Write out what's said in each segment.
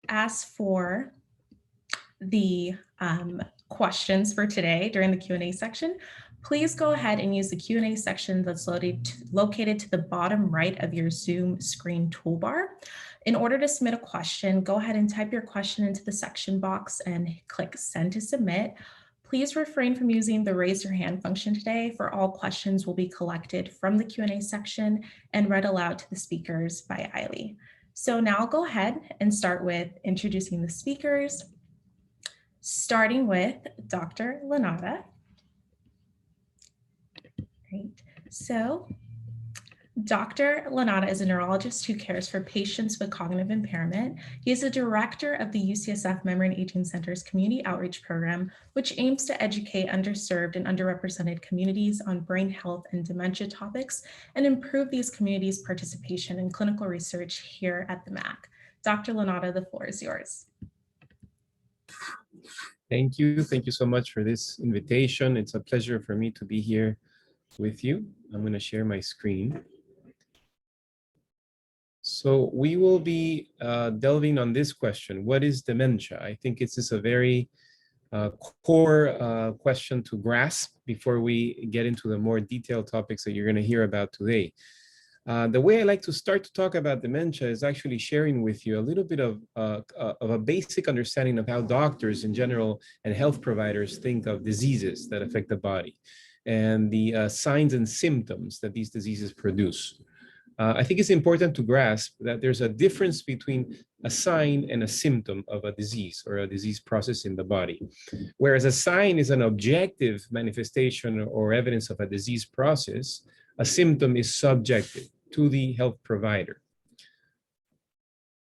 ask for the questions for today during the Q&A section, please go ahead and use the Q&A section that's located to the bottom right of your Zoom screen toolbar. In order to submit a question, go ahead and type your question into the section box and click Send to Submit. Please refrain from using the raise your hand function today, for all questions will be collected from the Q&A section and read aloud to the speakers by Eiley. So now I'll go ahead and start with introducing the speakers, starting with Dr. Lanata. Great. So Dr. Lanata is a neurologist who cares for patients with cognitive impairment. He is a director of the UCSF Memory and Aging Center's Community Outreach Program, which aims to educate underserved and underrepresented communities on brain health and dementia topics and improve these communities' participation in clinical research here at the MAC. Dr. Lanata, the floor is yours. Thank you. Thank you so much for this invitation. It's a pleasure for me to be here with you. I'm going to share my screen. So we will be delving on this question. What is dementia? I think this is a very core question to grasp before we get into the more detailed topics that you're going to hear about today. The way I like to start to talk about dementia is actually sharing with you a little bit of a basic understanding of how doctors in general and health providers think of diseases that affect the body and the signs and symptoms that these diseases produce. I think it's important to grasp that there's a difference between a sign and a symptom of a disease or a disease process in the body. Whereas a sign is an objective manifestation or evidence of a disease process, a symptom is subjective to the health provider.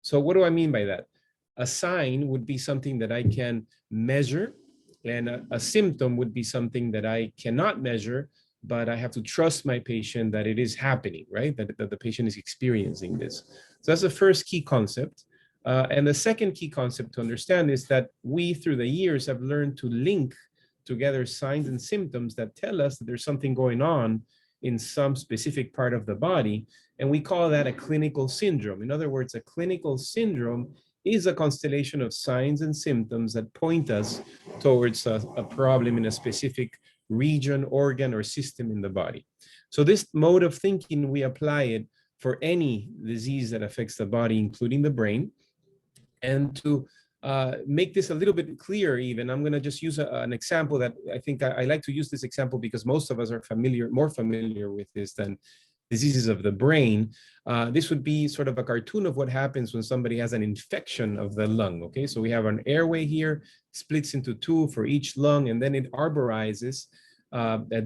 So what do I mean by that? A sign would be something that I can measure, and a symptom would be something that I cannot measure, but I have to trust my patient that it is happening, right? That the patient is experiencing this. So that's the first key concept. And the second key concept to understand is that we, through the years, have learned to link together signs and symptoms that tell us that there's something going on in some specific part of the body. And we call that a clinical syndrome. In other words, a clinical syndrome is a constellation of signs and symptoms that point us towards a problem in a specific region, organ, or system in the body. So this mode of thinking, we apply it for any disease that affects the body, including the brain. And to make this a little bit clearer even, I'm going to just use an example that I think I like to use this example because most of us are more familiar with this than diseases of the brain. This would be sort of a cartoon of what happens when somebody has an infection of the lung, okay? So we have an airway here, splits into two for each lung, and then it arborizes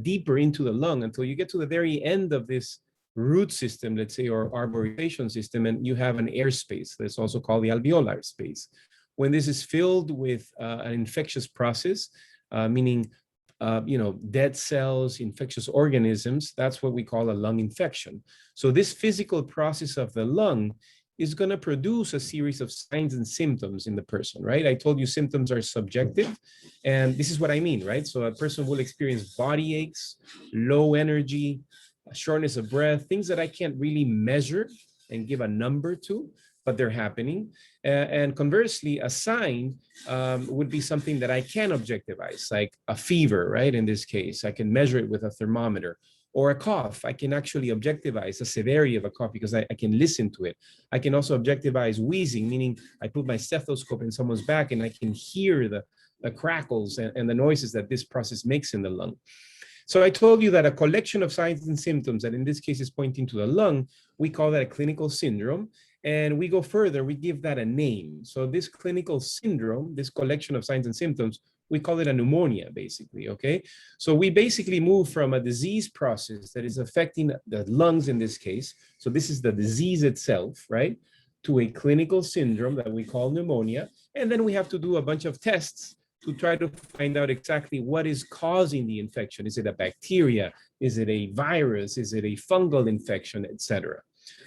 deeper into the lung until you get to the very end of this root system, let's say, or arborization system, and you have an airspace that's also called the alveolar space. When this is filled with an infectious process, meaning dead cells, infectious organisms, that's what we call a lung infection. So this physical process of the lung is going to produce a series of signs and symptoms in the person, right? I told you symptoms are subjective, and this is what I mean, right? So a person will experience body aches, low energy, shortness of breath, things that I can't really measure and give a number to, but they're happening. And conversely, a sign would be something that I can objectivize, like a fever, right? In this case, I can measure it with a thermometer. Or a cough, I can actually objectivize the severity of a cough because I can listen to it. I can also objectivize wheezing, meaning I put my stethoscope in someone's back and I can hear the crackles and the noises that this process makes in the lung. So I told you that a collection of signs and symptoms that in this case is pointing to the lung, we call that a clinical syndrome. And we go further, we give that a name. So this clinical syndrome, this collection of signs and symptoms, we call it a pneumonia, basically, okay? So we basically move from a disease process that is affecting the lungs in this case, so this is the disease itself, right, to a clinical syndrome that we call pneumonia. And then we have to do a bunch of tests to try to find out exactly what is causing the infection. Is it a bacteria? Is it a virus? Is it a fungal infection, etc.?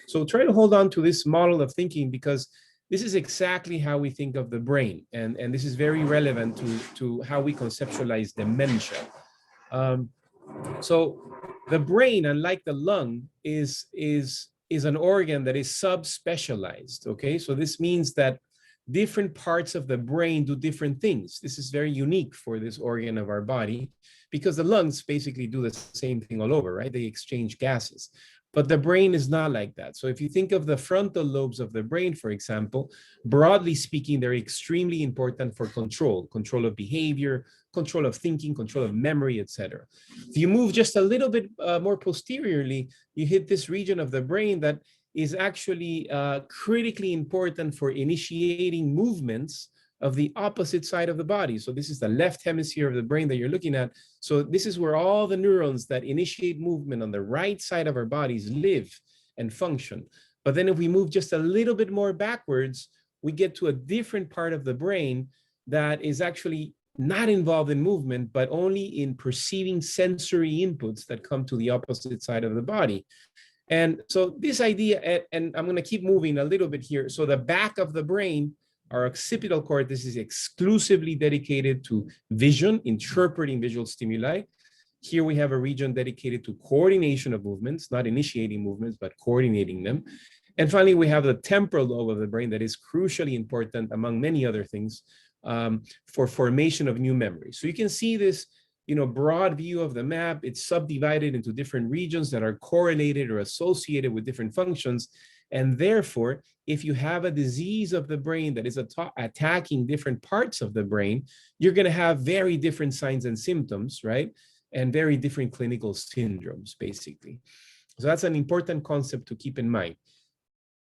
So try to hold on to this model of thinking because this is exactly how we think of the brain. And this is very relevant to how we conceptualize dementia. So the brain, unlike the lung, is an organ that is subspecialized, okay? So this means that different parts of the brain do different things. This is very unique for this organ of our body because the lungs basically do the same thing all over, right? They exchange gases. But the brain is not like that. So if you think of the frontal lobes of the brain, for example, broadly speaking, they're extremely important for control of behavior, control of thinking, control of memory, etc. If you move just a little bit more posteriorly, you hit this region of the brain that is actually critically important for initiating movements of the opposite side of the body. So this is the left hemisphere of the brain that you're looking at. So this is where all the neurons that initiate movement on the right side of our bodies live and function. But then if we move just a little bit more backwards, we get to a different part of the brain that is actually not involved in movement, but only in perceiving sensory inputs that come to the opposite side of the body. And so this idea, and I'm going to keep moving a little bit here. So the back of the brain, our occipital cortex, is exclusively dedicated to vision, interpreting visual stimuli. Here we have a region dedicated to coordination of movements, not initiating movements, but coordinating them. And finally, we have the temporal lobe of the brain that is crucially important, among many other things, for formation of new memories. So you can see this, broad view of the map. It's subdivided into different regions that are correlated or associated with different functions. And therefore, if you have a disease of the brain that is attacking different parts of the brain, you're going to have very different signs and symptoms, right? And very different clinical syndromes, basically. So that's an important concept to keep in mind.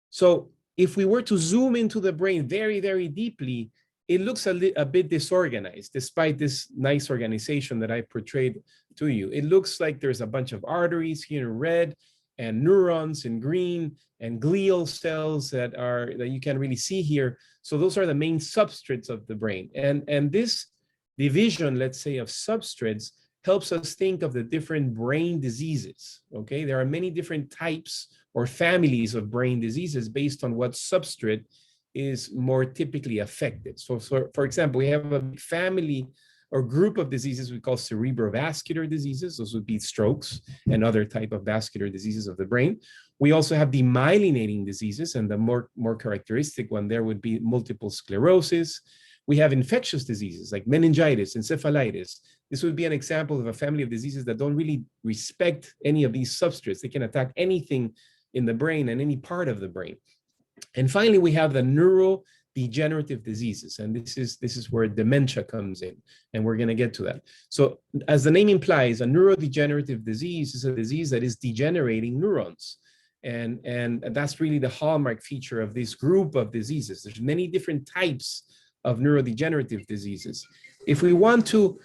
So if we were to zoom into the brain very, very deeply, it looks a bit disorganized, despite this nice organization that I portrayed to you. It looks like there's a bunch of arteries here in red, and neurons in green, and glial cells that you can really see here. So those are the main substrates of the brain. And this division, let's say, of substrates helps us think of the different brain diseases, okay? There are many different types or families of brain diseases based on what substrate is more typically affected. So for example, we have a family or group of diseases we call cerebrovascular diseases. Those would be strokes and other type of vascular diseases of the brain. We also have demyelinating diseases, and the more characteristic one there would be multiple sclerosis. We have infectious diseases like meningitis, encephalitis. This would be an example of a family of diseases that don't really respect any of these substrates. They can attack anything in the brain and any part of the brain. And finally, we have the neurodegenerative diseases, and this is where dementia comes in, and we're going to get to that. So as the name implies, a neurodegenerative disease is a disease that is degenerating neurons, and that's really the hallmark feature of this group of diseases. There's many different types of neurodegenerative diseases. If we want to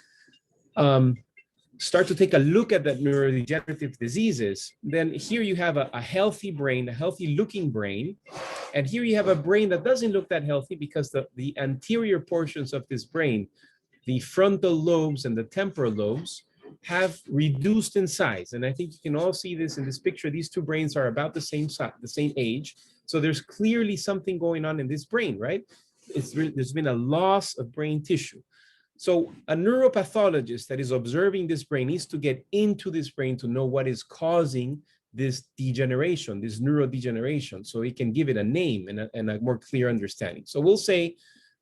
start to take a look at that neurodegenerative diseases, then here you have a healthy brain, a healthy looking brain. And here you have a brain that doesn't look that healthy because the anterior portions of this brain, the frontal lobes and the temporal lobes, have reduced in size. And I think you can all see this in this picture. These two brains are about the same size, the same age. So there's clearly something going on in this brain, right? There's been a loss of brain tissue. So a neuropathologist that is observing this brain needs to get into this brain to know what is causing this degeneration, this neurodegeneration, so he can give it a name and a more clear understanding. So we'll say,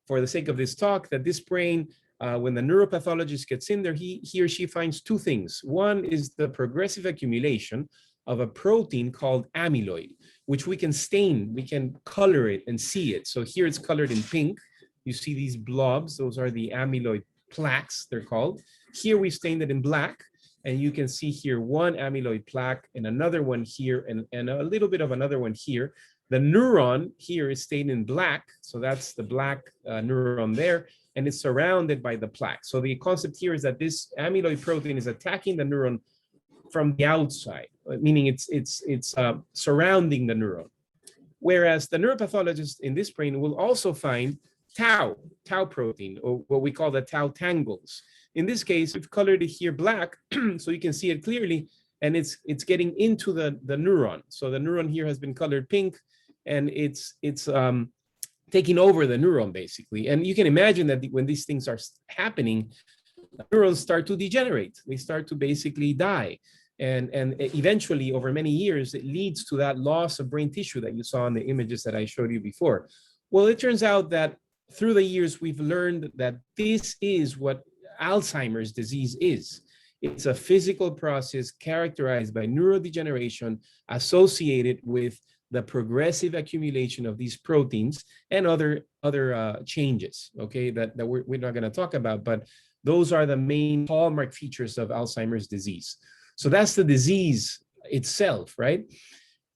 for the sake of this talk, that this brain, when the neuropathologist gets in there, he or she finds two things. One is the progressive accumulation of a protein called amyloid, which we can stain, we can color it and see it. So here it's colored in pink. You see these blobs, those are the amyloid plaques, they're called. Here we stained it in black, and you can see here one amyloid plaque and another one here and a little bit of another one here. The neuron here is stained in black, so that's the black neuron there, and it's surrounded by the plaque. So the concept here is that this amyloid protein is attacking the neuron from the outside, meaning it's surrounding the neuron. Whereas the neuropathologist in this brain will also find tau protein, or what we call the tau tangles. In this case, we've colored it here black, so you can see it clearly, and it's getting into the neuron. So the neuron here has been colored pink, and it's taking over the neuron, basically. And you can imagine that when these things are happening, neurons start to degenerate. They start to basically die. And eventually, over many years, it leads to that loss of brain tissue that you saw in the images that I showed you before. Well, it turns out that through the years, we've learned that this is what Alzheimer's disease is. It's a physical process characterized by neurodegeneration associated with the progressive accumulation of these proteins and other changes, okay, that we're not going to talk about, but those are the main hallmark features of Alzheimer's disease. So that's the disease itself, right?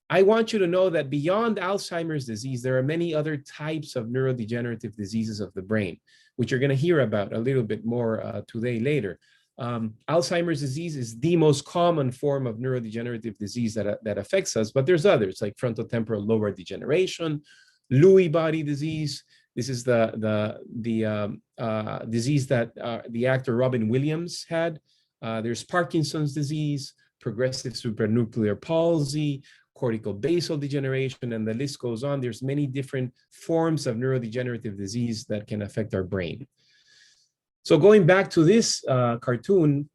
I want you to know that beyond Alzheimer's disease, there are many other types of neurodegenerative diseases of the brain, which you're going to hear about a little bit more today later. Alzheimer's disease is the most common form of neurodegenerative disease that affects us, but there's others like frontotemporal lobar degeneration, Lewy body disease. This is the disease that the actor Robin Williams had. There's Parkinson's disease, progressive supranuclear palsy, corticobasal degeneration, and the list goes on. There's many different forms of neurodegenerative disease that can affect our brain. So going back to this cartoon,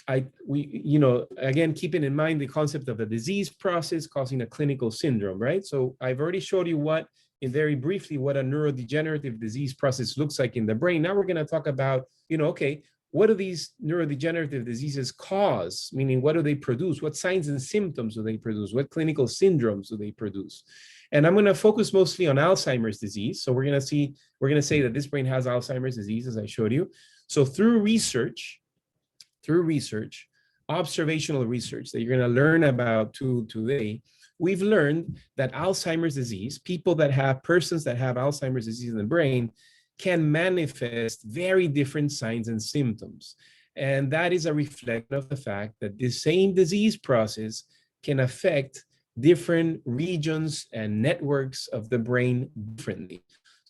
again, keeping in mind the concept of a disease process causing a clinical syndrome, right? So I've already showed you very briefly what a neurodegenerative disease process looks like in the brain. Now we're going to talk about, okay, what do these neurodegenerative diseases cause? Meaning, what do they produce? What signs and symptoms do they produce? What clinical syndromes do they produce? And I'm going to focus mostly on Alzheimer's disease. So we're going to say that this brain has Alzheimer's disease, as I showed you. So through research, observational research that you're going to learn about today, we've learned that Alzheimer's disease, persons that have Alzheimer's disease in the brain can manifest very different signs and symptoms. And that is a reflection of the fact that the same disease process can affect different regions and networks of the brain differently.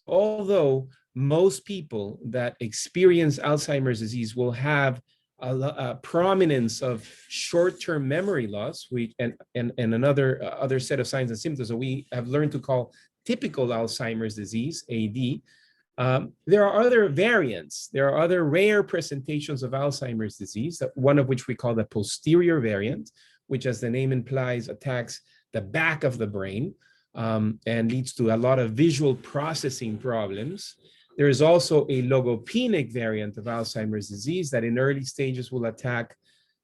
Although most people that experience Alzheimer's disease will have a prominence of short-term memory loss, and another other set of signs and symptoms that we have learned to call typical Alzheimer's disease, AD. There are other variants. There are other rare presentations of Alzheimer's disease, one of which we call the posterior variant, which, as the name implies, attacks the back of the brain and leads to a lot of visual processing problems. There is also a logopenic variant of Alzheimer's disease that in early stages will attack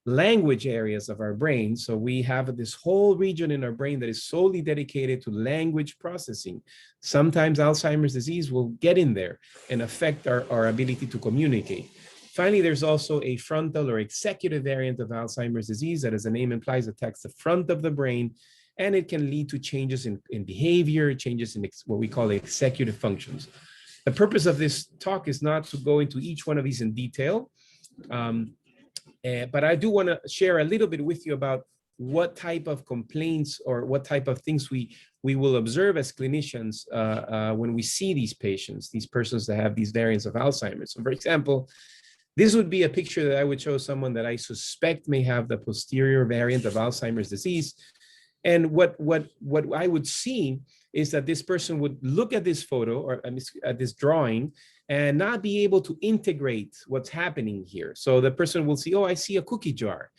language areas of our brain. So we have this whole region in our brain that is solely dedicated to language processing. Sometimes Alzheimer's disease will get in there and affect our ability to communicate. Finally, there's also a frontal or executive variant of Alzheimer's disease that, as the name implies, attacks the front of the brain, and it can lead to changes in behavior, changes in what we call executive functions. The purpose of this talk is not to go into each one of these in detail, but I do want to share a little bit with you about what type of complaints or what type of things we will observe as clinicians when we see these patients, these persons that have these variants of Alzheimer's. So for example, this would be a picture that I would show someone that I suspect may have the posterior variant of Alzheimer's disease. And what I would see is that this person would look at this photo or at this drawing and not be able to integrate what's happening here. So the person will see, oh, I see a cookie jar,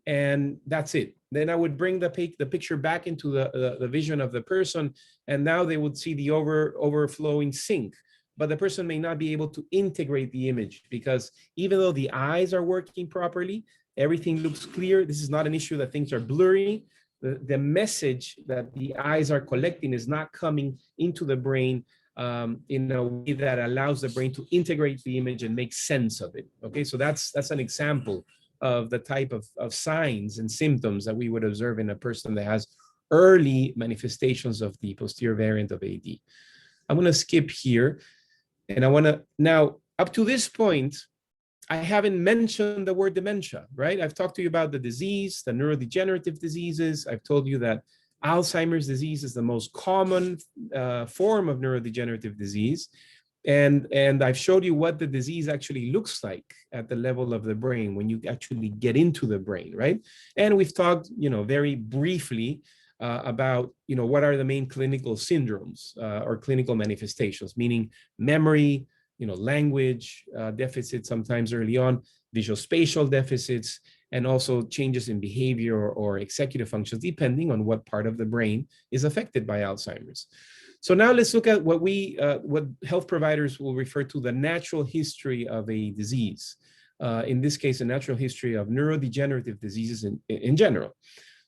and that's it. Then I would bring the picture back into the vision of the person, and now they would see the overflowing sink. But the person may not be able to integrate the image because even though the eyes are working properly, everything looks clear. This is not an issue that things are blurry. The message that the eyes are collecting is not coming into the brain in a way that allows the brain to integrate the image and make sense of it. Okay, so that's an example of the type of signs and symptoms that we would observe in a person that has early manifestations of the posterior variant of AD. I'm going to skip here, and I want to now, up to this point, I haven't mentioned the word dementia, right? I've talked to you about the disease, the neurodegenerative diseases. I've told you that Alzheimer's disease is the most common form of neurodegenerative disease. And I've showed you what the disease actually looks like at the level of the brain when you actually get into the brain, right? And we've talked, very briefly about, what are the main clinical syndromes or clinical manifestations, meaning memory, language deficits sometimes early on, visual spatial deficits, and also changes in behavior or executive functions, depending on what part of the brain is affected by Alzheimer's. So now let's look at what health providers will refer to the natural history of a disease. In this case, a natural history of neurodegenerative diseases in general.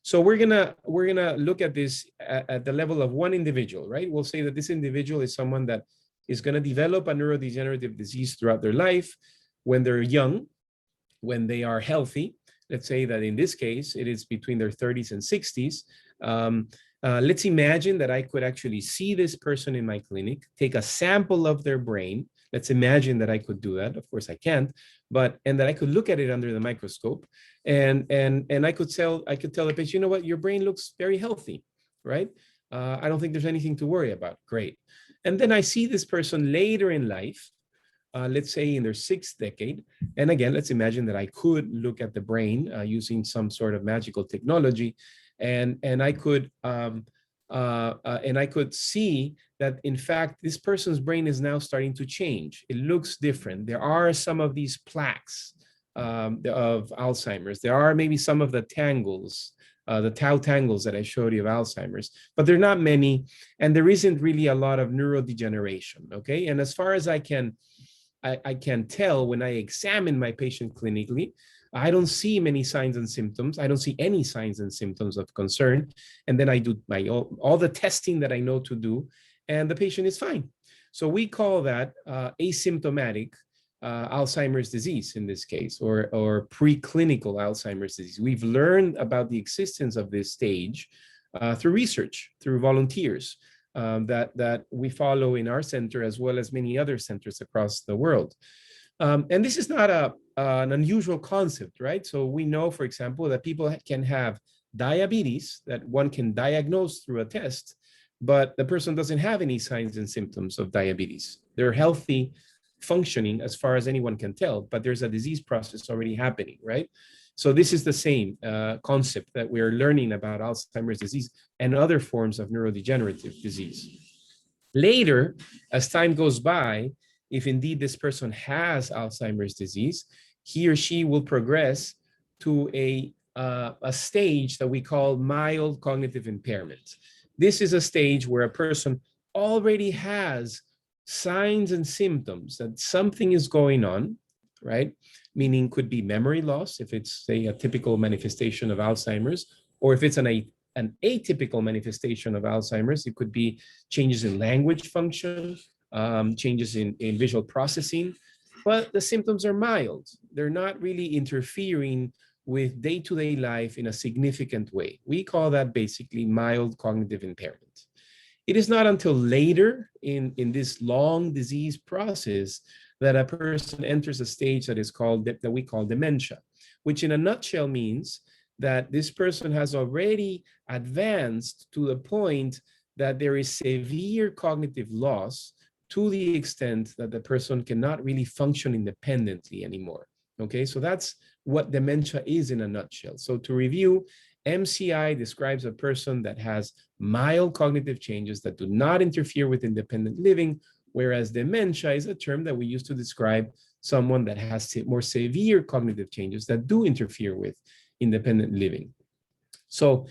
So we're gonna look at this at the level of one individual, right? We'll say that this individual is someone that is gonna develop a neurodegenerative disease throughout their life when they're young, when they are healthy. Let's say that in this case, it is between their 30s and 60s. Let's imagine that I could actually see this person in my clinic, take a sample of their brain. Let's imagine that I could do that. Of course, I can't, and that I could look at it under the microscope, and I could tell the patient, you know what, your brain looks very healthy, right? I don't think there's anything to worry about. Great. And then I see this person later in life, let's say in their 6th decade. And again, let's imagine that I could look at the brain using some sort of magical technology, and I could see that in fact this person's brain is now starting to change. It looks different. There are some of these plaques of Alzheimer's. There are maybe some of the tangles, the tau tangles that I showed you of Alzheimer's, but there are not many, and there isn't really a lot of neurodegeneration. Okay, and as far as I can tell when I examine my patient clinically, I don't see many signs and symptoms. I don't see any signs and symptoms of concern. And then I do all the testing that I know to do, and the patient is fine. So we call that asymptomatic Alzheimer's disease in this case, or preclinical Alzheimer's disease. We've learned about the existence of this stage through research, through volunteers that we follow in our center, as well as many other centers across the world. And this is not an unusual concept, right? So we know, for example, that people can have diabetes that one can diagnose through a test, but the person doesn't have any signs and symptoms of diabetes. They're healthy, functioning as far as anyone can tell, but there's a disease process already happening, right? So this is the same concept that we're learning about Alzheimer's disease and other forms of neurodegenerative disease. Later, as time goes by, if indeed this person has Alzheimer's disease, he or she will progress to a stage that we call mild cognitive impairment. This is a stage where a person already has signs and symptoms that something is going on, right? Meaning could be memory loss, if it's, say, a typical manifestation of Alzheimer's, or if it's an atypical manifestation of Alzheimer's, it could be changes in language function, changes in visual processing, but the symptoms are mild. They're not really interfering with day-to-day life in a significant way. We call that basically mild cognitive impairment. It is not until later in this long disease process that a person enters a stage that is called, that we call dementia, which in a nutshell means that this person has already advanced to the point that there is severe cognitive loss to the extent that the person cannot really function independently anymore. Okay, so that's what dementia is in a nutshell. So to review, MCI describes a person that has mild cognitive changes that do not interfere with independent living, whereas dementia is a term that we use to describe someone that has more severe cognitive changes that do interfere with independent living. So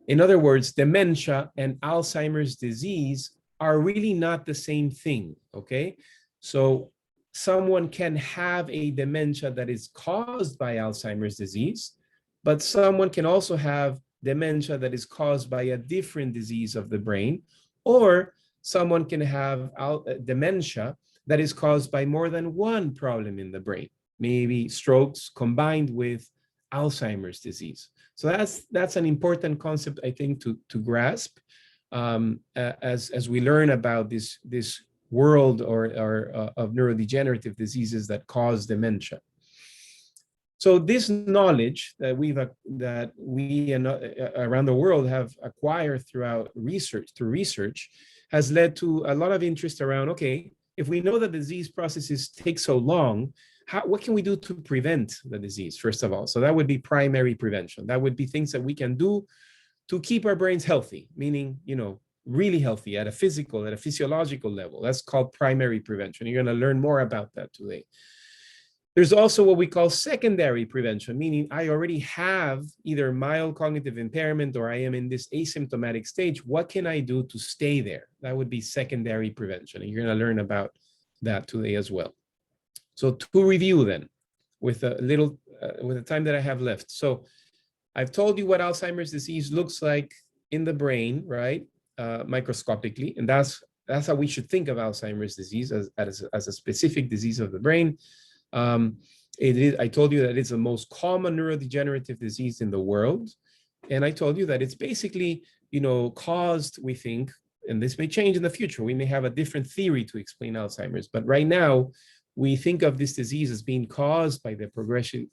in other words, dementia and Alzheimer's disease are really not the same thing, okay? So someone can have a dementia that is caused by Alzheimer's disease, but someone can also have dementia that is caused by a different disease of the brain, or someone can have dementia that is caused by more than one problem in the brain, maybe strokes combined with Alzheimer's disease. So that's an important concept, I think, to grasp as we learn about this world of neurodegenerative diseases that cause dementia. So this knowledge that we around the world have acquired through research has led to a lot of interest around, okay, if we know that the disease processes take so long, what can we do to prevent the disease, first of all? So that would be primary prevention. That would be things that we can do to keep our brains healthy, meaning, really healthy at a physical, at a physiological level. That's called primary prevention. You're going to learn more about that today. There's also what we call secondary prevention, meaning I already have either mild cognitive impairment or I am in this asymptomatic stage. What can I do to stay there? That would be secondary prevention. And you're going to learn about that today as well. So to review then, with with the time that I have left. So I've told you what Alzheimer's disease looks like in the brain, right? Microscopically. And that's how we should think of Alzheimer's disease as a specific disease of the brain. I told you that it's the most common neurodegenerative disease in the world. And I told you that it's basically, caused, we think, and this may change in the future. We may have a different theory to explain Alzheimer's, but right now we think of this disease as being caused by the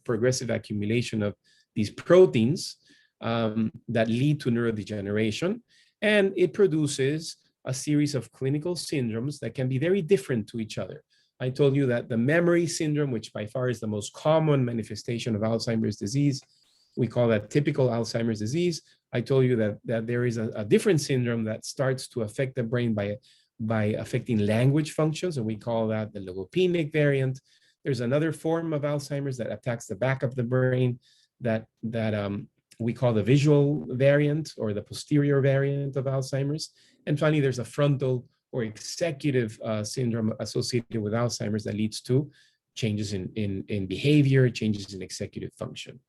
progressive accumulation of these proteins that lead to neurodegeneration. And it produces a series of clinical syndromes that can be very different to each other. I told you that the memory syndrome, which by far is the most common manifestation of Alzheimer's disease, we call that typical Alzheimer's disease. I told you that there is a different syndrome that starts to affect the brain by affecting language functions, and we call that the logopenic variant. There's another form of Alzheimer's that attacks the back of the brain that we call the visual variant or the posterior variant of Alzheimer's. And finally, there's a frontal or executive syndrome associated with Alzheimer's that leads to changes in behavior, changes in executive function.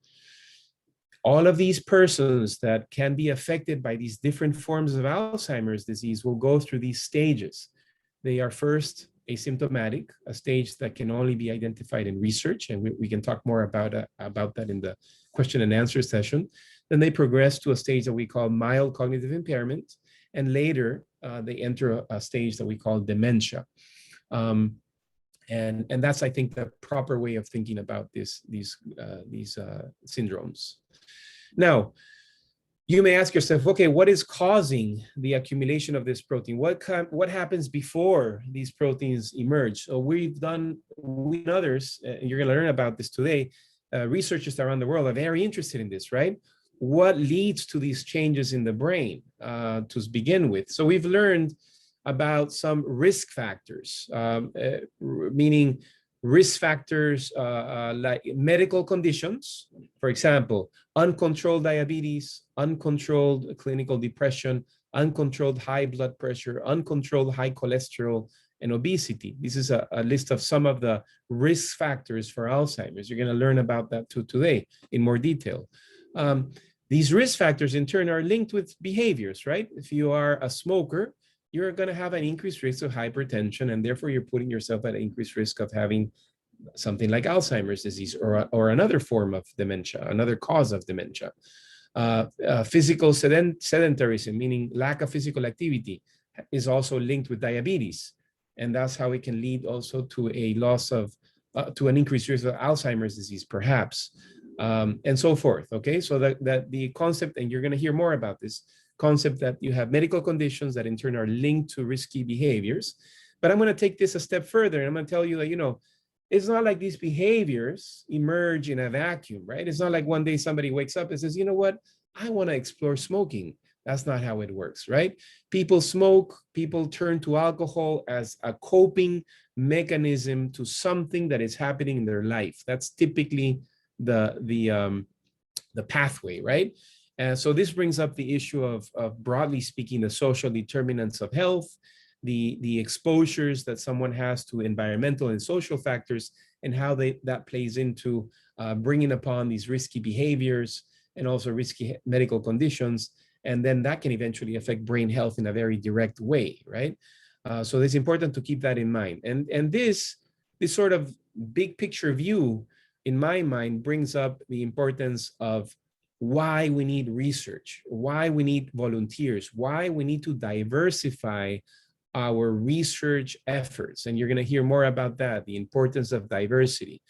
All of these persons that can be affected by these different forms of Alzheimer's disease will go through these stages. They are first asymptomatic, a stage that can only be identified in research, and we can talk more about that in the question and answer session. Then they progress to a stage that we call mild cognitive impairment, and later they enter a stage that we call dementia. And that's, I think, the proper way of thinking about these syndromes. Now, you may ask yourself, okay, what is causing the accumulation of this protein? What happens before these proteins emerge? So we and others, and you're going to learn about this today, researchers around the world are very interested in this, right? What leads to these changes in the brain to begin with? So we've learned about some risk factors, meaning risk factors like medical conditions, for example, uncontrolled diabetes, uncontrolled clinical depression, uncontrolled high blood pressure, uncontrolled high cholesterol, and obesity. This is a list of some of the risk factors for Alzheimer's. You're going to learn about that too today in more detail. These risk factors in turn are linked with behaviors, right? If you are a smoker, you're going to have an increased risk of hypertension, and therefore you're putting yourself at increased risk of having something like Alzheimer's disease or another form of dementia, another cause of dementia. Physical sedentarism, meaning lack of physical activity, is also linked with diabetes. And that's how it can lead also to a loss of, to an increased risk of Alzheimer's disease, perhaps, and so forth, okay? So that the concept, and you're gonna hear more about this, concept that you have medical conditions that in turn are linked to risky behaviors. But I'm gonna take this a step further, and I'm gonna tell you that, it's not like these behaviors emerge in a vacuum, right? It's not like one day somebody wakes up and says, you know what, I wanna explore smoking. That's not how it works, right? People smoke, people turn to alcohol as a coping mechanism to something that is happening in their life. That's typically the pathway, right? And so this brings up the issue of broadly speaking, the social determinants of health, the exposures that someone has to environmental and social factors, and how that plays into bringing upon these risky behaviors and also risky medical conditions. And then that can eventually affect brain health in a very direct way, right? So it's important to keep that in mind. And this sort of big picture view, in my mind, brings up the importance of why we need research, why we need volunteers, why we need to diversify our research efforts. And you're going to hear more about that, the importance of diversity,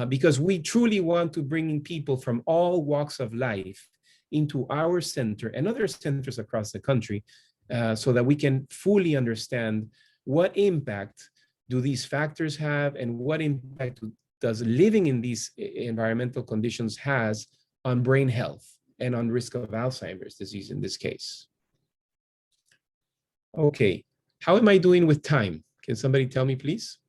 because we truly want to bring in people from all walks of life into our center and other centers across the country, so that we can fully understand what impact do these factors have and what impact does living in these environmental conditions has on brain health and on risk of Alzheimer's disease in this case. Okay, how am I doing with time? Can somebody tell me, please?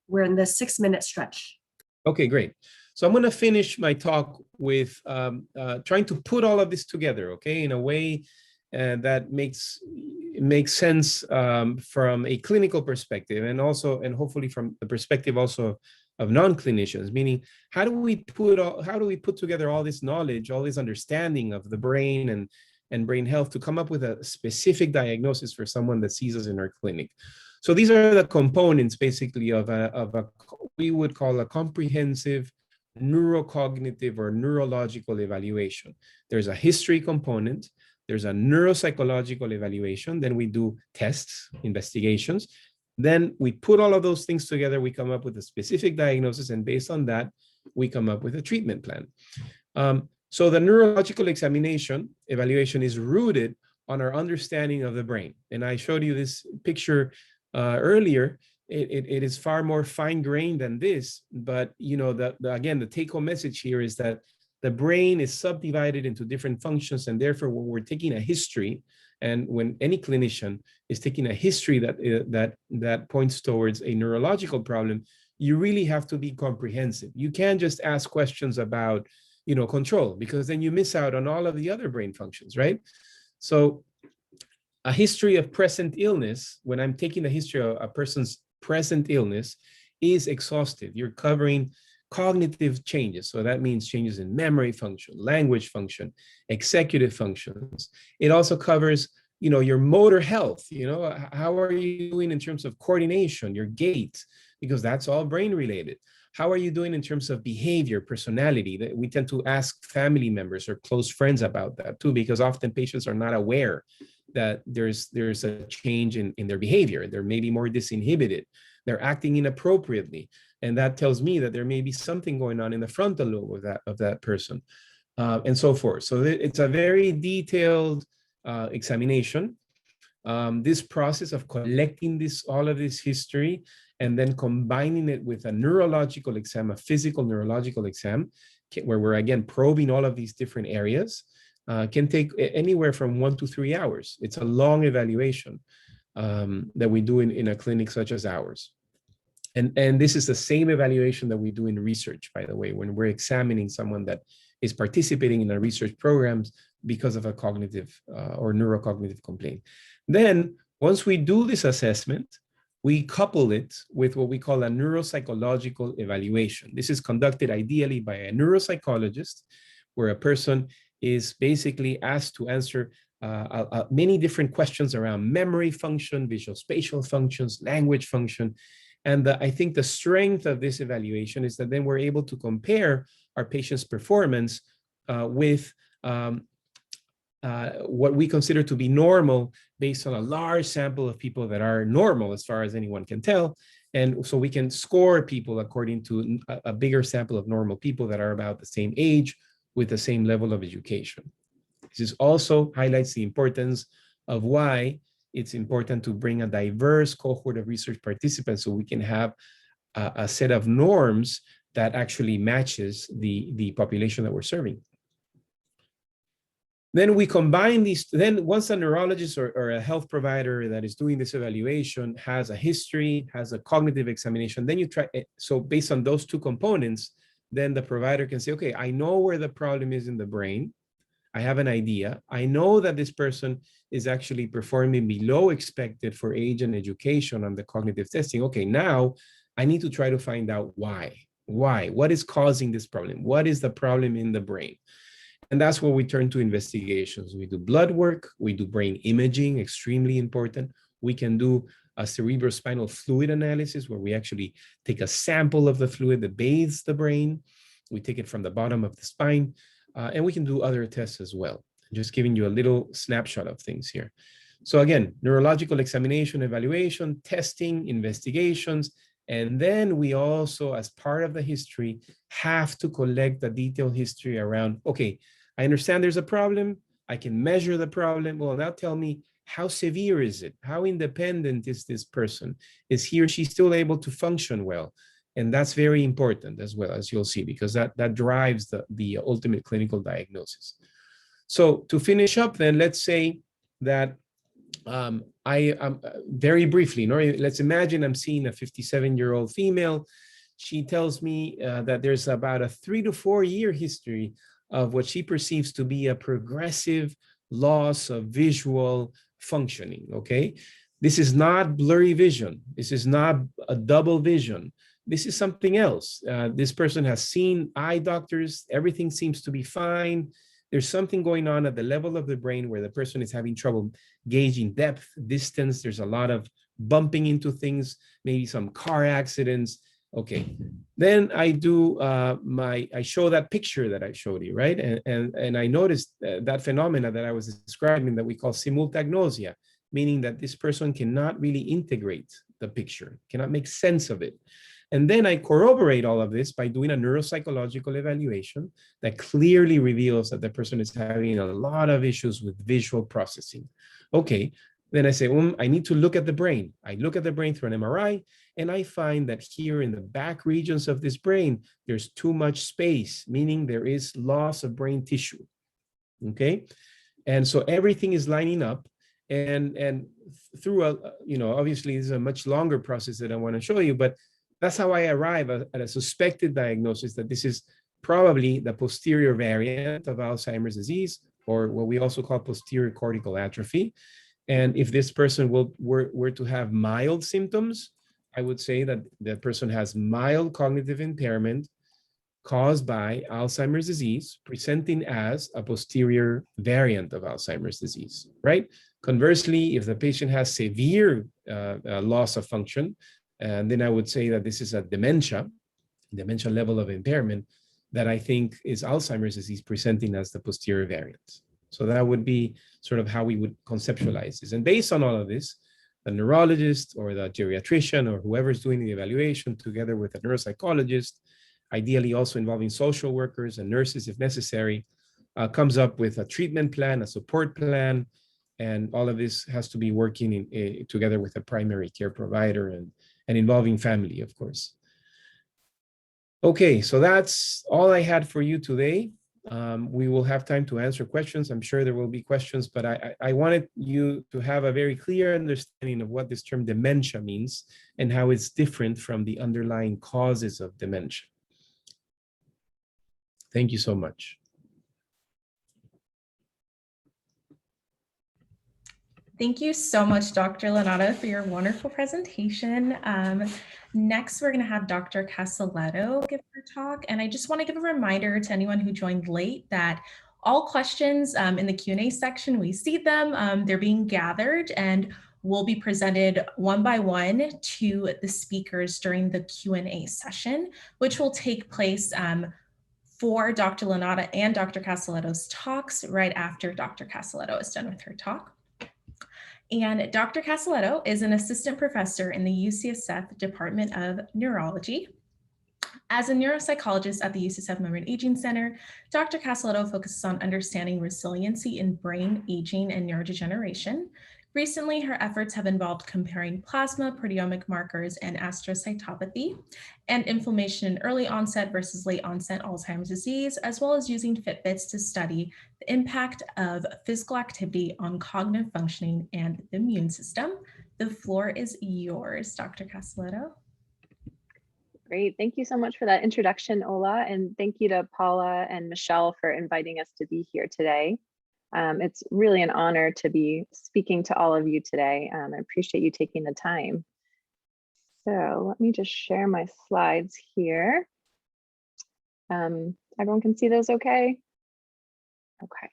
We're in the 6-minute stretch. Okay, great. So I'm going to finish my talk with trying to put all of this together, okay, in a way that makes sense from a clinical perspective, and hopefully from the perspective also of non-clinicians. Meaning, how do we put together all this knowledge, all this understanding of the brain and brain health to come up with a specific diagnosis for someone that sees us in our clinic? So these are the components, basically, of a we would call a comprehensive neurocognitive or neurological evaluation. There's a history component, there's a neuropsychological evaluation, then we do tests, investigations, then we put all of those things together, we come up with a specific diagnosis, and based on that, we come up with a treatment plan. So the neurological evaluation is rooted on our understanding of the brain. And I showed you this picture earlier. It is far more fine-grained than this, but again, the take-home message here is that the brain is subdivided into different functions, and therefore, when we're taking a history, and when any clinician is taking a history that points towards a neurological problem, you really have to be comprehensive. You can't just ask questions about, control, because then you miss out on all of the other brain functions, right? So, a history of present illness, when I'm taking the history of a person's present illness, is exhaustive. You're covering cognitive changes. So that means changes in memory function, language function, executive functions. It also covers, your motor health. How are you doing in terms of coordination, your gait, because that's all brain related. How are you doing in terms of behavior, personality? We tend to ask family members or close friends about that too, because often patients are not aware that there's a change in their behavior. They're maybe more disinhibited. They're acting inappropriately. And that tells me that there may be something going on in the frontal lobe of that person, and so forth. So it's a very detailed examination. This process of collecting all of this history and then combining it with a neurological exam, a physical neurological exam, where we're again probing all of these different areas, can take anywhere from 1 to 3 hours. It's a long evaluation that we do in a clinic such as ours. And this is the same evaluation that we do in research, by the way, when we're examining someone that is participating in our research programs because of a cognitive or neurocognitive complaint. Then, once we do this assessment, we couple it with what we call a neuropsychological evaluation. This is conducted ideally by a neuropsychologist, where a person is basically asked to answer many different questions around memory function, visual spatial functions, language function. And I think the strength of this evaluation is that then we're able to compare our patient's performance with what we consider to be normal based on a large sample of people that are normal as far as anyone can tell. And so we can score people according to a bigger sample of normal people that are about the same age with the same level of education. This also highlights the importance of why it's important to bring a diverse cohort of research participants so we can have a set of norms that actually matches the population that we're serving. Then we combine these, then once a neurologist or a health provider that is doing this evaluation has a history, has a cognitive examination, then you try, so based on those two components, then the provider can say, okay, I know where the problem is in the brain. I have an idea. I know that this person is actually performing below expected for age and education on the cognitive testing. Okay, now I need to try to find out why. Why? What is causing this problem? What is the problem in the brain? And that's where we turn to investigations. We do blood work, we do brain imaging, extremely important. We can do a cerebrospinal fluid analysis where we actually take a sample of the fluid that bathes the brain. We take it from the bottom of the spine, and we can do other tests as well. Just giving you a little snapshot of things here. So again, neurological examination, evaluation, testing, investigations, and then we also, as part of the history, have to collect the detailed history around, okay, I understand there's a problem. I can measure the problem. Well, now tell me, how severe is it? How independent is this person? Is he or she still able to function well? And that's very important as well, as you'll see, because that drives the ultimate clinical diagnosis. So to finish up then, let's say that Very briefly, let's imagine I'm seeing a 57-year-old female. She tells me that there's about a 3 to 4 year history of what she perceives to be a progressive loss of visual functioning, okay? This is not blurry vision. This is not a double vision. This is something else. This person has seen eye doctors. Everything seems to be fine. There's something going on at the level of the brain where the person is having trouble gauging depth, distance. There's a lot of bumping into things, maybe some car accidents. Okay, then I do I show that picture that I showed you, right? And I noticed that phenomena that I was describing that we call simultagnosia, meaning that this person cannot really integrate the picture, cannot make sense of it. And then I corroborate all of this by doing a neuropsychological evaluation that clearly reveals that the person is having a lot of issues with visual processing. Okay, then I say, I need to look at the brain. I look at the brain through an MRI, and I find that here in the back regions of this brain, there's too much space, meaning there is loss of brain tissue. Okay, and so everything is lining up. And through obviously this is a much longer process that I want to show you, but that's how I arrive at a suspected diagnosis that this is probably the posterior variant of Alzheimer's disease, or what we also call posterior cortical atrophy. And if this person were to have mild symptoms, I would say that the person has mild cognitive impairment caused by Alzheimer's disease, presenting as a posterior variant of Alzheimer's disease, right? Conversely, if the patient has severe loss of function, and then I would say that this is a dementia level of impairment that I think is Alzheimer's disease presenting as the posterior variant. So that would be sort of how we would conceptualize this. And based on all of this, the neurologist or the geriatrician or whoever's doing the evaluation together with a neuropsychologist, ideally also involving social workers and nurses if necessary, comes up with a treatment plan, a support plan, and all of this has to be working together with a primary care provider and involving family, of course. Okay, so that's all I had for you today. We will have time to answer questions. I'm sure there will be questions, but I wanted you to have a very clear understanding of what this term dementia means and how it's different from the underlying causes of dementia. Thank you so much. Thank you so much, Dr. Lanata, for your wonderful presentation. Next, we're going to have Dr. Casaletto give her talk. And I just want to give a reminder to anyone who joined late that all questions in the Q&A section, we see them, they're being gathered and will be presented one by one to the speakers during the Q&A session, which will take place for Dr. Lanata and Dr. Casaletto's talks right after Dr. Casaletto is done with her talk. And Dr. Casaletto is an assistant professor in the UCSF Department of Neurology. As a neuropsychologist at the UCSF Memory and Aging Center, Dr. Casaletto focuses on understanding resiliency in brain aging and neurodegeneration. Recently, her efforts have involved comparing plasma proteomic markers and astrocytopathy and inflammation in early onset versus late onset Alzheimer's disease, as well as using Fitbits to study the impact of physical activity on cognitive functioning and the immune system. The floor is yours, Dr. Casaletto. Great. Thank you so much for that introduction, Ola. And thank you to Paula and Michelle for inviting us to be here today. It's really an honor to be speaking to all of you today. I appreciate you taking the time. So let me just share my slides here. Everyone can see those okay? Okay.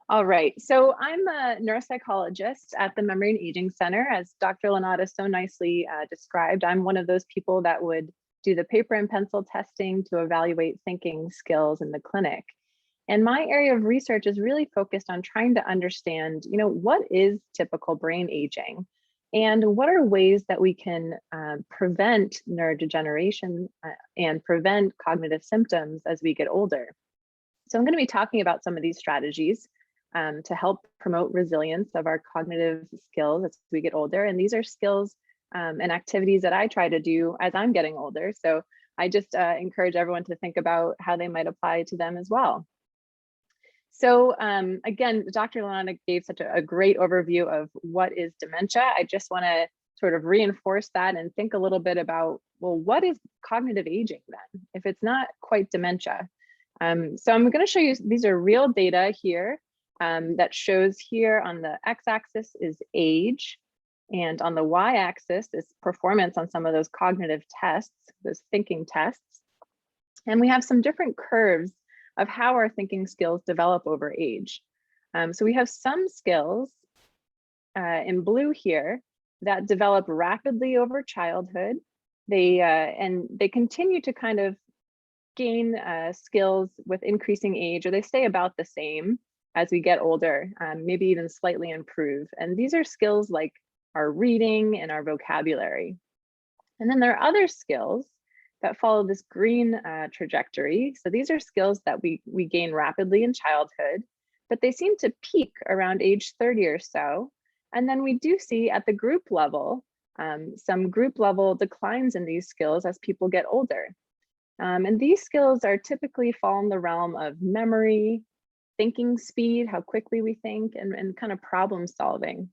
All right, so I'm a neuropsychologist at the Memory and Aging Center. As Dr. Lanata so nicely described, I'm one of those people that would do the paper and pencil testing to evaluate thinking skills in the clinic. And my area of research is really focused on trying to understand, what is typical brain aging and what are ways that we can prevent neurodegeneration and prevent cognitive symptoms as we get older. So I'm going to be talking about some of these strategies to help promote resilience of our cognitive skills as we get older. And these are skills and activities that I try to do as I'm getting older. So I just encourage everyone to think about how they might apply to them as well. So again, Dr. Lanata gave such a great overview of what is dementia. I just want to sort of reinforce that and think a little bit about, well, what is cognitive aging then, if it's not quite dementia? So I'm going to show you, these are real data here that shows here on the x-axis is age, and on the y-axis is performance on some of those cognitive tests, those thinking tests. And we have some different curves of how our thinking skills develop over age. So we have some skills in blue here that develop rapidly over childhood. And they continue to kind of gain skills with increasing age, or they stay about the same as we get older, maybe even slightly improve. And these are skills like our reading and our vocabulary. And then there are other skills that follow this green trajectory. So these are skills that we gain rapidly in childhood, but they seem to peak around age 30 or so. And then we do see at the group level, some group level declines in these skills as people get older. And these skills are typically fall in the realm of memory, thinking speed, how quickly we think, and kind of problem solving.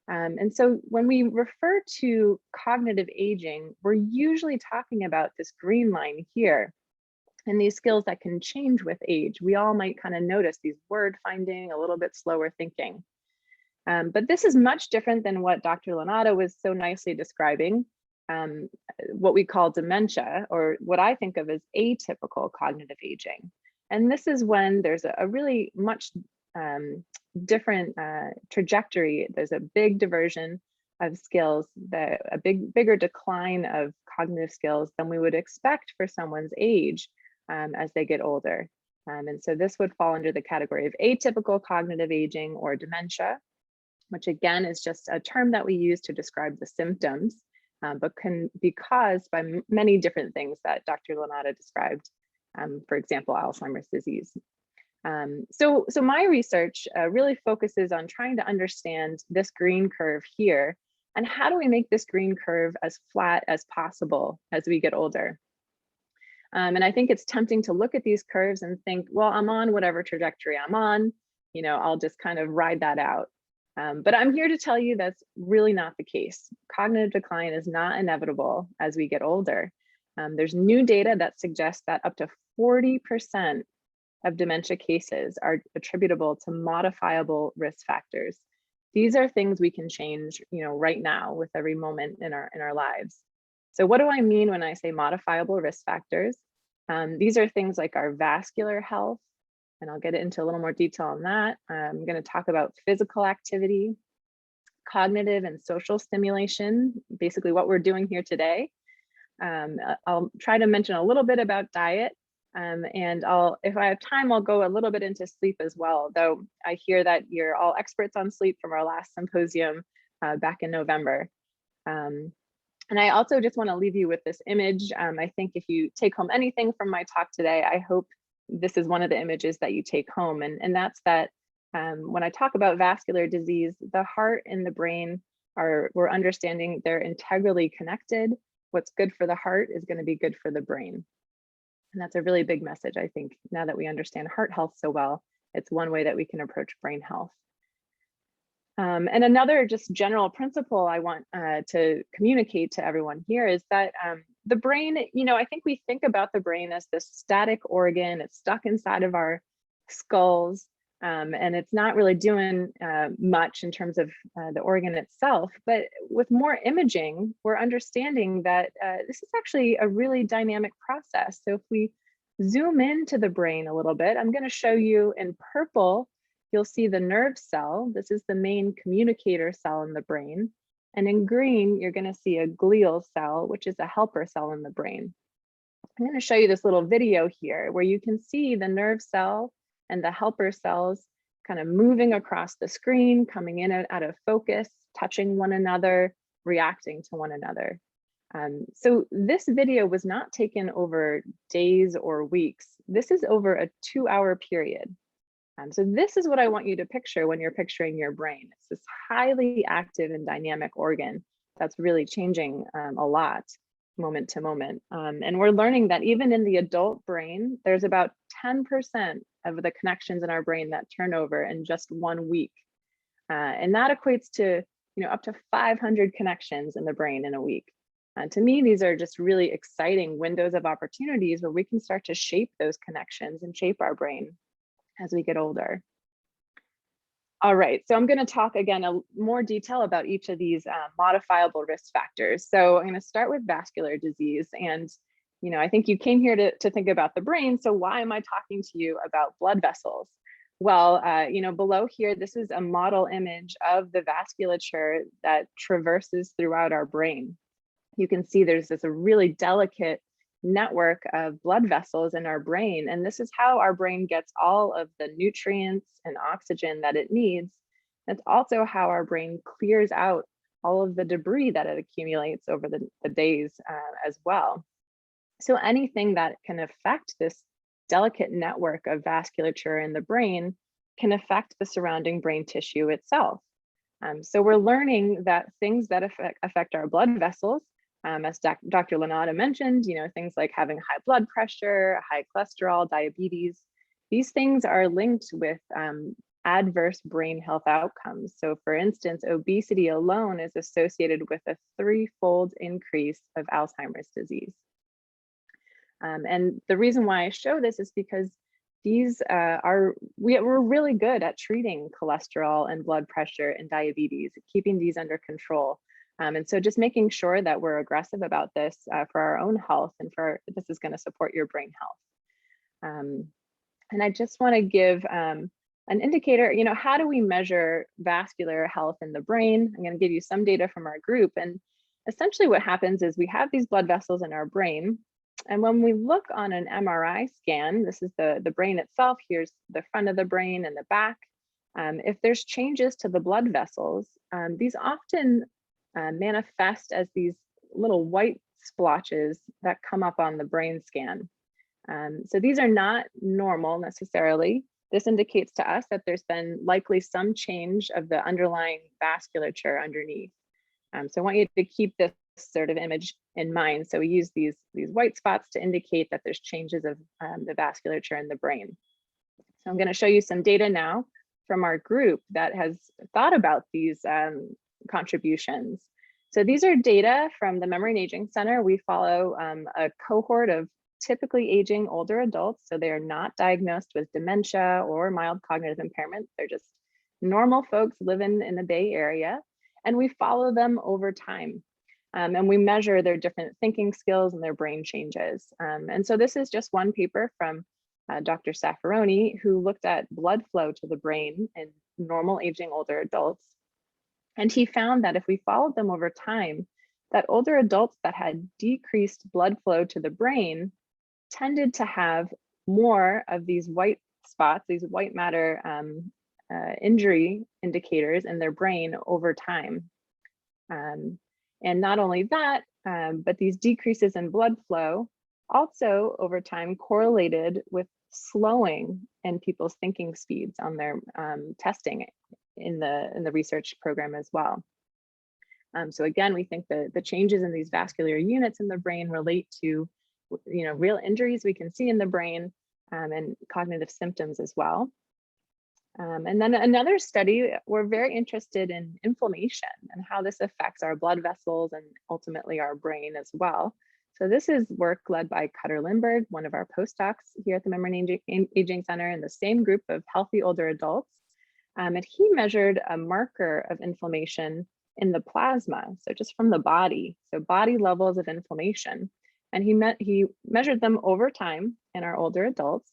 And so when we refer to cognitive aging, we're usually talking about this green line here and these skills that can change with age. We all might kind of notice these word finding, a little bit slower thinking. But this is much different than what Dr. Lanata was so nicely describing, what we call dementia, or what I think of as atypical cognitive aging. And this is when there's a really much different trajectory. There's a big diversion of skills, a bigger decline of cognitive skills than we would expect for someone's age as they get older. And so this would fall under the category of atypical cognitive aging or dementia, which again is just a term that we use to describe the symptoms, but can be caused by many different things that Dr. Lanata described, for example, Alzheimer's disease. So my research really focuses on trying to understand this green curve here, and how do we make this green curve as flat as possible as we get older. And I think it's tempting to look at these curves and think, well, I'm on whatever trajectory I'm on, I'll just kind of ride that out. But I'm here to tell you that's really not the case. Cognitive decline is not inevitable as we get older. There's new data that suggests that up to 40% of dementia cases are attributable to modifiable risk factors. These are things we can change, right now with every moment in our lives. So what do I mean when I say modifiable risk factors? These are things like our vascular health, and I'll get into a little more detail on that. I'm going to talk about physical activity, cognitive and social stimulation, basically what we're doing here today. I'll try to mention a little bit about diet, and if I have time, I'll go a little bit into sleep as well, though I hear that you're all experts on sleep from our last symposium back in November. And I also just want to leave you with this image. I think if you take home anything from my talk today, I hope this is one of the images that you take home. And that's that when I talk about vascular disease, the heart and the brain we're understanding they're integrally connected. What's good for the heart is going to be good for the brain. And that's a really big message, I think, now that we understand heart health so well. It's one way that we can approach brain health. And another just general principle I want to communicate to everyone here is that the brain, I think we think about the brain as this static organ. It's stuck inside of our skulls, and it's not really doing much in terms of the organ itself. But with more imaging, we're understanding that this is actually a really dynamic process. So if we zoom into the brain a little bit, I'm going to show you in purple. You'll see the nerve cell. This is the main communicator cell in the brain. And in green, you're going to see a glial cell, which is a helper cell in the brain. I'm going to show you this little video here where you can see the nerve cell and the helper cells kind of moving across the screen, coming in and out of focus, touching one another, reacting to one another. So this video was not taken over days or weeks. This is over a 2-hour period. So this is what I want you to picture when you're picturing your brain. It's this highly active and dynamic organ that's really changing a lot moment to moment. And we're learning that even in the adult brain, there's about 10% of the connections in our brain that turn over in just 1 week. And that equates to, up to 500 connections in the brain in a week. To me, these are just really exciting windows of opportunities where we can start to shape those connections and shape our brain as we get older. All right, so I'm going to talk again more detail about each of these modifiable risk factors. So I'm going to start with vascular disease. And, I think you came here to think about the brain. So why am I talking to you about blood vessels? Well, below here, this is a model image of the vasculature that traverses throughout our brain. You can see there's a really delicate network of blood vessels in our brain. And this is how our brain gets all of the nutrients and oxygen that it needs. It's also how our brain clears out all of the debris that it accumulates over the days as well. So anything that can affect this delicate network of vasculature in the brain can affect the surrounding brain tissue itself. So we're learning that things that affect our blood vessels, as Dr. Lanata mentioned, things like having high blood pressure, high cholesterol, diabetes, these things are linked with adverse brain health outcomes. So for instance, obesity alone is associated with a 3-fold increase of Alzheimer's disease. And the reason why I show this is because these we're really good at treating cholesterol and blood pressure and diabetes, keeping these under control. And so just making sure that we're aggressive about this for our own health and this is going to support your brain health. And I just want to give an indicator, how do we measure vascular health in the brain? I'm going to give you some data from our group. And essentially what happens is we have these blood vessels in our brain. And when we look on an MRI scan, this is the brain itself, here's the front of the brain and the back. If there's changes to the blood vessels, these often manifest as these little white splotches that come up on the brain scan. So these are not normal necessarily. This indicates to us that there's been likely some change of the underlying vasculature underneath. So I want you to keep this sort of image in mind. So we use these white spots to indicate that there's changes of the vasculature in the brain. So I'm going to show you some data now from our group that has thought about these contributions. So these are data from the Memory and Aging Center. We follow a cohort of typically aging older adults. So they are not diagnosed with dementia or mild cognitive impairment. They're just normal folks living in the Bay Area. And we follow them over time. And we measure their different thinking skills and their brain changes. And so this is just one paper from Dr. Saffaroni, who looked at blood flow to the brain in normal aging older adults. And he found that if we followed them over time, that older adults that had decreased blood flow to the brain tended to have more of these white spots, these white matter injury indicators in their brain over time. And not only that, but these decreases in blood flow also over time correlated with slowing in people's thinking speeds on their testing in the research program as well. So again, we think the changes in these vascular units in the brain relate to real injuries we can see in the brain and cognitive symptoms as well. And then another study, we're very interested in inflammation and how this affects our blood vessels and ultimately our brain as well. So this is work led by Cutter Lindbergh, one of our postdocs here at the Memory and Aging Center in the same group of healthy older adults. And he measured a marker of inflammation in the plasma, so just from the body, so body levels of inflammation. And he measured them over time in our older adults.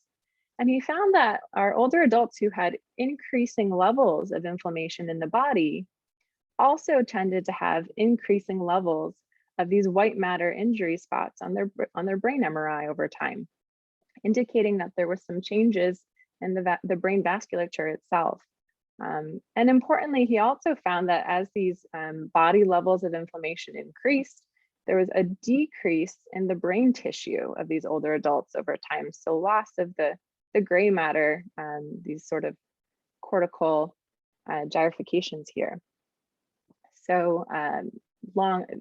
And he found that our older adults who had increasing levels of inflammation in the body also tended to have increasing levels of these white matter injury spots on their brain MRI over time, indicating that there were some changes in the brain vasculature itself. And importantly, he also found that as these body levels of inflammation increased, there was a decrease in the brain tissue of these older adults over time. So loss of the gray matter, these sort of cortical gyrifications here. So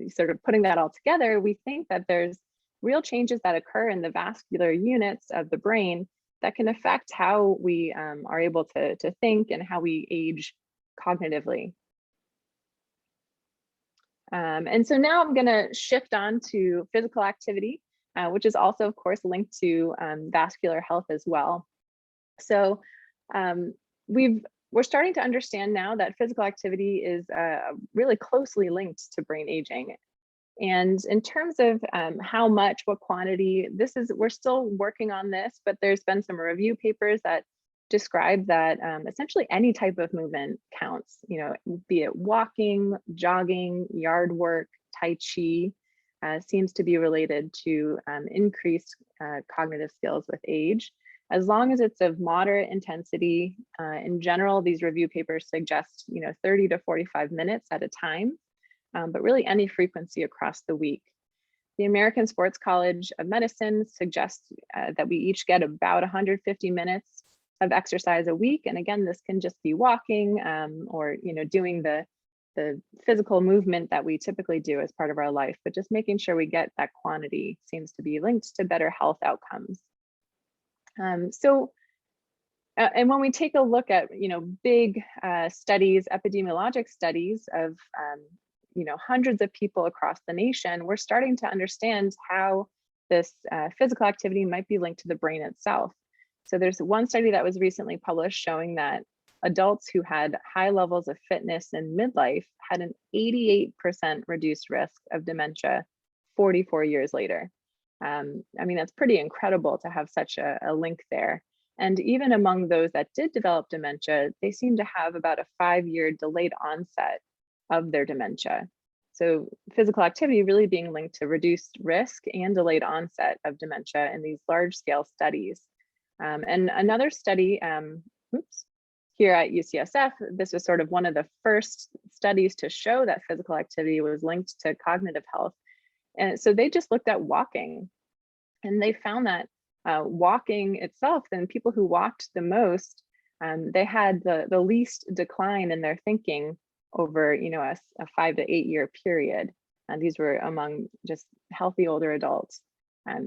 sort of putting that all together, we think that there's real changes that occur in the vascular units of the brain that can affect how we are able to think and how we age cognitively. And so now I'm going to shift on to physical activity, which is also, of course, linked to vascular health as well. So we're starting to understand now that physical activity is really closely linked to brain aging. And in terms of how much, what quantity, we're still working on this, but there's been some review papers that describe that essentially any type of movement counts, be it walking, jogging, yard work, Tai Chi, seems to be related to increased cognitive skills with age. As long as it's of moderate intensity, in general, these review papers suggest 30 to 45 minutes at a time, but really any frequency across the week. The American Sports College of Medicine suggests that we each get about 150 minutes of exercise a week. And again, this can just be walking or doing the physical movement that we typically do as part of our life, but just making sure we get that quantity seems to be linked to better health outcomes. And when we take a look at big studies, epidemiologic studies of hundreds of people across the nation, we're starting to understand how this physical activity might be linked to the brain itself. So there's one study that was recently published showing that adults who had high levels of fitness in midlife had an 88% reduced risk of dementia 44 years later. I mean, that's pretty incredible to have such a link there. And even among those that did develop dementia, they seem to have about a 5-year delayed onset of their dementia. So physical activity really being linked to reduced risk and delayed onset of dementia in these large scale studies. And another study, here at UCSF, this was sort of one of the first studies to show that physical activity was linked to cognitive health. And so they just looked at walking, and they found that walking itself, and people who walked the most, they had the least decline in their thinking over a 5 to 8 year period. And these were among just healthy older adults.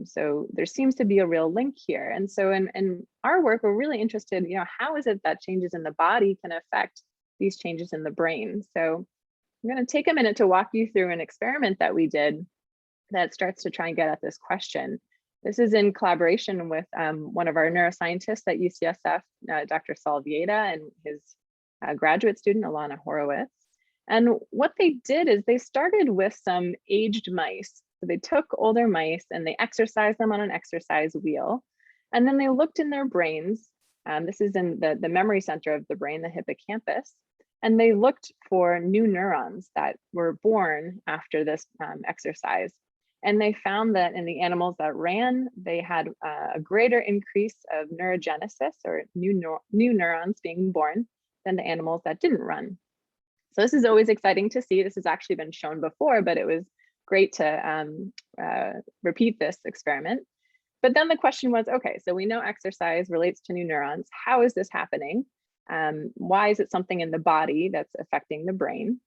So there seems to be a real link here. And so in our work, we're really interested, how is it that changes in the body can affect these changes in the brain? So I'm going to take a minute to walk you through an experiment that we did that starts to try and get at this question. This is in collaboration with one of our neuroscientists at UCSF, Dr. Saul Vieta, and his graduate student, Alana Horowitz. And what they did is they started with some aged mice. So they took older mice and they exercised them on an exercise wheel. And then they looked in their brains. This is in the memory center of the brain, the hippocampus. And they looked for new neurons that were born after this exercise. And they found that in the animals that ran, they had a greater increase of neurogenesis, or new neurons being born, than the animals that didn't run. So this is always exciting to see. This has actually been shown before, but it was great to repeat this experiment. But then the question was, okay, so we know exercise relates to new neurons. How is this happening? Why is it something in the body that's affecting the brain?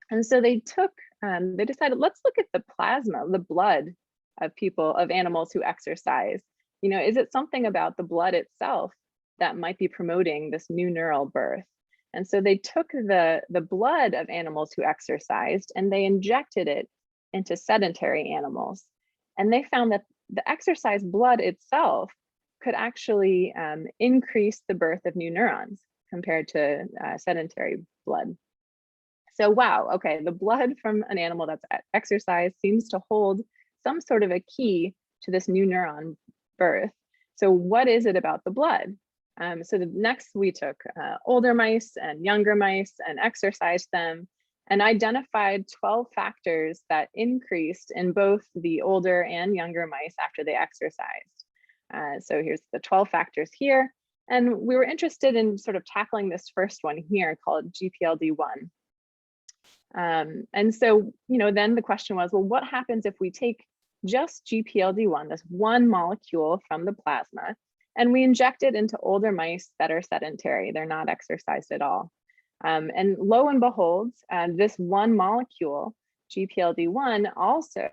And so they decided, let's look at the plasma, the blood of animals who exercise. Is it something about the blood itself that might be promoting this new neural birth? And so they took the blood of animals who exercised and they injected it into sedentary animals. And they found that the exercise blood itself could actually increase the birth of new neurons compared to sedentary blood. So wow, okay, the blood from an animal that's exercised seems to hold some sort of a key to this new neuron birth. So what is it about the blood? So next we took older mice and younger mice and exercised them and identified 12 factors that increased in both the older and younger mice after they exercised. So here's the 12 factors here. And we were interested in sort of tackling this first one here called GPLD1. And so, then the question was, well, what happens if we take just GPLD1, this one molecule from the plasma, and we inject it into older mice that are sedentary, they're not exercised at all. And lo and behold, this one molecule, GPLD1, also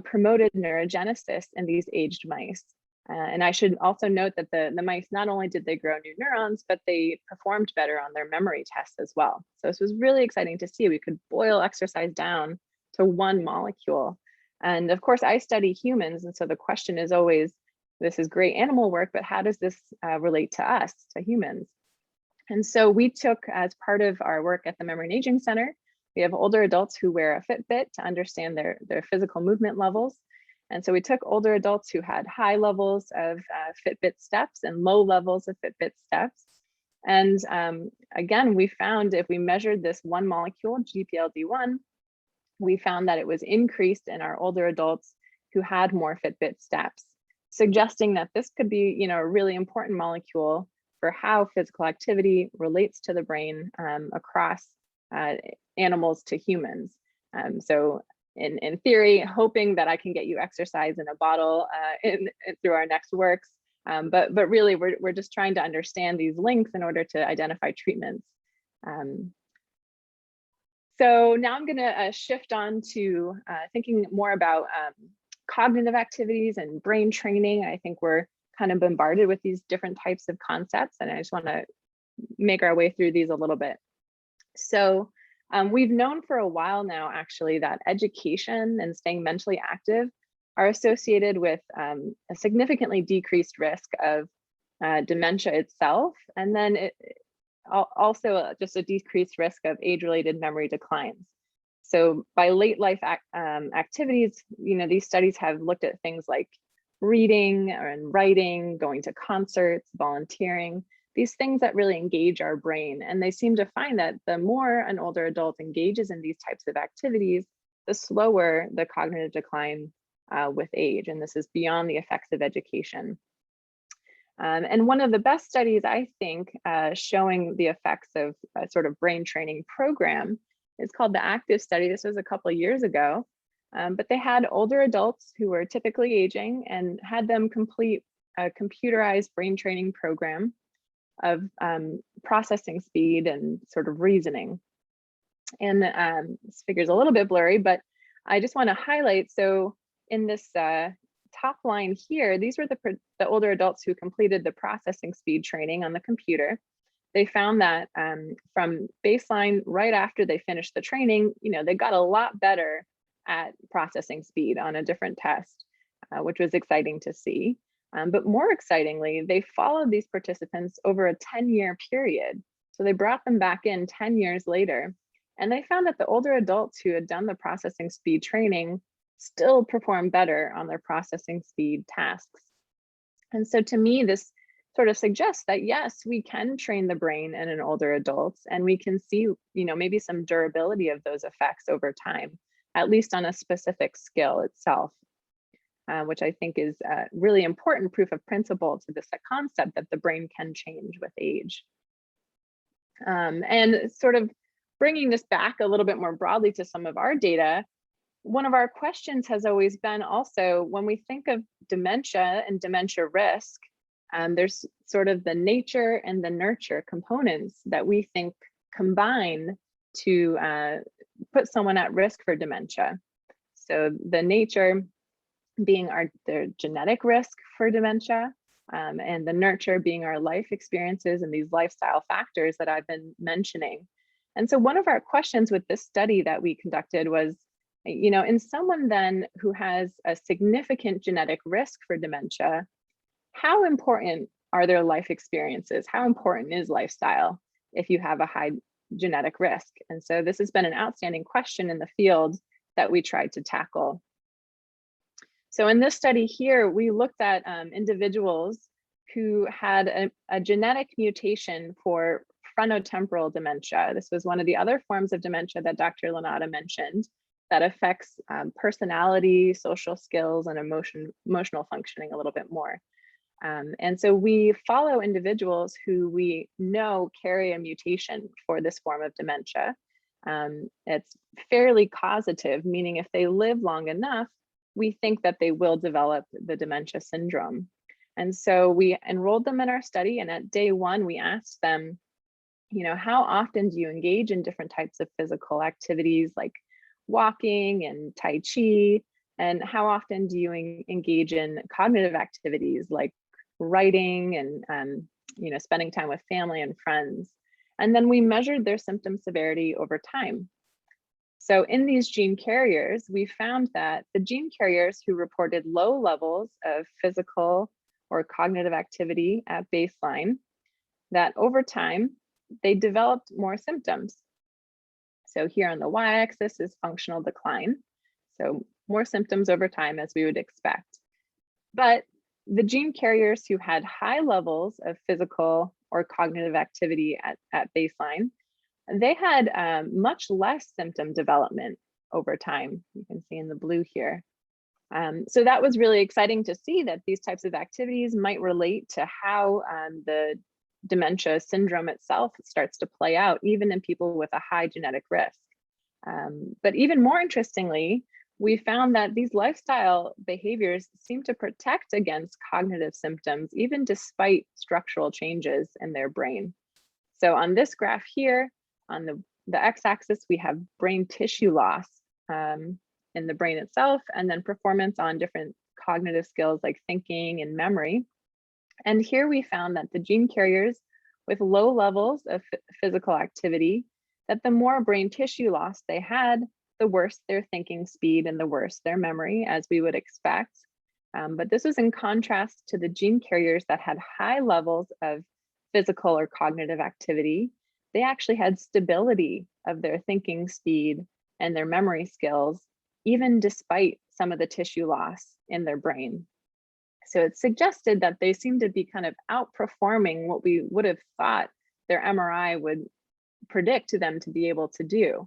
promoted neurogenesis in these aged mice. And I should also note that the mice, not only did they grow new neurons, but they performed better on their memory tests as well. So this was really exciting to see. We could boil exercise down to one molecule. And of course, I study humans. And so the question is always, this is great animal work, but how does this relate to us, to humans? And so we took, as part of our work at the Memory and Aging Center, we have older adults who wear a Fitbit to understand their physical movement levels. And so we took older adults who had high levels of Fitbit steps and low levels of Fitbit steps. And again, we found if we measured this one molecule, GPLD1, we found that it was increased in our older adults who had more Fitbit steps, suggesting that this could be, a really important molecule for how physical activity relates to the brain across animals to humans. So in theory, hoping that I can get you exercise in a bottle through our next works, but really we're just trying to understand these links in order to identify treatments. So now I'm going to shift on to thinking more about cognitive activities and brain training. I think we're kind of bombarded with these different types of concepts, and I just want to make our way through these a little bit. So we've known for a while now, actually, that education and staying mentally active are associated with a significantly decreased risk of dementia itself, and then also just a decreased risk of age-related memory declines. So by late life activities, these studies have looked at things like reading and writing, going to concerts, volunteering, these things that really engage our brain. And they seem to find that the more an older adult engages in these types of activities, the slower the cognitive decline with age. And this is beyond the effects of education. And one of the best studies, I think, showing the effects of a sort of brain training program is called the ACTIVE study. This was a couple of years ago, but they had older adults who were typically aging and had them complete a computerized brain training program of processing speed and sort of reasoning. And this figure's a little bit blurry, but I just want to highlight, so in this top line here, these were the older adults who completed the processing speed training on the computer. They found that from baseline, right after they finished the training, they got a lot better at processing speed on a different test, which was exciting to see. But more excitingly, they followed these participants over a 10-year period. So they brought them back in 10 years later, and they found that the older adults who had done the processing speed training still performed better on their processing speed tasks. And so to me, this sort of suggests that yes, we can train the brain in an older adults, and we can see, maybe some durability of those effects over time, at least on a specific skill itself. Which I think is a really important proof of principle to this concept that the brain can change with age. And sort of bringing this back a little bit more broadly to some of our data, one of our questions has always been also, when we think of dementia and dementia risk, there's sort of the nature and the nurture components that we think combine to put someone at risk for dementia. So the nature being their genetic risk for dementia, and the nurture being our life experiences and these lifestyle factors that I've been mentioning. And so one of our questions with this study that we conducted was, in someone then who has a significant genetic risk for dementia, how important are their life experiences? How important is lifestyle if you have a high genetic risk? And so this has been an outstanding question in the field that we tried to tackle. So in this study here, we looked at individuals who had a genetic mutation for frontotemporal dementia. This was one of the other forms of dementia that Dr. Lanata mentioned that affects personality, social skills, and emotional functioning a little bit more. And so we follow individuals who we know carry a mutation for this form of dementia. It's fairly causative, meaning if they live long enough, we think that they will develop the dementia syndrome. And so we enrolled them in our study, and at day one, we asked them, how often do you engage in different types of physical activities like walking and Tai Chi? And how often do you engage in cognitive activities like writing and spending time with family and friends? And then we measured their symptom severity over time. So in these gene carriers, we found that the gene carriers who reported low levels of physical or cognitive activity at baseline, that over time, they developed more symptoms. So here on the y-axis is functional decline. So more symptoms over time as we would expect. But the gene carriers who had high levels of physical or cognitive activity at baseline, they had much less symptom development over time. You can see in the blue here. So that was really exciting to see that these types of activities might relate to how the dementia syndrome itself starts to play out, even in people with a high genetic risk. But even more interestingly, we found that these lifestyle behaviors seem to protect against cognitive symptoms, even despite structural changes in their brain. So on this graph here, on the x-axis, we have brain tissue loss in the brain itself, and then performance on different cognitive skills like thinking and memory. And here we found that the gene carriers with low levels of physical activity, that the more brain tissue loss they had, the worse their thinking speed and the worse their memory, as we would expect. But this was in contrast to the gene carriers that had high levels of physical or cognitive activity. They actually had stability of their thinking speed and their memory skills, even despite some of the tissue loss in their brain. So it suggested that they seemed to be kind of outperforming what we would have thought their MRI would predict to them to be able to do,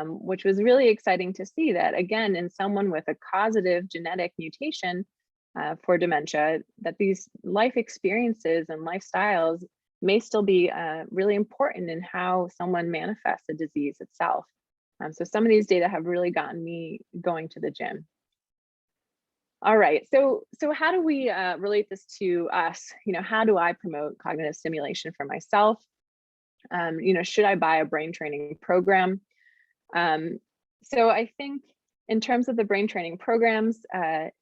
which was really exciting to see that, again, in someone with a causative genetic mutation for dementia, that these life experiences and lifestyles may still be really important in how someone manifests the disease itself. So some of these data have really gotten me going to the gym. All right, so how do we relate this to us? How do I promote cognitive stimulation for myself? Should I buy a brain training program? So I think in terms of the brain training programs,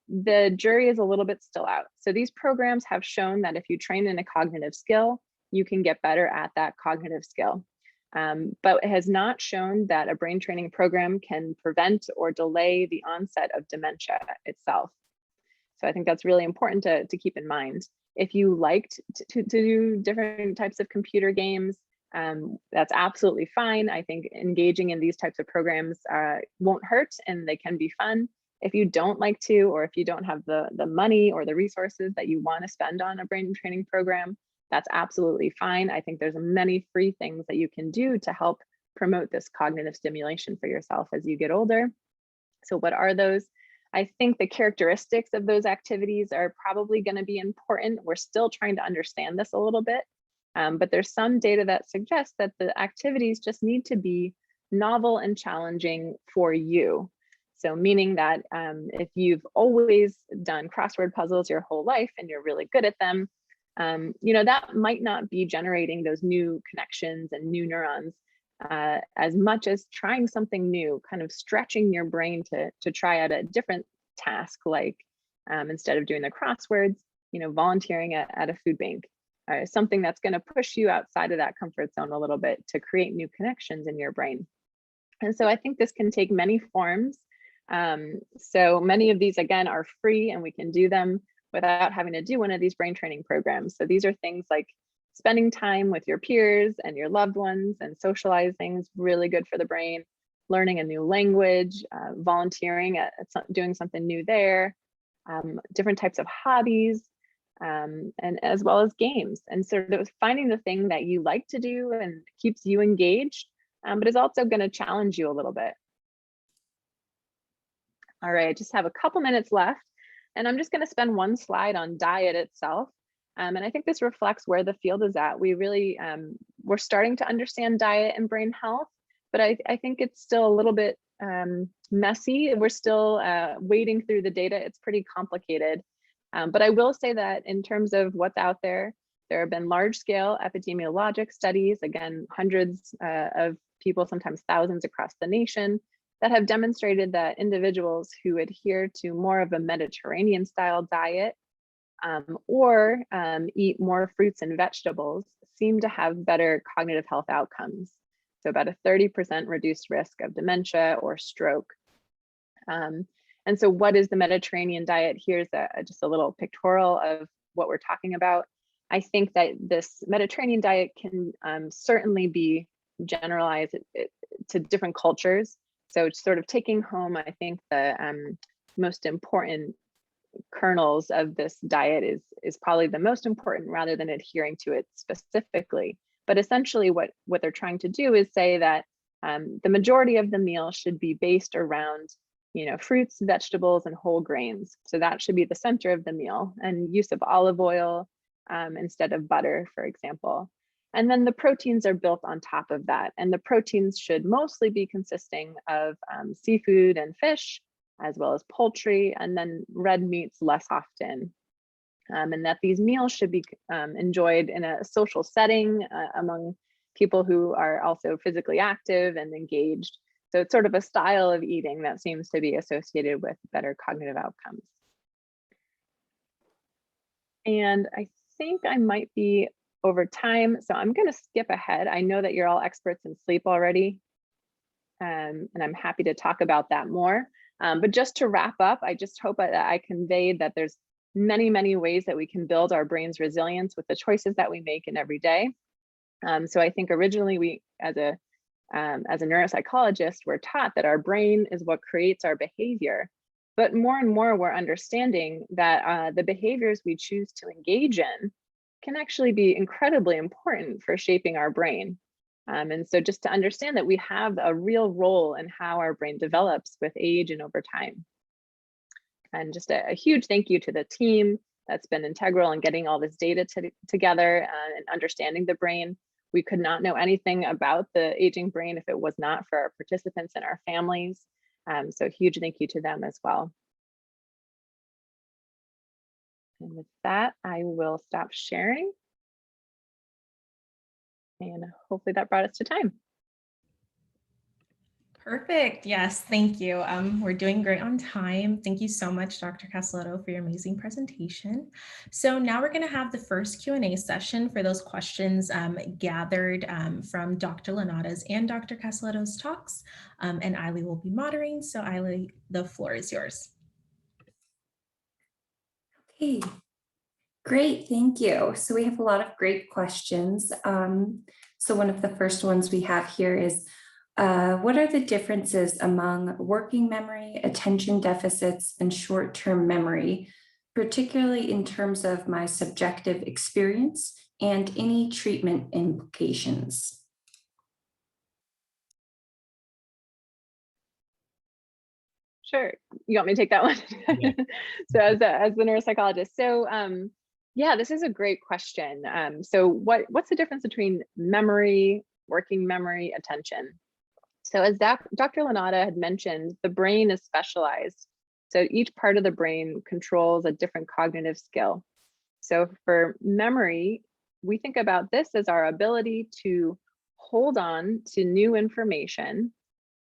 the jury is a little bit still out. So these programs have shown that if you train in a cognitive skill, you can get better at that cognitive skill. But it has not shown that a brain training program can prevent or delay the onset of dementia itself. So I think that's really important to keep in mind. If you liked to do different types of computer games, that's absolutely fine. I think engaging in these types of programs won't hurt, and they can be fun. If you don't like to, or if you don't have the money or the resources that you want to spend on a brain training program, that's absolutely fine. I think there's many free things that you can do to help promote this cognitive stimulation for yourself as you get older. So what are those? I think the characteristics of those activities are probably going to be important. We're still trying to understand this a little bit, but there's some data that suggests that the activities just need to be novel and challenging for you. So meaning that if you've always done crossword puzzles your whole life and you're really good at them, that might not be generating those new connections and new neurons as much as trying something new, kind of stretching your brain to try out a different task, like instead of doing the crosswords, volunteering at a food bank, something that's going to push you outside of that comfort zone a little bit to create new connections in your brain. And so I think this can take many forms. So many of these, again, are free, and we can do them without having to do one of these brain training programs. So these are things like spending time with your peers and your loved ones and socializing is really good for the brain, learning a new language, volunteering at doing something new there, different types of hobbies, and as well as games. And sort of finding the thing that you like to do and keeps you engaged, but is also going to challenge you a little bit. All right, I just have a couple minutes left, and I'm just going to spend one slide on diet itself. And I think this reflects where the field is at. We really, we're starting to understand diet and brain health, but I think it's still a little bit messy. We're still wading through the data. It's pretty complicated. But I will say that in terms of what's out there, there have been large scale epidemiologic studies, again, hundreds of people, sometimes thousands across the nation, that have demonstrated that individuals who adhere to more of a Mediterranean style diet or eat more fruits and vegetables seem to have better cognitive health outcomes. So about a 30% reduced risk of dementia or stroke. And so what is the Mediterranean diet? Here's just a little pictorial of what we're talking about. I think that this Mediterranean diet can certainly be generalized to different cultures. So it's sort of taking home, I think, the most important kernels of this diet is probably the most important, rather than adhering to it specifically. But essentially what they're trying to do is say that the majority of the meal should be based around, fruits, vegetables, and whole grains. So that should be the center of the meal, and use of olive oil instead of butter, for example. And then the proteins are built on top of that. And the proteins should mostly be consisting of seafood and fish, as well as poultry, and then red meats less often. And that these meals should be enjoyed in a social setting among people who are also physically active and engaged. So it's sort of a style of eating that seems to be associated with better cognitive outcomes. And I think I might be over time, so I'm going to skip ahead. I know that you're all experts in sleep already, and I'm happy to talk about that more. But just to wrap up, I just hope that I conveyed that there's many, many ways that we can build our brain's resilience with the choices that we make in every day. So I think originally we, as a neuropsychologist, we're taught that our brain is what creates our behavior. But more and more we're understanding that the behaviors we choose to engage in can actually be incredibly important for shaping our brain. And so just to understand that we have a real role in how our brain develops with age and over time. And just a huge thank you to the team that's been integral in getting all this data together and understanding the brain. We could not know anything about the aging brain if it was not for our participants and our families. So huge thank you to them as well. And with that, I will stop sharing. And hopefully that brought us to time. Perfect. Yes, thank you. We're doing great on time. Thank you so much, Dr. Casaletto, for your amazing presentation. So now we're going to have the first Q&A session for those questions gathered from Dr. Lanata's and Dr. Casaletto's talks. And Eiley will be moderating. So Eiley, the floor is yours. Okay, great, thank you. So we have a lot of great questions. So one of the first ones we have here is, what are the differences among working memory, attention deficits, and short-term memory, particularly in terms of my subjective experience and any treatment implications? Sure. You want me to take that one? Yeah. So as the neuropsychologist, so yeah, this is a great question. So what's the difference between memory, working memory, attention? So as Dr. Lanata had mentioned, the brain is specialized. So each part of the brain controls a different cognitive skill. So for memory, we think about this as our ability to hold on to new information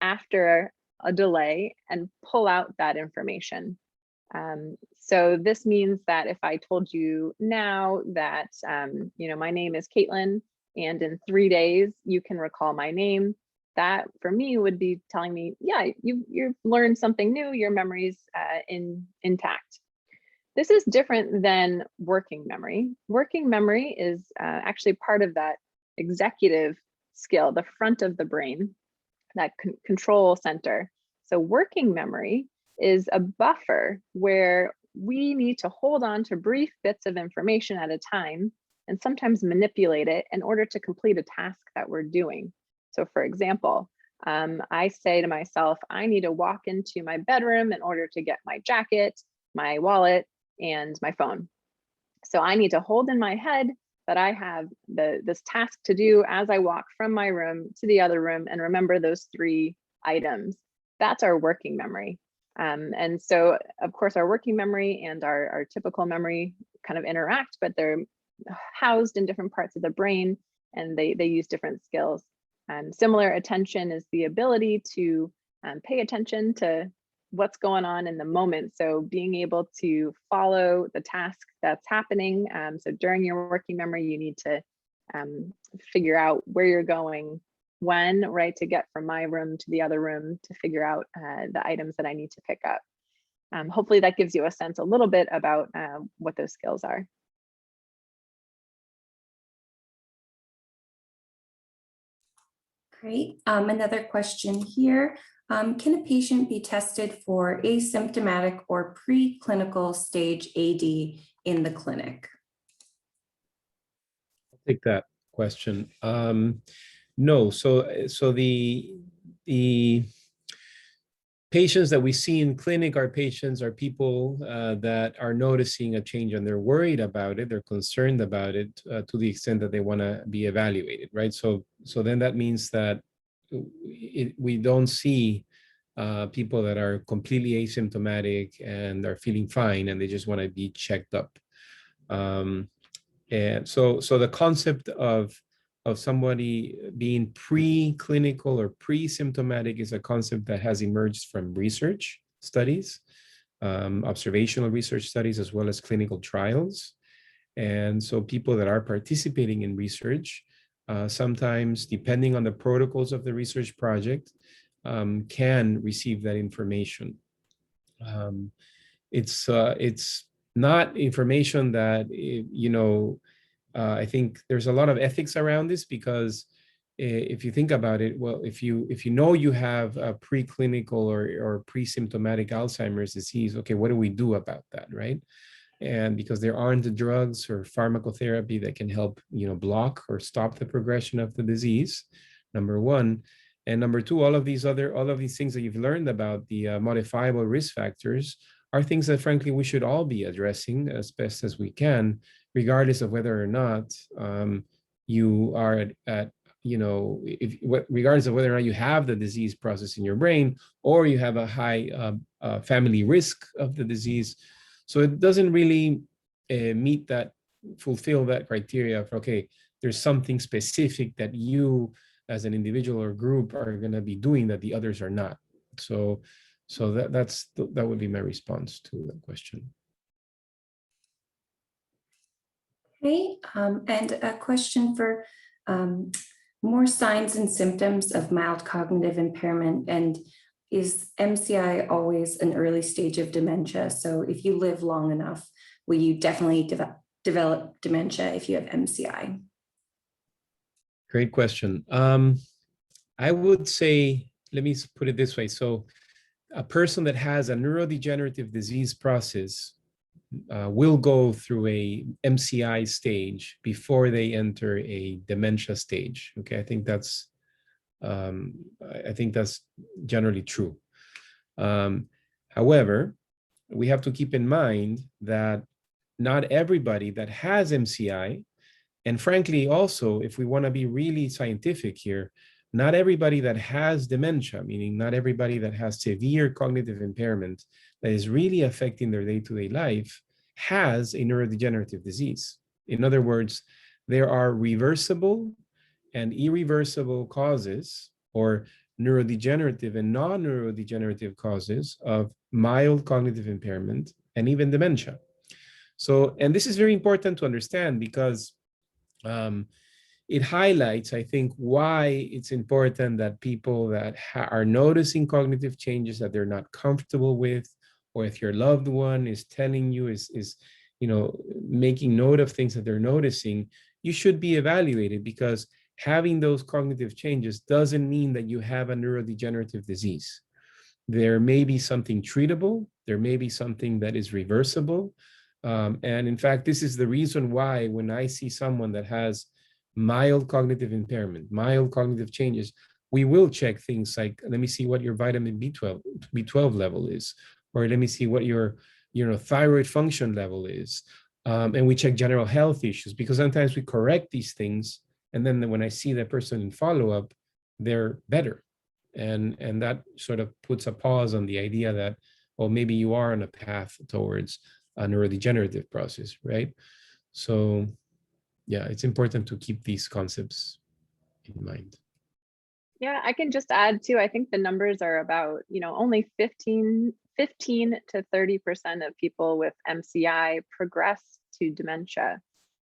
after a delay and pull out that information. So this means that if I told you now that, my name is Kaitlin, and in 3 days you can recall my name, that for me would be telling me, yeah, you've learned something new, your memory's intact. This is different than working memory. Working memory is actually part of that executive skill, the front of the brain, that control center. So working memory is a buffer where we need to hold on to brief bits of information at a time and sometimes manipulate it in order to complete a task that we're doing. So for example, I say to myself, I need to walk into my bedroom in order to get my jacket, my wallet, and my phone. So I need to hold in my head that I have this task to do as I walk from my room to the other room and remember those 3 items. That's our working memory. And so, of course, our working memory and our typical memory kind of interact, but they're housed in different parts of the brain and they use different skills. Similar attention is the ability to pay attention to what's going on in the moment. So being able to follow the task that's happening. So during your working memory, you need to figure out where you're going, when, right, to get from my room to the other room, to figure out the items that I need to pick up. Hopefully that gives you a sense a little bit about what those skills are. Great. Another question here. Can a patient be tested for asymptomatic or preclinical stage AD in the clinic? I'll take that question. No, so the patients that we see in clinic are people that are noticing a change and they're worried about it, they're concerned about it to the extent that they want to be evaluated, right? So then that means that we don't see people that are completely asymptomatic and are feeling fine and they just want to be checked up. And so the concept of somebody being preclinical or pre-symptomatic is a concept that has emerged from research studies, observational research studies, as well as clinical trials. And so people that are participating in research, sometimes depending on the protocols of the research project, can receive that information. It's not information that, I think there's a lot of ethics around this, because if you think about it, well, if you know you have a preclinical or pre-symptomatic Alzheimer's disease, okay, what do we do about that, right? And because there aren't drugs or pharmacotherapy that can help, block or stop the progression of the disease, number one. And number two, all of these things that you've learned about the modifiable risk factors are things that, frankly, we should all be addressing as best as we can, regardless of whether or not you are regardless of whether or not you have the disease process in your brain or you have a high family risk of the disease. So it doesn't really fulfill that criteria of, okay, there's something specific that you as an individual or group are going to be doing that the others are not. So that would be my response to the question. Okay, and a question for more signs and symptoms of mild cognitive impairment, and is MCI always an early stage of dementia? So if you live long enough, will you definitely develop dementia if you have MCI? Great question. I would say, let me put it this way. So a person that has a neurodegenerative disease process will go through a MCI stage before they enter a dementia stage. Okay, I think that's generally true. However, we have to keep in mind that not everybody that has MCI, and frankly, also, if we want to be really scientific here, not everybody that has dementia, meaning not everybody that has severe cognitive impairment that is really affecting their day-to-day life, has a neurodegenerative disease. In other words, there are reversible and irreversible causes, or neurodegenerative and non-neurodegenerative causes of mild cognitive impairment and even dementia. So, and this is very important to understand, because it highlights, I think, why it's important that people that are noticing cognitive changes that they're not comfortable with, or if your loved one is telling you, is making note of things that they're noticing, you should be evaluated, because having those cognitive changes doesn't mean that you have a neurodegenerative disease. There may be something treatable, there may be something that is reversible. And in fact, this is the reason why when I see someone that has mild cognitive impairment, mild cognitive changes, we will check things like, let me see what your vitamin B12 level is, or let me see what your thyroid function level is. And we check general health issues, because sometimes we correct these things, and then when I see that person in follow-up, they're better. And that sort of puts a pause on the idea that, well, maybe you are on a path towards a neurodegenerative process, right? So yeah, it's important to keep these concepts in mind. Yeah, I can just add too, I think the numbers are about, only 15 to 30% of people with MCI progress to dementia,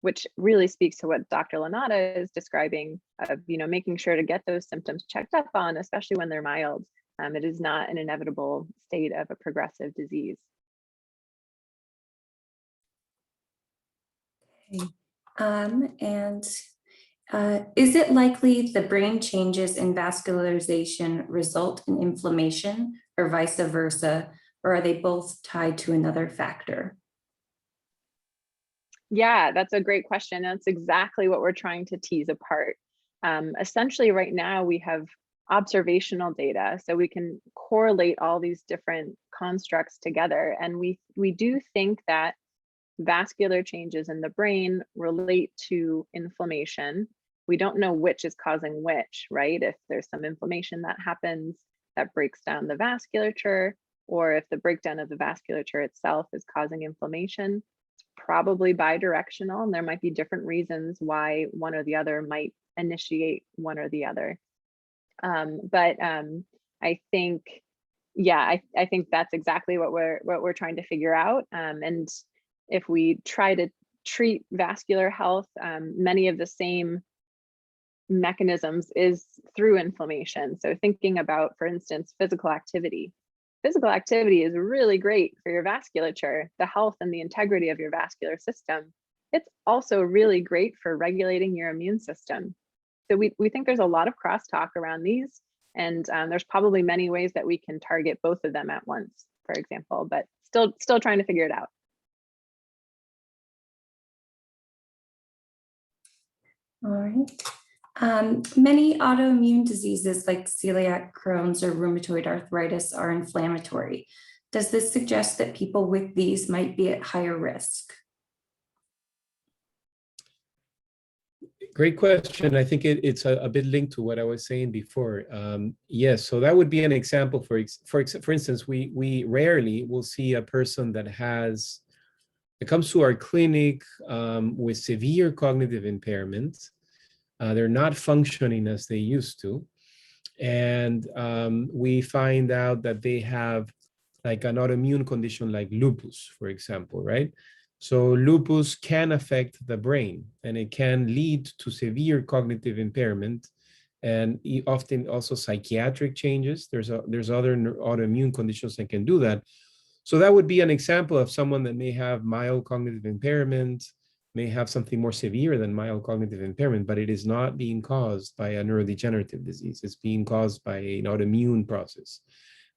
which really speaks to what Dr. Lanata is describing of, making sure to get those symptoms checked up on, especially when they're mild. It is not an inevitable state of a progressive disease. Okay. Is it likely the brain changes in vascularization result in inflammation or vice versa, or are they both tied to another factor? Yeah, that's a great question. That's exactly what we're trying to tease apart. Essentially, right now we have observational data, so we can correlate all these different constructs together. And we do think that vascular changes in the brain relate to inflammation. We don't know which is causing which, right? If there's some inflammation that happens that breaks down the vasculature, or if the breakdown of the vasculature itself is causing inflammation, it's probably bidirectional, and there might be different reasons why one or the other might initiate one or the other. I think, yeah, I think that's exactly what we're trying to figure out. And if we try to treat vascular health, many of the same mechanisms is through inflammation. So thinking about, for instance, physical activity. Physical activity is really great for your vasculature, the health and the integrity of your vascular system. It's also really great for regulating your immune system. So we think there's a lot of crosstalk around these, and there's probably many ways that we can target both of them at once, for example, but still trying to figure it out. All right. Many autoimmune diseases like celiac, Crohn's, or rheumatoid arthritis are inflammatory. Does this suggest that people with these might be at higher risk? Great question. I think it's a bit linked to what I was saying before. Yes, so that would be an example. For instance, we rarely will see a person that comes to our clinic with severe cognitive impairment. They're not functioning as they used to. And we find out that they have like an autoimmune condition like lupus, for example, right? So lupus can affect the brain, and it can lead to severe cognitive impairment, and often also psychiatric changes. There's other autoimmune conditions that can do that. So that would be an example of someone that may have mild cognitive impairment, may have something more severe than mild cognitive impairment, but it is not being caused by a neurodegenerative disease. It's being caused by an autoimmune process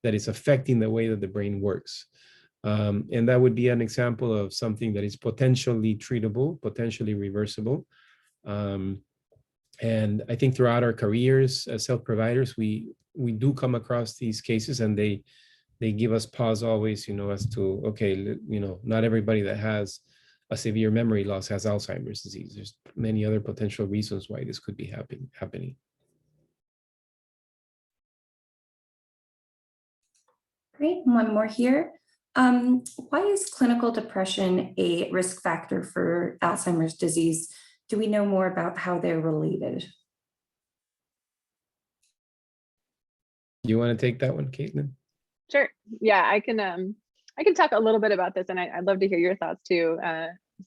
that is affecting the way that the brain works. And that would be an example of something that is potentially treatable, potentially reversible. And I think throughout our careers as health providers, we do come across these cases, and they give us pause always, as to, okay, not everybody that has a severe memory loss has Alzheimer's disease. There's many other potential reasons why this could be happening. Great, one more here. Why is clinical depression a risk factor for Alzheimer's disease? Do we know more about how they're related? You want to take that one, Kaitlin? Sure. Yeah, I can talk a little bit about this, and I'd love to hear your thoughts too,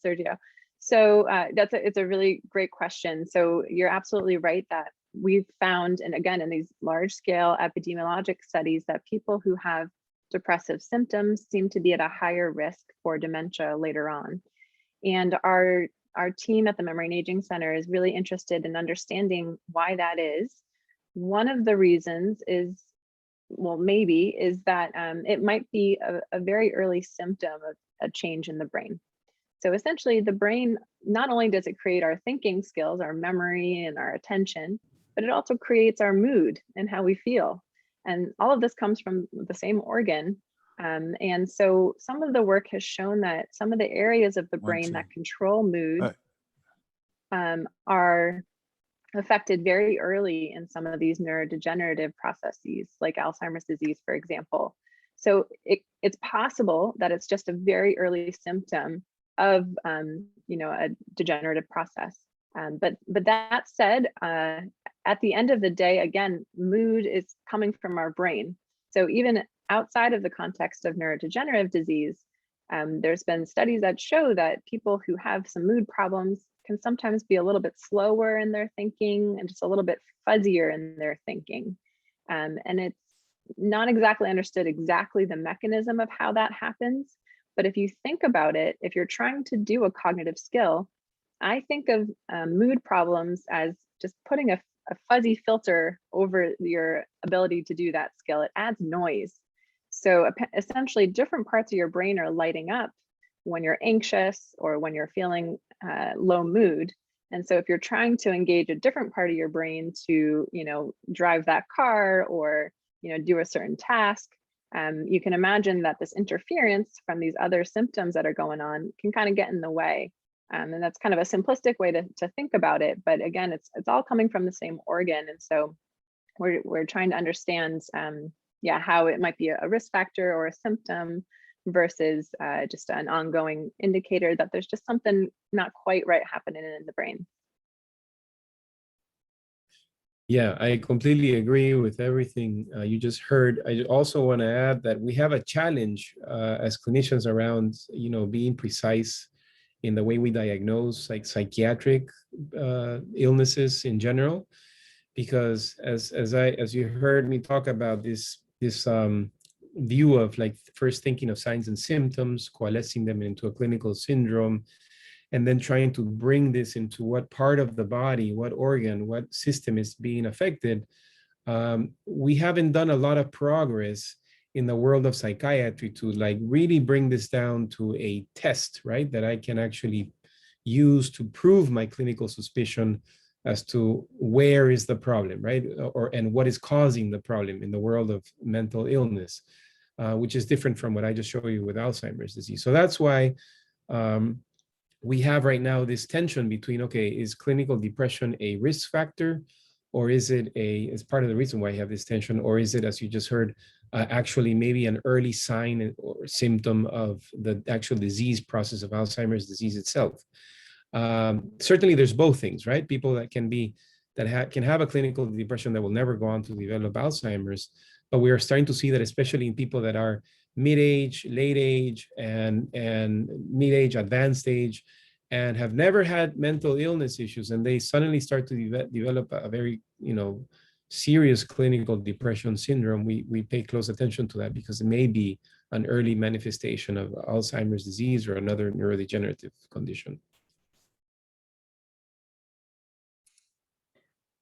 Serggio. So it's a really great question. So you're absolutely right that we've found, and again, in these large scale epidemiologic studies, that people who have depressive symptoms seem to be at a higher risk for dementia later on. And our team at the Memory and Aging Center is really interested in understanding why that is. One of the reasons is, well, maybe, is that it might be a very early symptom of a change in the brain. So essentially, the brain, not only does it create our thinking skills, our memory and our attention, but it also creates our mood and how we feel. And all of this comes from the same organ. And so some of the work has shown that some of the areas of the brain that control mood are affected very early in some of these neurodegenerative processes, like Alzheimer's disease, for example. So it's possible that it's just a very early symptom of a degenerative process. But that said, at the end of the day, again, mood is coming from our brain. So even outside of the context of neurodegenerative disease, there's been studies that show that people who have some mood problems can sometimes be a little bit slower in their thinking and just a little bit fuzzier in their thinking. And it's not exactly understood exactly the mechanism of how that happens. But if you think about it, if you're trying to do a cognitive skill, I think of mood problems as just putting a fuzzy filter over your ability to do that skill. It adds noise. So essentially different parts of your brain are lighting up when you're anxious or when you're feeling low mood. And so if you're trying to engage a different part of your brain to, drive that car or, do a certain task, you can imagine that this interference from these other symptoms that are going on can kind of get in the way. And that's kind of a simplistic way to think about it. But again, it's all coming from the same organ. And so we're trying to understand, how it might be a risk factor or a symptom versus just an ongoing indicator that there's just something not quite right happening in the brain. Yeah, I completely agree with everything you just heard. I also want to add that we have a challenge as clinicians around, being precise in the way we diagnose like psychiatric illnesses in general, because as you heard me talk about this view of like first thinking of signs and symptoms, coalescing them into a clinical syndrome, and then trying to bring this into what part of the body, what organ, what system is being affected. We haven't done a lot of progress in the world of psychiatry to like really bring this down to a test, right? That I can actually use to prove my clinical suspicion as to where is the problem, right? And what is causing the problem in the world of mental illness, which is different from what I just showed you with Alzheimer's disease. So that's why we have right now this tension between, okay, is clinical depression a risk factor, or is it is part of the reason why I have this tension, or is it, as you just heard, actually maybe an early sign or symptom of the actual disease process of Alzheimer's disease itself? Certainly there's both things, right? People that can have a clinical depression that will never go on to develop Alzheimer's, but we are starting to see that especially in people that are mid-age, late age, and mid-age, advanced age, and have never had mental illness issues, and they suddenly start to develop a very, serious clinical depression syndrome. We pay close attention to that because it may be an early manifestation of Alzheimer's disease or another neurodegenerative condition.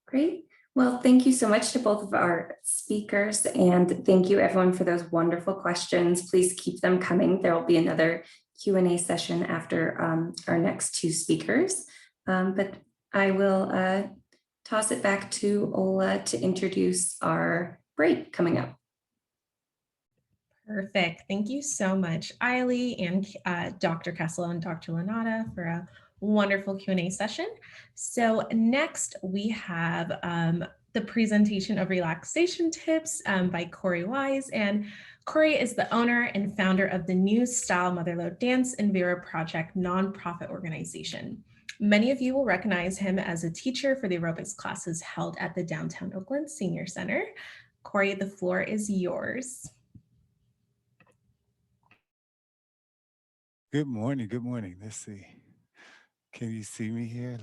Great. Well, thank you so much to both of our speakers, and thank you everyone for those wonderful questions. Please keep them coming. There will be another Q&A session after our next two speakers, but I will toss it back to Ola to introduce our break coming up. Perfect. Thank you so much, Eiley and Dr. Casaletto and Dr. Lanata for a wonderful Q&A session. So next we have the presentation of relaxation tips by Corey Wise. And Corey is the owner and founder of the New Style Motherlode Dance and Vera Project nonprofit organization. Many of you will recognize him as a teacher for the aerobics classes held at the Downtown Oakland Senior Center. Corey, the floor is yours. Good morning. Good morning. Let's see. Can you see me here?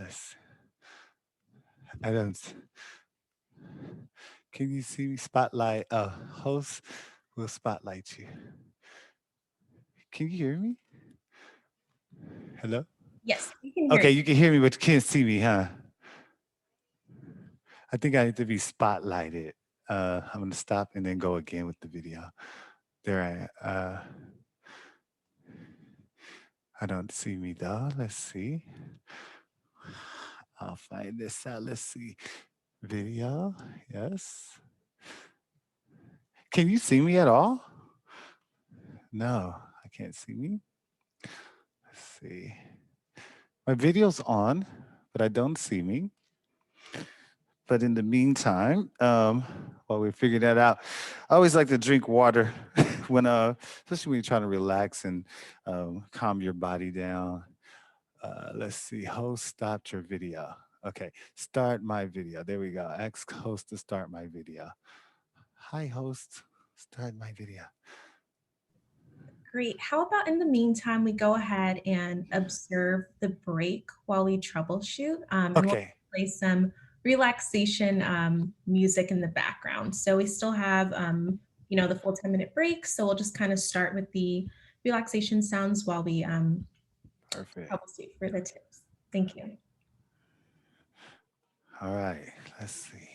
Can you see me? Spotlight. Host will spotlight you. Can you hear me? Hello? Yes, we can hear Okay, you. you can hear me, but you can't see me, huh? I think I need to be spotlighted. I'm going to stop and then go again with the video. There I don't see me though. Let's see. I'll find this out. Let's see. Video. Yes. Can you see me at all? No, I can't see me. Let's see. My video's on, but I don't see me. But in the meantime, while we're figuring that out, I always like to drink water when, especially when you're trying to relax and calm your body down. Let's see, host stopped your video. Okay, start my video. There we go. Ask host to start my video. Hi, host. Start my video. Great. How about in the meantime, we go ahead and observe the break while we troubleshoot, and we'll Okay. play some relaxation music in the background. So we still have, the full 10-minute break. So we'll just kind of start with the relaxation sounds while we Perfect. troubleshoot for the tips. Thank you. All right. Let's see.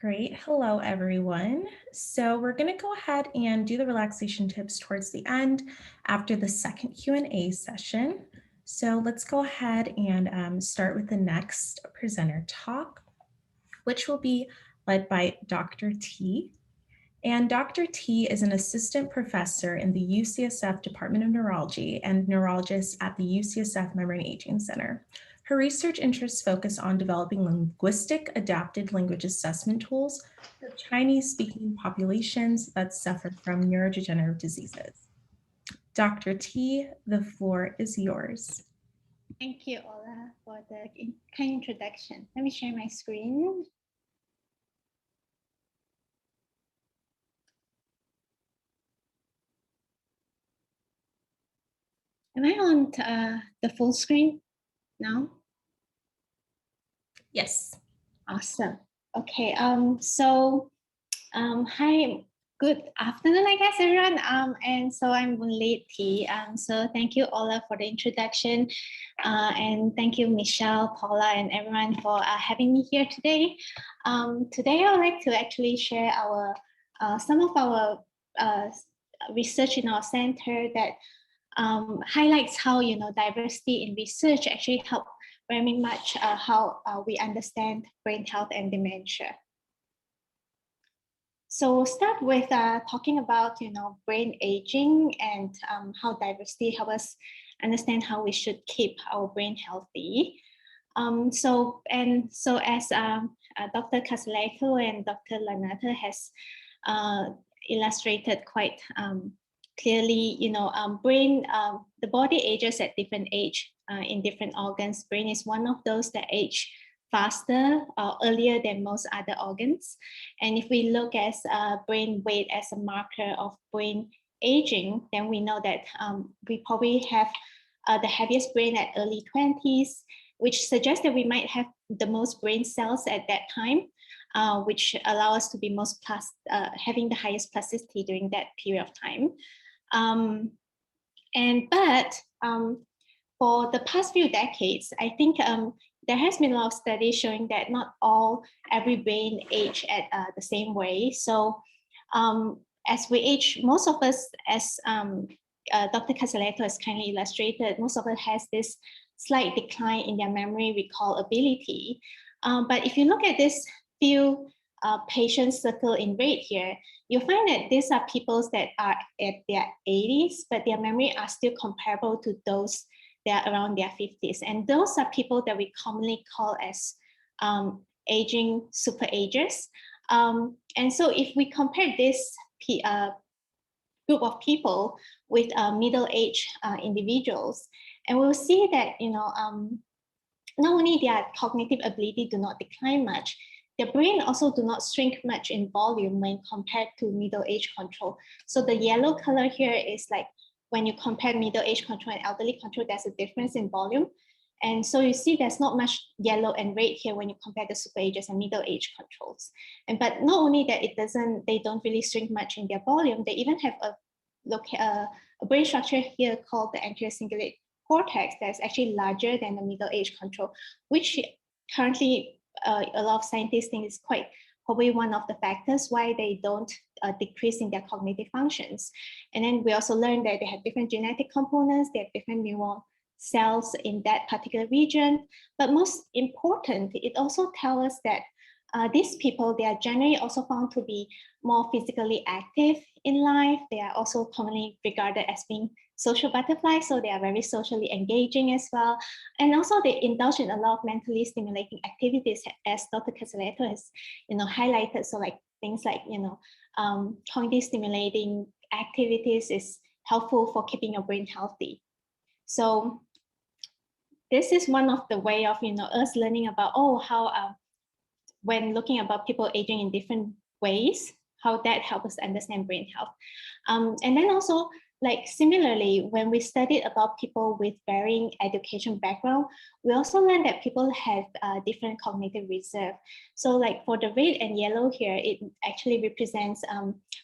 Great. Hello, everyone. So we're going to go ahead and do the relaxation tips towards the end after the second Q&A session. So let's go ahead and start with the next presenter talk, which will be led by Dr. T. And Dr. T is an assistant professor in the UCSF Department of Neurology and neurologist at the UCSF Memory and Aging Center. Her research interests focus on developing linguistic adapted language assessment tools for Chinese-speaking populations that suffer from neurodegenerative diseases. Dr. T, the floor is yours. Thank you, Ola, for the kind introduction. Let me share my screen. Am I on the full screen now? Yes. Awesome. Okay. Hi, good afternoon, I guess, everyone. And so I'm Boon T. So thank you, Ola, for the introduction, and thank you, Michelle, Paula, and everyone for having me here today. Today, I would like to actually share our some of our research in our center that highlights how diversity in research actually help very much how we understand brain health and dementia. So we'll start with talking about brain aging and how diversity helps us understand how we should keep our brain healthy. So as Dr. Casaletto and Dr. Lanata has illustrated quite clearly, brain, the body ages at different age in different organs. Brain is one of those that age faster or earlier than most other organs. And if we look at brain weight as a marker of brain aging, then we know that we probably have the heaviest brain at early 20s, which suggests that we might have the most brain cells at that time, which allow us to be most having the highest plasticity during that period of time. But for the past few decades, I think there has been a lot of studies showing that not every brain age at the same way. So as we age, most of us, as Dr. Casaletto has kindly illustrated, most of us has this slight decline in their memory recall ability. But if you look at this few patients circled in red here, you'll find that these are people that are at their 80s, but their memory are still comparable to those that are around their 50s. And those are people that we commonly call as aging super agers. And so if we compare this group of people with middle-aged individuals, and we'll see that not only their cognitive ability do not decline much, their brain also do not shrink much in volume when compared to middle-age control. So the yellow color here is like when you compare middle-age control and elderly control, there's a difference in volume. And so you see there's not much yellow and red here when you compare the super ages and middle-age controls. But not only that, they don't really shrink much in their volume, they even have a brain structure here called the anterior cingulate cortex that's actually larger than the middle-age control, which currently a lot of scientists think is quite probably one of the factors why they don't decrease in their cognitive functions. And then we also learned that they have different genetic components, they have different neural cells in that particular region. But most important, it also tells us that these people, they are generally also found to be more physically active in life. They are also commonly regarded as being social butterflies, so they are very socially engaging as well. And also they indulge in a lot of mentally stimulating activities, as Dr. Casaletto has highlighted. So like things like cognitive stimulating activities is helpful for keeping your brain healthy. So this is one of the way of us learning about how when looking about people aging in different ways, how that helps us understand brain health. And then also, like similarly, when we studied about people with varying education background, we also learned that people have different cognitive reserve. So like for the red and yellow here, it actually represents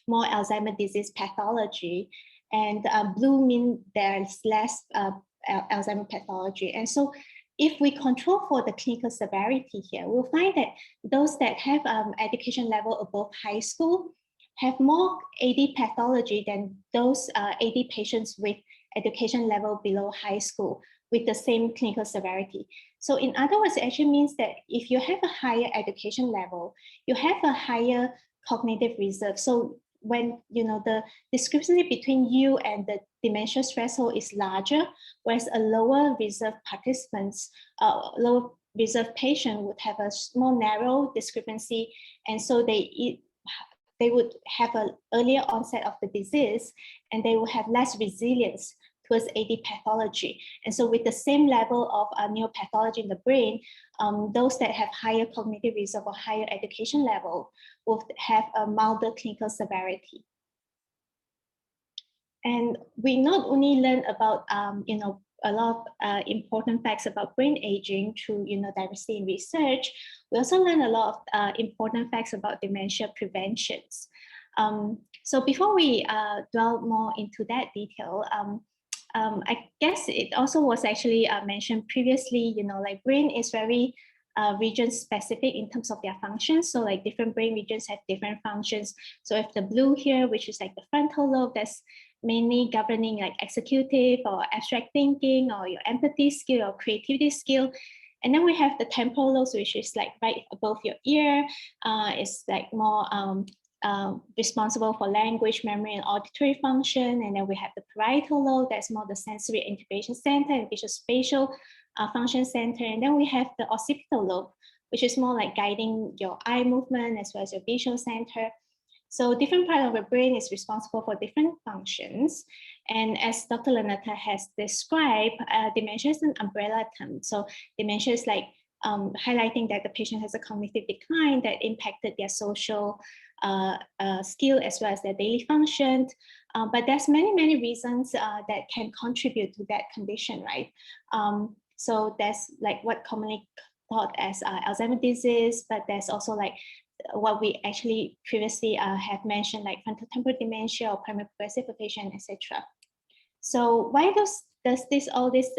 more Alzheimer's disease pathology, and blue means there's less Alzheimer's pathology. And so if we control for the clinical severity here, we'll find that those that have education level above high school have more AD pathology than those AD patients with education level below high school with the same clinical severity. So in other words, it actually means that if you have a higher education level, you have a higher cognitive reserve. So when the discrepancy between you and the dementia threshold is larger, whereas a lower reserve participants, lower reserve patient would have a more narrow discrepancy, and so they would have an earlier onset of the disease, and they will have less resilience towards AD pathology. And so with the same level of neuropathology in the brain, those that have higher cognitive reserve or higher education level will have a milder clinical severity. And we not only learn about a lot of important facts about brain aging through diversity in research, we also learn a lot of important facts about dementia preventions. So before we dwell more into that detail, I guess it also was actually mentioned previously, like brain is very region specific in terms of their functions. So like different brain regions have different functions. So if the blue here, which is like the frontal lobe, that's mainly governing like executive or abstract thinking or your empathy skill or creativity skill. And then we have the temporal lobes, which is like right above your ear. It's like more responsible for language, memory, and auditory function. And then we have the parietal lobe, that's more the sensory integration center and visual spatial function center. And then we have the occipital lobe, which is more like guiding your eye movement as well as your visual center. So different part of the brain is responsible for different functions. And as Dr. Lanata has described, dementia is an umbrella term. So dementia is like highlighting that the patient has a cognitive decline that impacted their social skill as well as their daily function. But there's many reasons that can contribute to that condition, right? So that's like what commonly thought as Alzheimer's disease, but there's also like what we actually previously have mentioned, like frontotemporal dementia or primary progressive aphasia, etc. So why does all this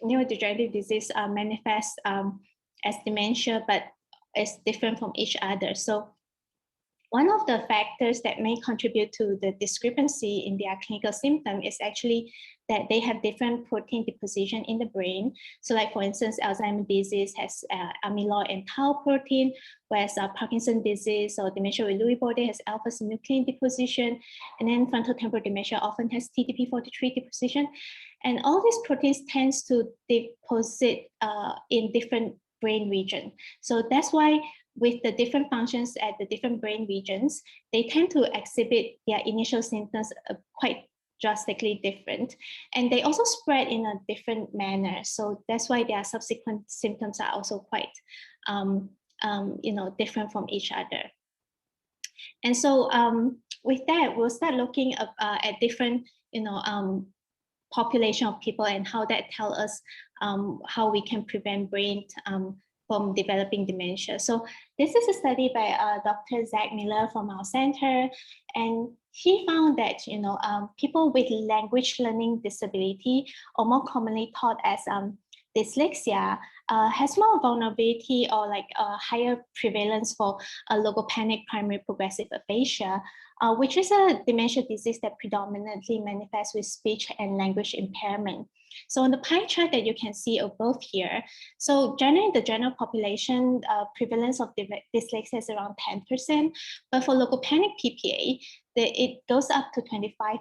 neurodegenerative disease manifest as dementia, but is different from each other? So one of the factors that may contribute to the discrepancy in their clinical symptom is actually that they have different protein deposition in the brain. So like, for instance, Alzheimer's disease has amyloid and tau protein, whereas Parkinson's disease or dementia with Lewy body has alpha-synuclein deposition. And then frontotemporal dementia often has TDP43 deposition. And all these proteins tends to deposit in different brain region. So that's why with the different functions at the different brain regions, they tend to exhibit their initial symptoms quite drastically different. And they also spread in a different manner. So that's why their subsequent symptoms are also quite different from each other. And so with that, we'll start looking at different population of people and how that tell us how we can prevent brain from developing dementia. So this is a study by Dr. Zach Miller from our center, and he found that people with language learning disability, or more commonly taught as dyslexia, has more vulnerability or like a higher prevalence for a logopenic primary progressive aphasia, which is a dementia disease that predominantly manifests with speech and language impairment. So on the pie chart that you can see above here, so generally the general population prevalence of dyslexia is around 10%, but for logopenic PPA, it goes up to 25%.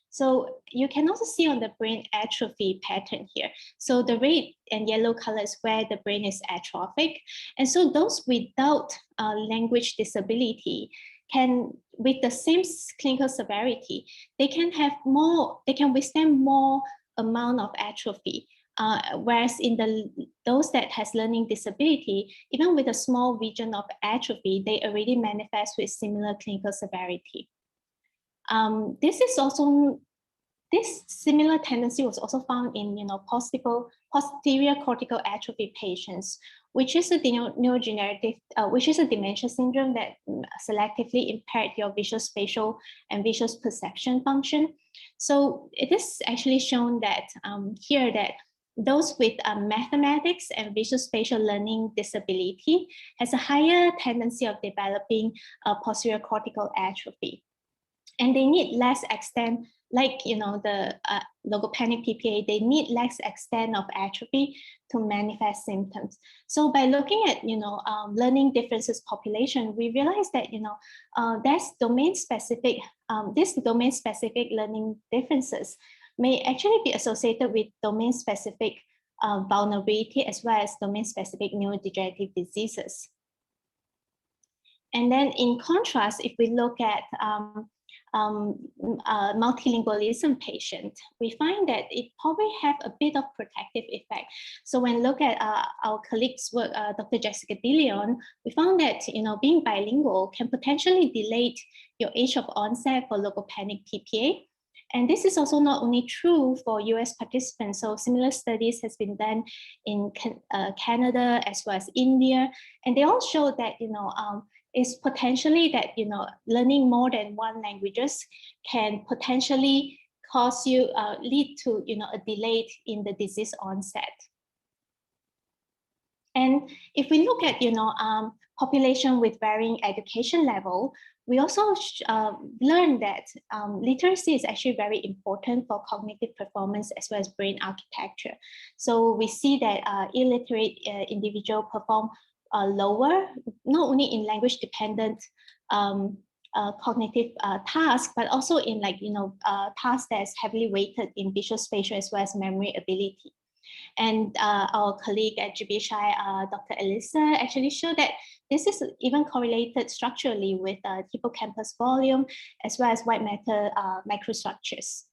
So you can also see on the brain atrophy pattern here. So the red and yellow color is where the brain is atrophic. And so those without language disability can, with the same clinical severity, they can withstand more amount of atrophy. Whereas in those that has learning disability, even with a small region of atrophy, they already manifest with similar clinical severity. This similar tendency was also found in posterior cortical atrophy patients, which is a neurodegenerative, which is a dementia syndrome that selectively impaired your visual spatial and visual perception function. So it is actually shown that here that those with mathematics and visual spatial learning disability has a higher tendency of developing posterior cortical atrophy. And they need less extent, like the logopenic PPA, they need less extent of atrophy to manifest symptoms. So by looking at learning differences population, we realize that there's domain-specific, these domain-specific learning differences may actually be associated with domain-specific vulnerability as well as domain-specific neurodegenerative diseases. And then in contrast, if we look at multilingualism patient, we find that it probably have a bit of protective effect. So when look at our colleagues' work, Dr. Jessica DeLeon, we found that being bilingual can potentially delay your age of onset for logopenic PPA. And this is also not only true for US participants. So similar studies has been done in Canada as well as India. And they all show that, is potentially that, learning more than one languages can potentially cause you, lead to, a delay in the disease onset. And if we look at, population with varying education level, we also learned that literacy is actually very important for cognitive performance as well as brain architecture. So we see that illiterate individuals perform lower, not only in language dependent cognitive tasks, but also in tasks that's heavily weighted in visual spatial as well as memory ability. And our colleague at GBHI, Dr. Elisa, actually showed that this is even correlated structurally with hippocampus volume as well as white matter microstructures.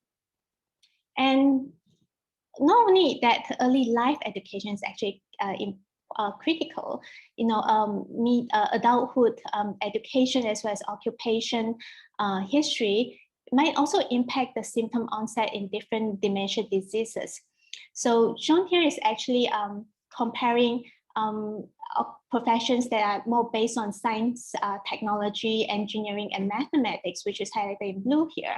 And not only that, early life education is actually critical, adulthood education as well as occupation history might also impact the symptom onset in different dementia diseases. So shown here is actually comparing professions that are more based on science, technology, engineering, and mathematics, which is highlighted in blue here,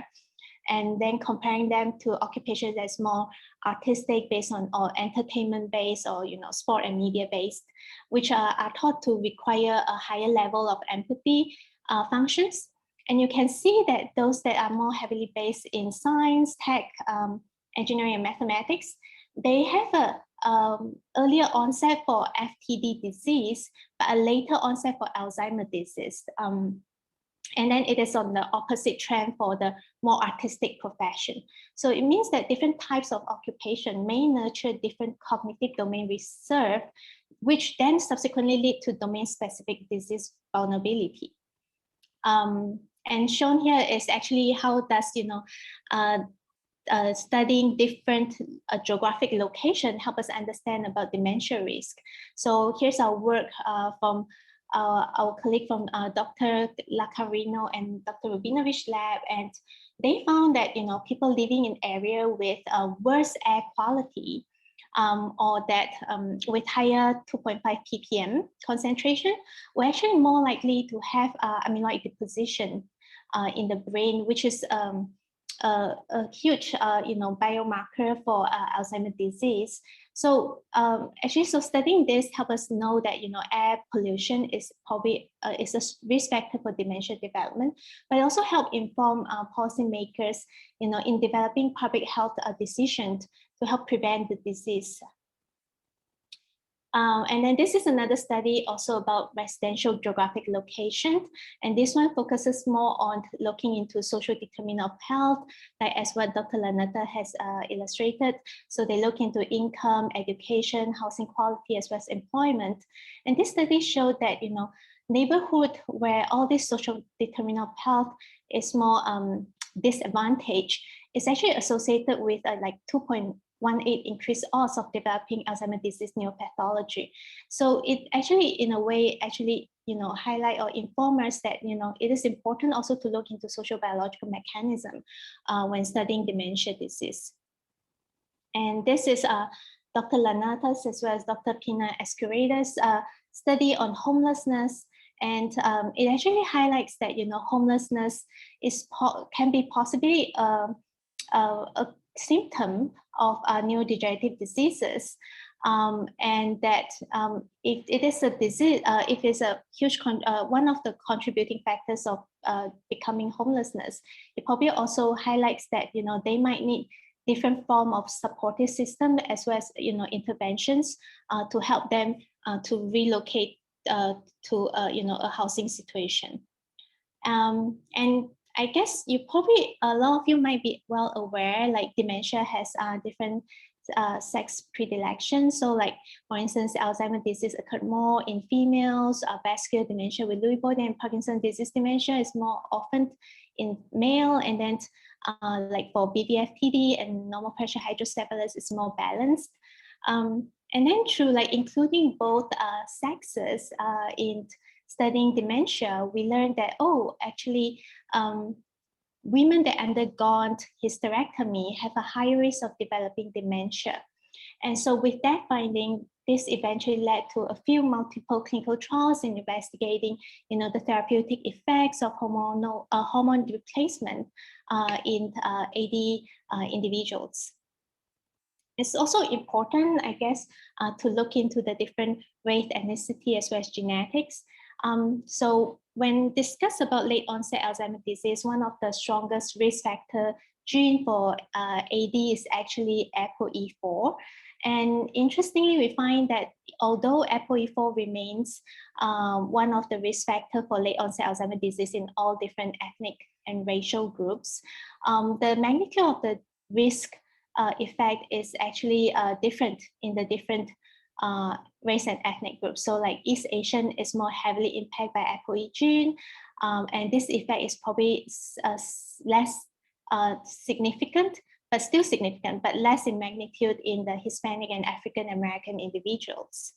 and then comparing them to occupations that's more artistic based on or entertainment based or sport and media based, which are thought to require a higher level of empathy functions. And you can see that those that are more heavily based in science, tech, engineering, and mathematics, they have a earlier onset for FTD disease, but a later onset for Alzheimer's disease. And then it is on the opposite trend for the more artistic profession. So it means that different types of occupation may nurture different cognitive domain reserve, which then subsequently lead to domain-specific disease vulnerability. And shown here is actually how does, studying different geographic location help us understand about dementia risk. So here's our work from our colleague from Dr. Lacarino and Dr. Rubinovich lab, and they found that people living in area with worse air quality or that with higher 2.5 ppm concentration were actually more likely to have amyloid deposition in the brain, which is a huge biomarker for Alzheimer's disease. So actually, so studying this help us know that air pollution is probably is a risk factor for dementia development, but it also help inform policymakers in developing public health decisions to help prevent the disease. And then this is another study also about residential geographic location. And this one focuses more on looking into social determinant of health, like as what Dr. Lanata has illustrated. So they look into income, education, housing quality, as well as employment. And this study showed that, neighborhood where all this social determinant of health is more disadvantaged is actually associated with like 2.18 increased odds of developing Alzheimer's disease neuropathology. So it actually, in a way, highlight or inform us that, it is important also to look into social biological mechanism when studying dementia disease. And this is Dr. Lanata's as well as Dr. Pina Escurada's study on homelessness. And it actually highlights that, homelessness can be possibly a symptom of neurodegenerative diseases. And that if it is a disease, if it's a huge, one of the contributing factors of becoming homelessness, it probably also highlights that, they might need different form of supportive system as well as, interventions to help them to relocate to, a housing situation. And I guess a lot of you might be well aware, like dementia has different sex predilection. So like, for instance, Alzheimer's disease occurred more in females, vascular dementia with Lewy body and Parkinson's disease dementia is more often in male. And then like for BVFPD and normal pressure hydrocephalus is more balanced. And then through like including both sexes in studying dementia, we learned that, actually, women that undergone hysterectomy have a higher risk of developing dementia. And so with that finding, this eventually led to a few multiple clinical trials in investigating, the therapeutic effects of hormone replacement in AD individuals. It's also important, I guess, to look into the different race, ethnicity, as well as genetics. So when discussed about late onset Alzheimer's disease, one of the strongest risk factor gene for AD is actually ApoE4. And interestingly, we find that although ApoE4 remains one of the risk factors for late onset Alzheimer's disease in all different ethnic and racial groups, the magnitude of the risk effect is actually different in the different race and ethnic groups. So like East Asian is more heavily impacted by ApoE gene, and this effect is probably less significant, but still significant, but less in magnitude in the Hispanic and African American individuals.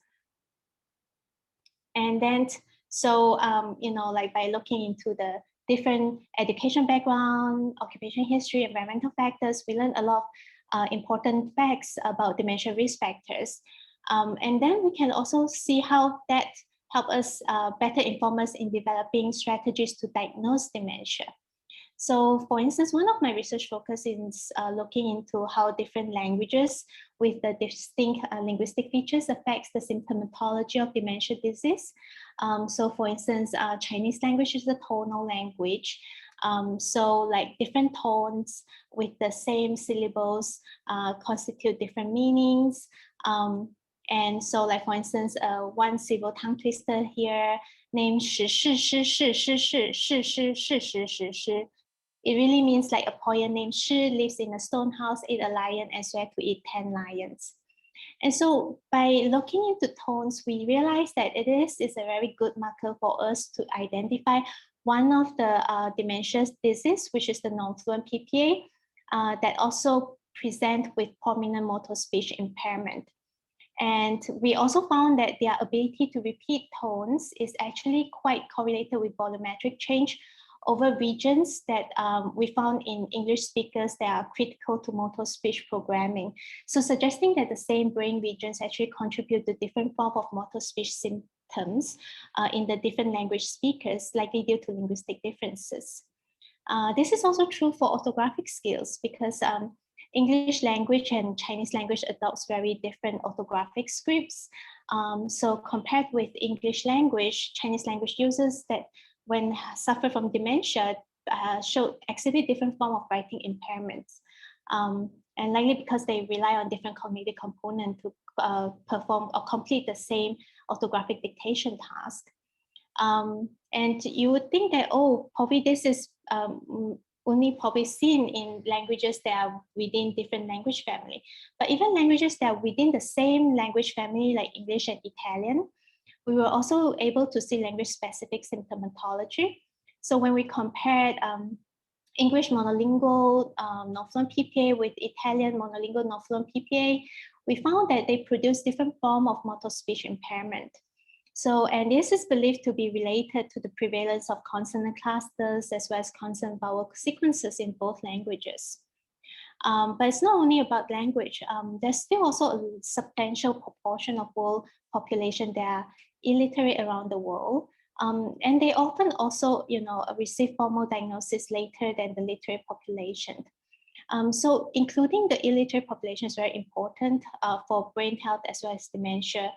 And then, so, like by looking into the different education background, occupation history, environmental factors, we learned a lot of important facts about dementia risk factors. And then we can also see how that help us better inform us in developing strategies to diagnose dementia. So for instance, one of my research focus is looking into how different languages with the distinct linguistic features affects the symptomatology of dementia disease. So for instance, Chinese language is a tonal language. So like different tones with the same syllables constitute different meanings. And so like, for instance, one syllable tongue twister here named shi shi shi shi shi shi shi shi shi shi shi shi. It really means like a poet named Shi lives in a stone house, ate a lion, and swear to eat 10 lions. And so by looking into tones, we realize that it is a very good marker for us to identify one of the dementia disease, which is the non-fluent PPA, that also present with prominent motor speech impairment. And we also found that their ability to repeat tones is actually quite correlated with volumetric change over regions that we found in English speakers that are critical to motor speech programming. So suggesting that the same brain regions actually contribute to different forms of motor speech symptoms in the different language speakers, likely due to linguistic differences. This is also true for orthographic skills because English language and Chinese language adopts very different orthographic scripts. So compared with English language, Chinese language users that when suffer from dementia exhibit different form of writing impairments. And likely because they rely on different cognitive components to perform or complete the same orthographic dictation task. And you would think that, probably this is only probably seen in languages that are within different language family. But even languages that are within the same language family, like English and Italian, we were also able to see language-specific symptomatology. So when we compared English monolingual non-fluent PPA with Italian monolingual non-fluent PPA, we found that they produce different form of motor speech impairment. So, and this is believed to be related to the prevalence of consonant clusters as well as consonant vowel sequences in both languages. But it's not only about language. There's still also a substantial proportion of world population that are illiterate around the world. And they often also, receive formal diagnosis later than the literate population. So including the illiterate population is very important for brain health as well as dementia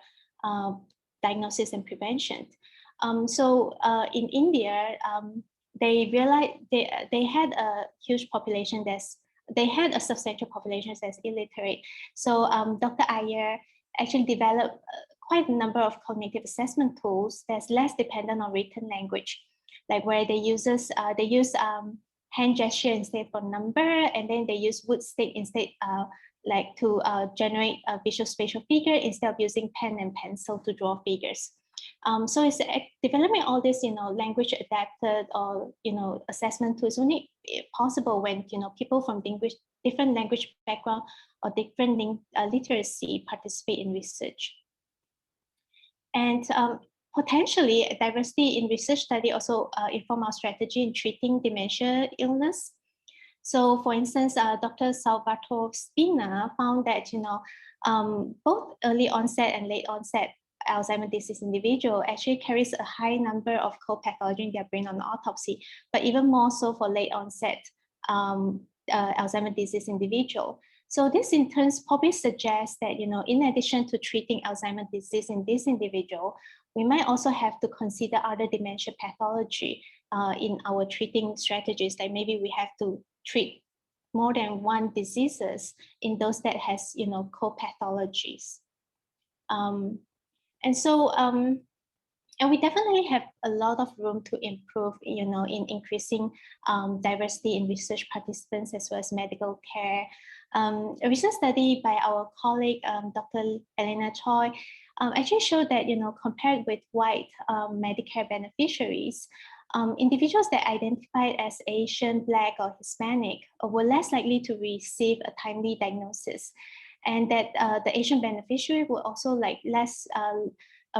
diagnosis and prevention. In India, they realized they had a huge population they had a substantial population that's illiterate. So Dr. Iyer actually developed quite a number of cognitive assessment tools that's less dependent on written language, like where they use hand gesture instead for number, and then they use wood stick instead, like to generate a visual spatial figure instead of using pen and pencil to draw figures. So it's developing all this, language adapted or, assessment tools only possible when, people from different language background or different literacy participate in research. And potentially, diversity in research study also inform our strategy in treating dementia illness. So, for instance, Dr. Salvatore Spina found that both early onset and late onset Alzheimer's disease individual actually carries a high number of co-pathology in their brain on autopsy, but even more so for late onset Alzheimer's disease individual. So this in turn probably suggests that, in addition to treating Alzheimer's disease in this individual, we might also have to consider other dementia pathology in our treating strategies. Like maybe we have to treat more than one diseases in those that has, co-pathologies. And we definitely have a lot of room to improve, in increasing diversity in research participants as well as medical care. A recent study by our colleague, Dr. Elena Choi, actually showed that, compared with white Medicare beneficiaries, individuals that identified as Asian, Black, or Hispanic were less likely to receive a timely diagnosis. And that the Asian beneficiary will also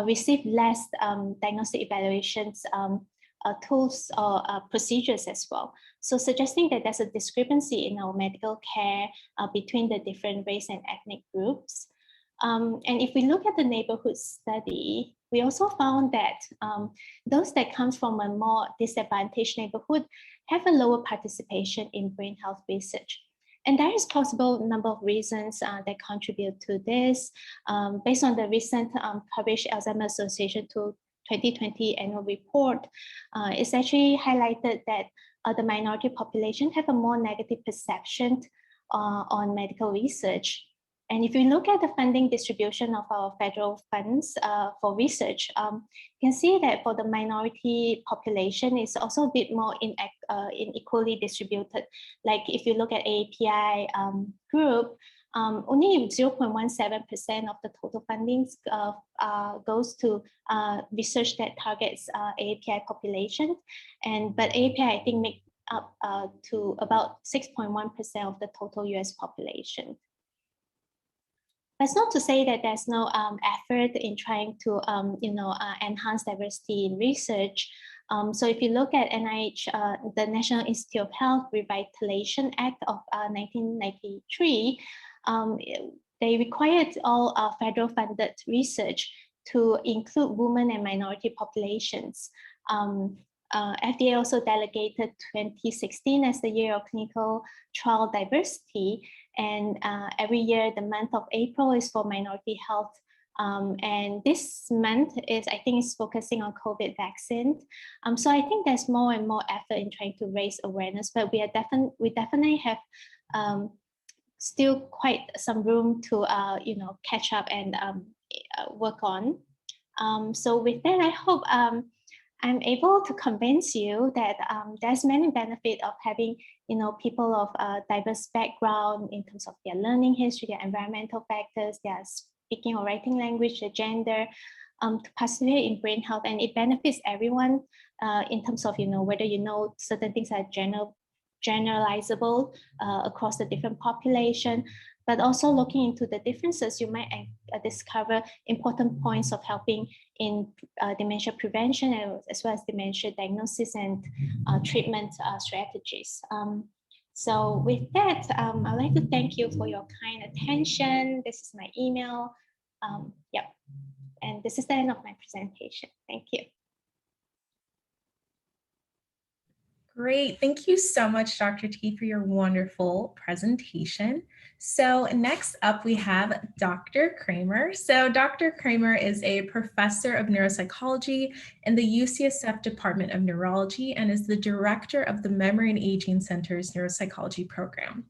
receive less diagnostic evaluations tools or procedures as well. So suggesting that there's a discrepancy in our medical care between the different race and ethnic groups. And if we look at the neighborhood study, we also found that those that come from a more disadvantaged neighborhood have a lower participation in brain health research. And there is possible number of reasons that contribute to this. Based on the recent published Alzheimer's Association 2020 annual report, it's actually highlighted that the minority population have a more negative perception on medical research. And if you look at the funding distribution of our federal funds for research, you can see that for the minority population, it's also a bit more unequally distributed. Like if you look at AAPI group, only 0.17% of the total fundings goes to research that targets AAPI population. But AAPI, I think, make up to about 6.1% of the total US population. That's not to say that there's no effort in trying to enhance diversity in research. So if you look at NIH, the National Institute of Health Revitalization Act of 1993, they required all federal funded research to include women and minority populations. FDA also delegated 2016 as the year of clinical trial diversity. And every year, the month of April is for minority health. And this month I think, is focusing on COVID vaccine. So I think there's more and more effort in trying to raise awareness, but we definitely have still quite some room to catch up and work on. So with that, I hope I'm able to convince you that there's many benefits of having people of diverse background in terms of their learning history, their environmental factors, their speaking or writing language, their gender, to participate in brain health, and it benefits everyone in terms of whether certain things are generalizable across the different population, but also looking into the differences, you might discover important points of helping in dementia prevention as well as dementia diagnosis and treatment strategies. So with that, I'd like to thank you for your kind attention. This is my email. Yep. And this is the end of my presentation. Thank you. Great. Thank you so much, Dr. T, for your wonderful presentation. So next up, we have Dr. Kramer. So Dr. Kramer is a professor of neuropsychology in the UCSF Department of Neurology and is the director of the Memory and Aging Center's neuropsychology program.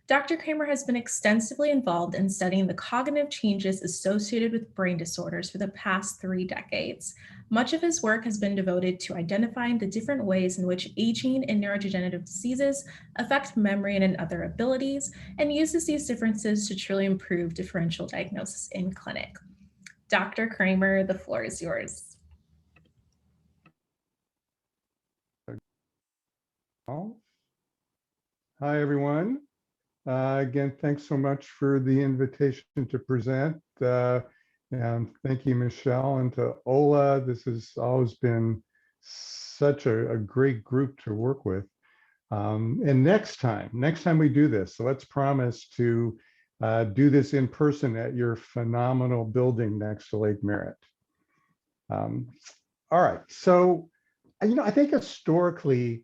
Dr. Kramer has been extensively involved in studying the cognitive changes associated with brain disorders for the past 3 decades. Much of his work has been devoted to identifying the different ways in which aging and neurodegenerative diseases affect memory and other abilities, and uses these differences to truly improve differential diagnosis in clinic. Dr. Kramer, the floor is yours. Hi, everyone. Again, thanks so much for the invitation to present. And thank you, Michelle, and to Ola. This has always been such a great group to work with. And next time we do this, so let's promise to do this in person at your phenomenal building next to Lake Merritt. All right, so, I think historically,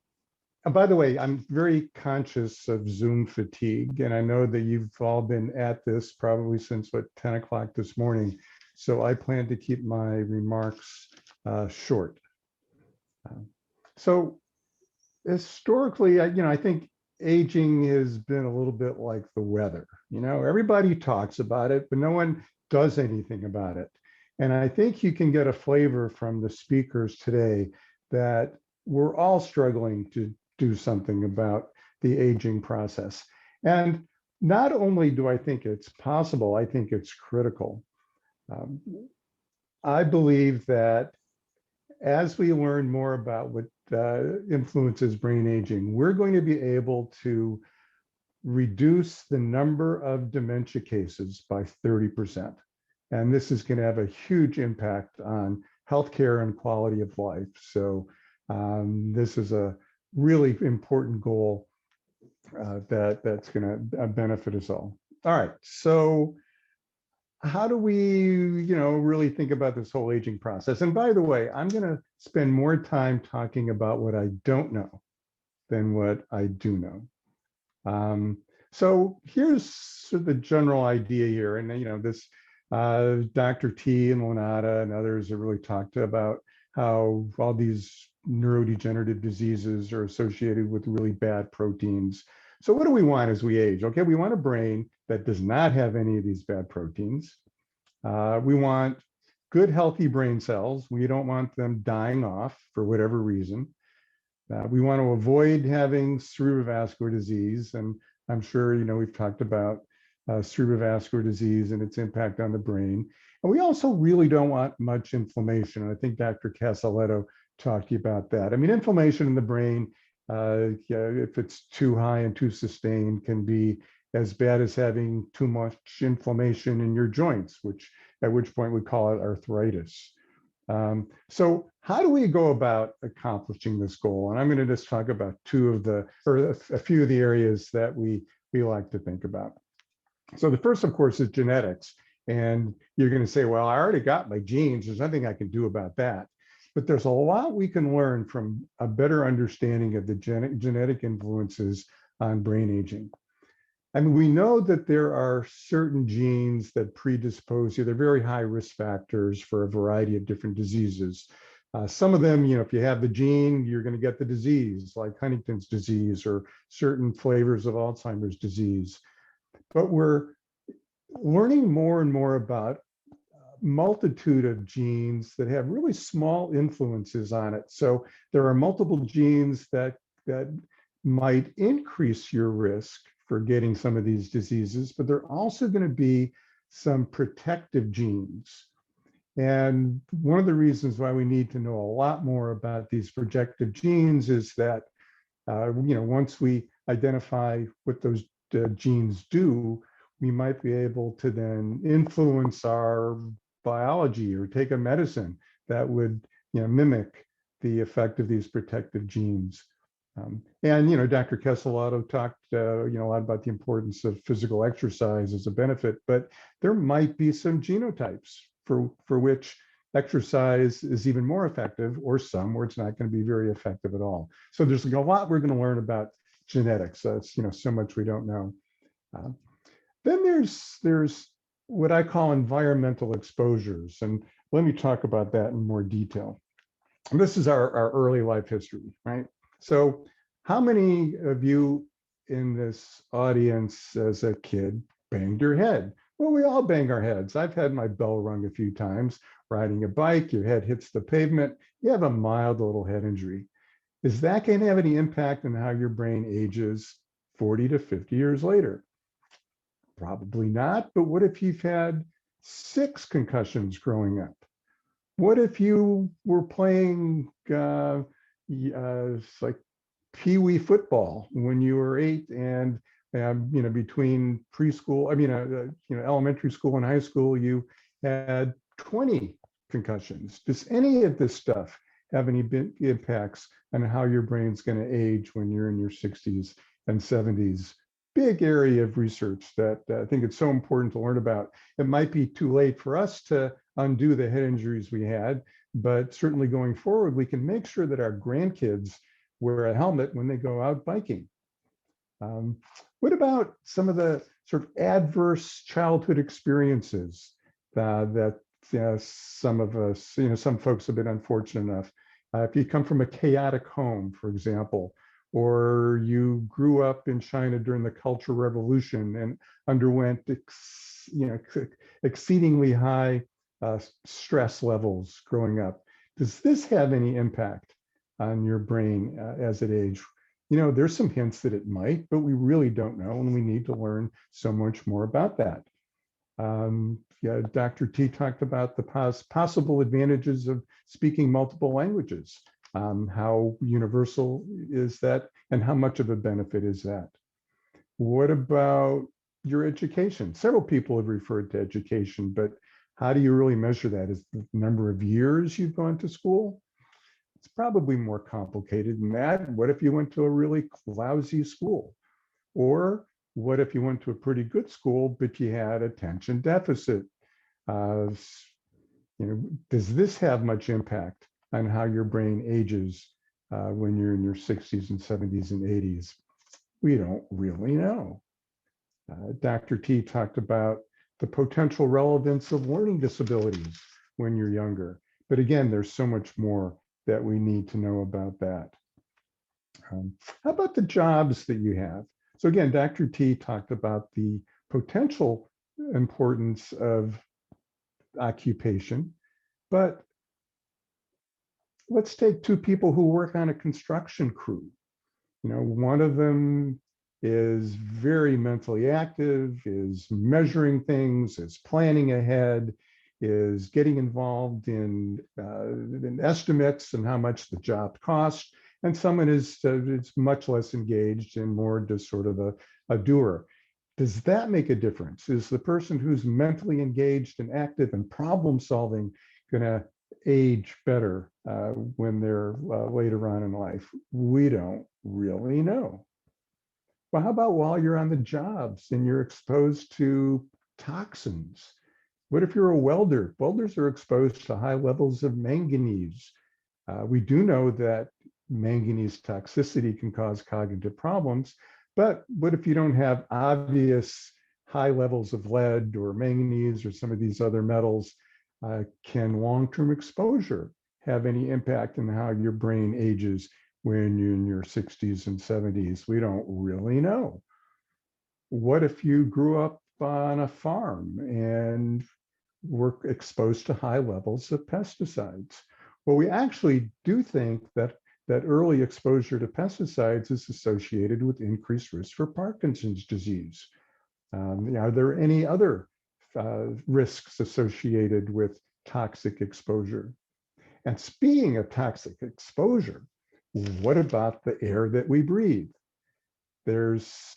and by the way, I'm very conscious of Zoom fatigue, and I know that you've all been at this probably since 10 o'clock this morning. So I plan to keep my remarks short. So historically, I think aging has been a little bit like the weather. Everybody talks about it, but no one does anything about it. And I think you can get a flavor from the speakers today that we're all struggling to do something about the aging process. And not only do I think it's possible, I think it's critical. I believe that as we learn more about what influences brain aging, we're going to be able to reduce the number of dementia cases by 30%. And this is going to have a huge impact on healthcare and quality of life. So this is a really important goal that's going to benefit us all. All right, so how do we, really think about this whole aging process? And by the way, I'm going to spend more time talking about what I don't know than what I do know. So here's sort of the general idea here, and this Dr. T and Lanata and others have really talked about how all these neurodegenerative diseases are associated with really bad proteins. So what do we want as we age? Okay, we want a brain that does not have any of these bad proteins. We want good, healthy brain cells. We don't want them dying off for whatever reason. We want to avoid having cerebrovascular disease. And I'm sure, we've talked about cerebrovascular disease and its impact on the brain. And we also really don't want much inflammation. And I think Dr. Casaletto talked to you about that. I mean, inflammation in the brain, if it's too high and too sustained, can be as bad as having too much inflammation in your joints, at which point we call it arthritis. So how do we go about accomplishing this goal? And I'm going to just talk about a few of the areas that we like to think about. So the first, of course, is genetics. And you're going to say, well, I already got my genes. There's nothing I can do about that. But there's a lot we can learn from a better understanding of the genetic influences on brain aging. I mean, we know that there are certain genes that predispose you. They're very high risk factors for a variety of different diseases. Some of them, if you have the gene, you're going to get the disease, like Huntington's disease or certain flavors of Alzheimer's disease. But we're learning more and more about a multitude of genes that have really small influences on it. So there are multiple genes that might increase your risk for getting some of these diseases, but there are also going to be some protective genes. And one of the reasons why we need to know a lot more about these protective genes is that, once we identify what those genes do, we might be able to then influence our biology or take a medicine that would, mimic the effect of these protective genes. And Dr. Casaletto talked a lot about the importance of physical exercise as a benefit, but there might be some genotypes for which exercise is even more effective, or some where it's not going to be very effective at all. So there's a lot we're going to learn about genetics. It's so much we don't know. Then there's what I call environmental exposures, and let me talk about that in more detail. And this is our early life history, right? So how many of you in this audience as a kid banged your head? Well, we all bang our heads. I've had my bell rung a few times. Riding a bike, your head hits the pavement, you have a mild little head injury. Is that going to have any impact on how your brain ages 40 to 50 years later? Probably not, but what if you've had 6 concussions growing up? What if you were playing like pee-wee football when you were 8 and between preschool, elementary school and high school, you had 20 concussions? Does any of this stuff have any impacts on how your brain's going to age when you're in your 60s and 70s? Big area of research that I think it's so important to learn about. It might be too late for us to undo the head injuries we had, but certainly going forward, we can make sure that our grandkids wear a helmet when they go out biking. What about some of the sort of adverse childhood experiences that some of us, some folks have been unfortunate enough. If you come from a chaotic home, for example, or you grew up in China during the Cultural Revolution and underwent exceedingly high stress levels growing up, does this have any impact on your brain as it ages? There's some hints that it might, but we really don't know, and we need to learn so much more about that. Dr. T talked about the possible advantages of speaking multiple languages. How universal is that, and how much of a benefit is that? What about your education? Several people have referred to education, but how do you really measure that? Is the number of years you've gone to school? It's probably more complicated than that. What if you went to a really lousy school? Or what if you went to a pretty good school, but you had attention deficit? Does this have much impact on how your brain ages when you're in your 60s and 70s and 80s? We don't really know. Dr. T talked about the potential relevance of learning disabilities when you're younger. But again, there's so much more that we need to know about that. How about the jobs that you have? So again, Dr. T talked about the potential importance of occupation, but let's take 2 people who work on a construction crew. One of them is very mentally active, is measuring things, is planning ahead, is getting involved in estimates and how much the job costs. And someone is much less engaged and more just sort of a doer. Does that make a difference? Is the person who's mentally engaged and active and problem solving going to age better when they're later on in life? We don't really know. Well, how about while you're on the jobs and you're exposed to toxins? What if you're a welder? Welders are exposed to high levels of manganese. We do know that manganese toxicity can cause cognitive problems, but what if you don't have obvious high levels of lead or manganese or some of these other metals? Can long-term exposure have any impact on how your brain ages when you're in your 60s and 70s? We don't really know. What if you grew up on a farm and were exposed to high levels of pesticides? Well, we actually do think that early exposure to pesticides is associated with increased risk for Parkinson's disease. Are there any other risks associated with toxic exposure? And speaking of toxic exposure, what about the air that we breathe? There's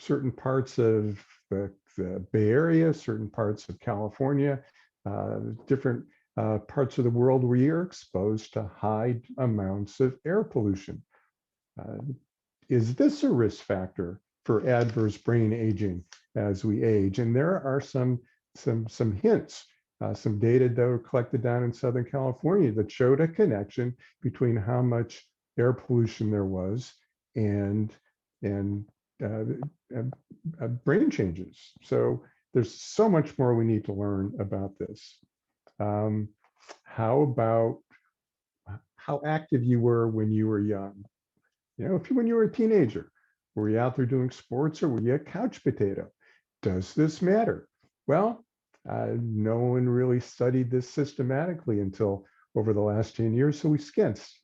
certain parts of the Bay Area, certain parts of California, different parts of the world where you're exposed to high amounts of air pollution. Is this a risk factor for adverse brain aging as we age? And there are some hints some data that were collected down in Southern California that showed a connection between how much air pollution there was and brain changes. So there's so much more we need to learn about this. How about how active you were when you were young? You know, when you were a teenager, were you out there doing sports or were you a couch potato? Does this matter? Well, no one really studied this systematically until over the last 10 years, so we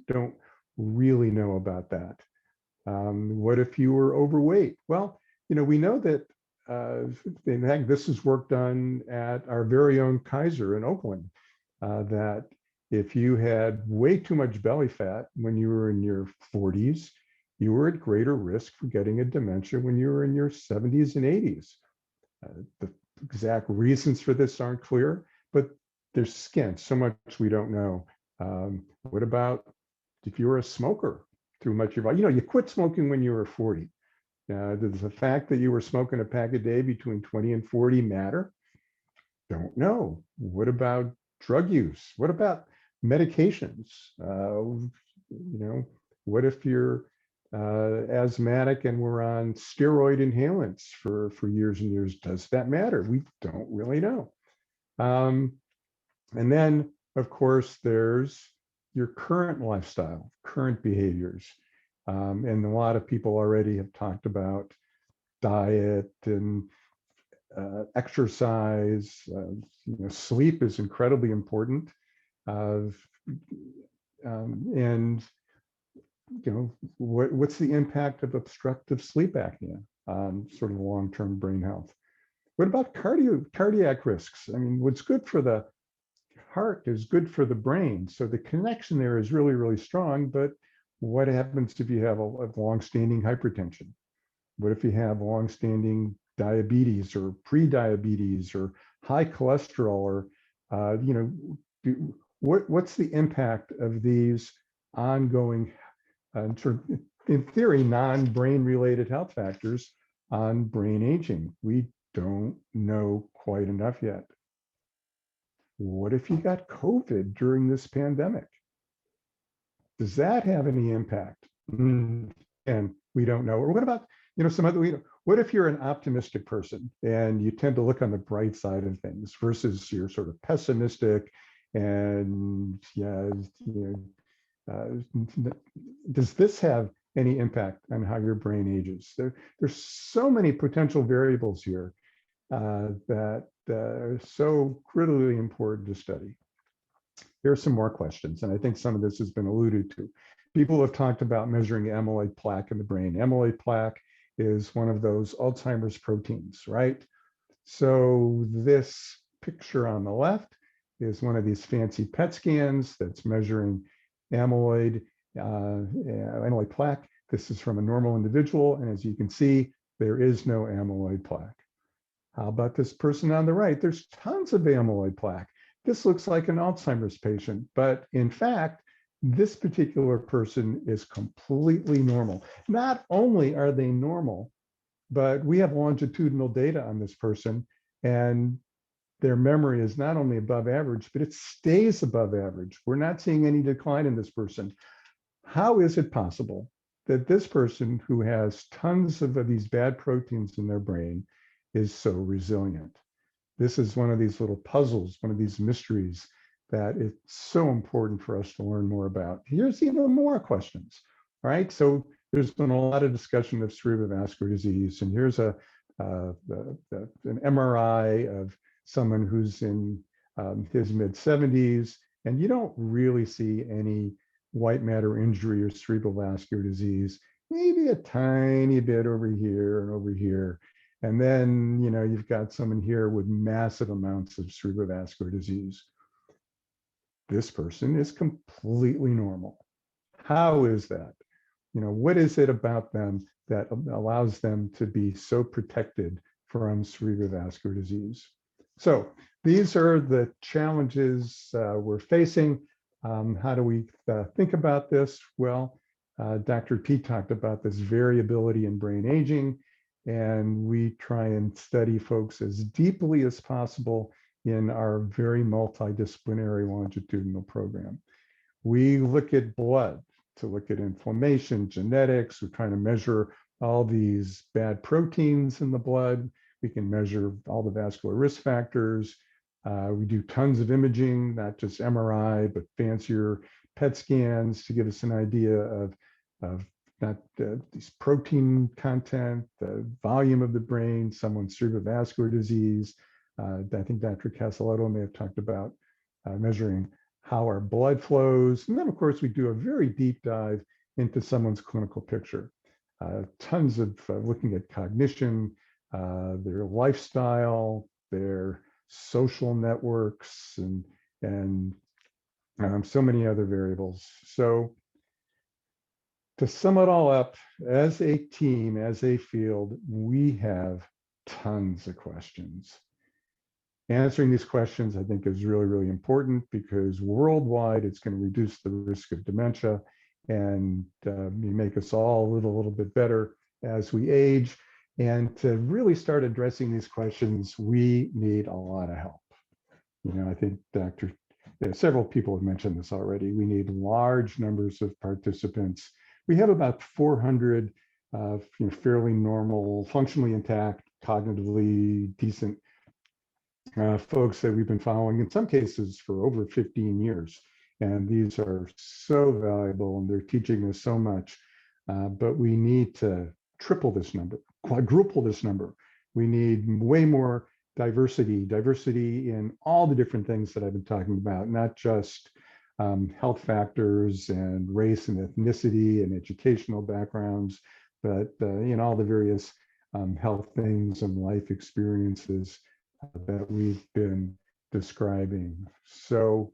don't really know about that. What if you were overweight? Well, you know, we know that, in fact, this is work done at our very own Kaiser in Oakland, that if you had way too much belly fat when you were in your 40s, you were at greater risk for getting a dementia when you were in your 70s and 80s. The exact reasons for this aren't clear, but there's so much we don't know. What about if you were a smoker through much of your life? You know, you quit smoking when you were 40. Does the fact that you were smoking a pack a day between 20 and 40 matter? Don't know. What about drug use? What about medications? You know, what if you're asthmatic and we're on steroid inhalants for years and years? Does that matter? We don't really know. And then, of course, there's your current lifestyle, current behaviors. And a lot of people already have talked about diet and exercise. You know, sleep is incredibly important. And you know, what's the impact of obstructive sleep apnea on sort of long-term brain health? What about cardiac risks? I mean, what's good for the heart is good for the brain. So the connection there is really, really strong. But what happens if you have a long-standing hypertension? What if you have long-standing diabetes or pre-diabetes or high cholesterol? Or, you know, what's the impact of these ongoing, sort of, in theory, non-brain related health factors on brain aging? We don't know quite enough yet. What if you got COVID during this pandemic? Does that have any impact? And we don't know. Or what about, you know, some other, what if you're an optimistic person and you tend to look on the bright side of things versus you're sort of pessimistic and, yeah, you know, does this have any impact on how your brain ages? There's so many potential variables here that are so critically important to study. Here are some more questions, and I think some of this has been alluded to. People have talked about measuring amyloid plaque in the brain. Amyloid plaque is one of those Alzheimer's proteins, right? So this picture on the left is one of these fancy PET scans that's measuring amyloid plaque. This is from a normal individual, and as you can see, there is no amyloid plaque. How about this person on the right? There's tons of amyloid plaque. This looks like an Alzheimer's patient, but in fact, this particular person is completely normal. Not only are they normal, but we have longitudinal data on this person, and their memory is not only above average, but it stays above average. We're not seeing any decline in this person. How is it possible that this person who has tons of these bad proteins in their brain is so resilient? This is one of these little puzzles, one of these mysteries that it's so important for us to learn more about. Here's even more questions, all right? So there's been a lot of discussion of cerebrovascular disease, and here's an MRI of someone who's in his mid-70s, and you don't really see any white matter injury or cerebrovascular disease, maybe a tiny bit over here and over here. And then, you know, you've got someone here with massive amounts of cerebrovascular disease. This person is completely normal. How is that? You know, what is it about them that allows them to be so protected from cerebrovascular disease? So these are the challenges we're facing. How do we think about this? Well, Dr. P talked about this variability in brain aging, and we try and study folks as deeply as possible in our very multidisciplinary longitudinal program. We look at blood to look at inflammation, genetics. We're trying to measure all these bad proteins in the blood. We can measure all the vascular risk factors. We do tons of imaging, not just MRI, but fancier PET scans to give us an idea of not these protein content, the volume of the brain, someone's cerebrovascular disease. I think Dr. Casaletto may have talked about measuring how our blood flows. And then, of course, we do a very deep dive into someone's clinical picture. Tons of looking at cognition, their lifestyle, their social networks, and so many other variables. So to sum it all up, as a team, as a field, we have tons of questions. Answering these questions, I think, is really, really important because worldwide, it's going to reduce the risk of dementia and make us all a little bit better as we age. And to really start addressing these questions, we need a lot of help. You know, I think several people have mentioned this already. We need large numbers of participants. We have about 400 fairly normal, functionally intact, cognitively decent folks that we've been following, in some cases for over 15 years. And these are so valuable and they're teaching us so much, but we need to triple this number, quadruple this number. We need way more diversity in all the different things that I've been talking about, not just health factors and race and ethnicity and educational backgrounds, but all the various health things and life experiences that we've been describing. So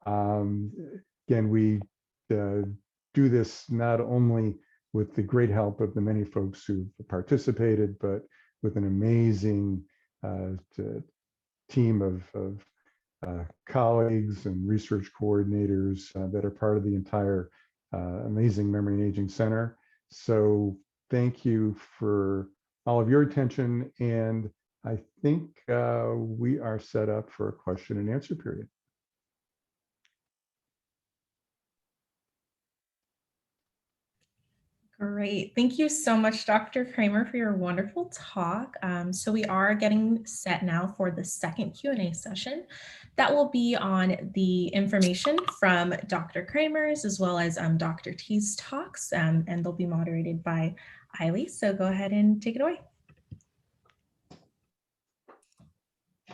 again, we do this not only with the great help of the many folks who've participated, but with an amazing team of colleagues and research coordinators that are part of the entire amazing Memory and Aging Center. So thank you for all of your attention, and I think we are set up for a question and answer period. Great. Thank you so much, Dr. Kramer, for your wonderful talk. So we are getting set now for the second Q&A session. That will be on the information from Dr. Kramer's as well as Dr. T's talks, and they'll be moderated by Eiley. So go ahead and take it away.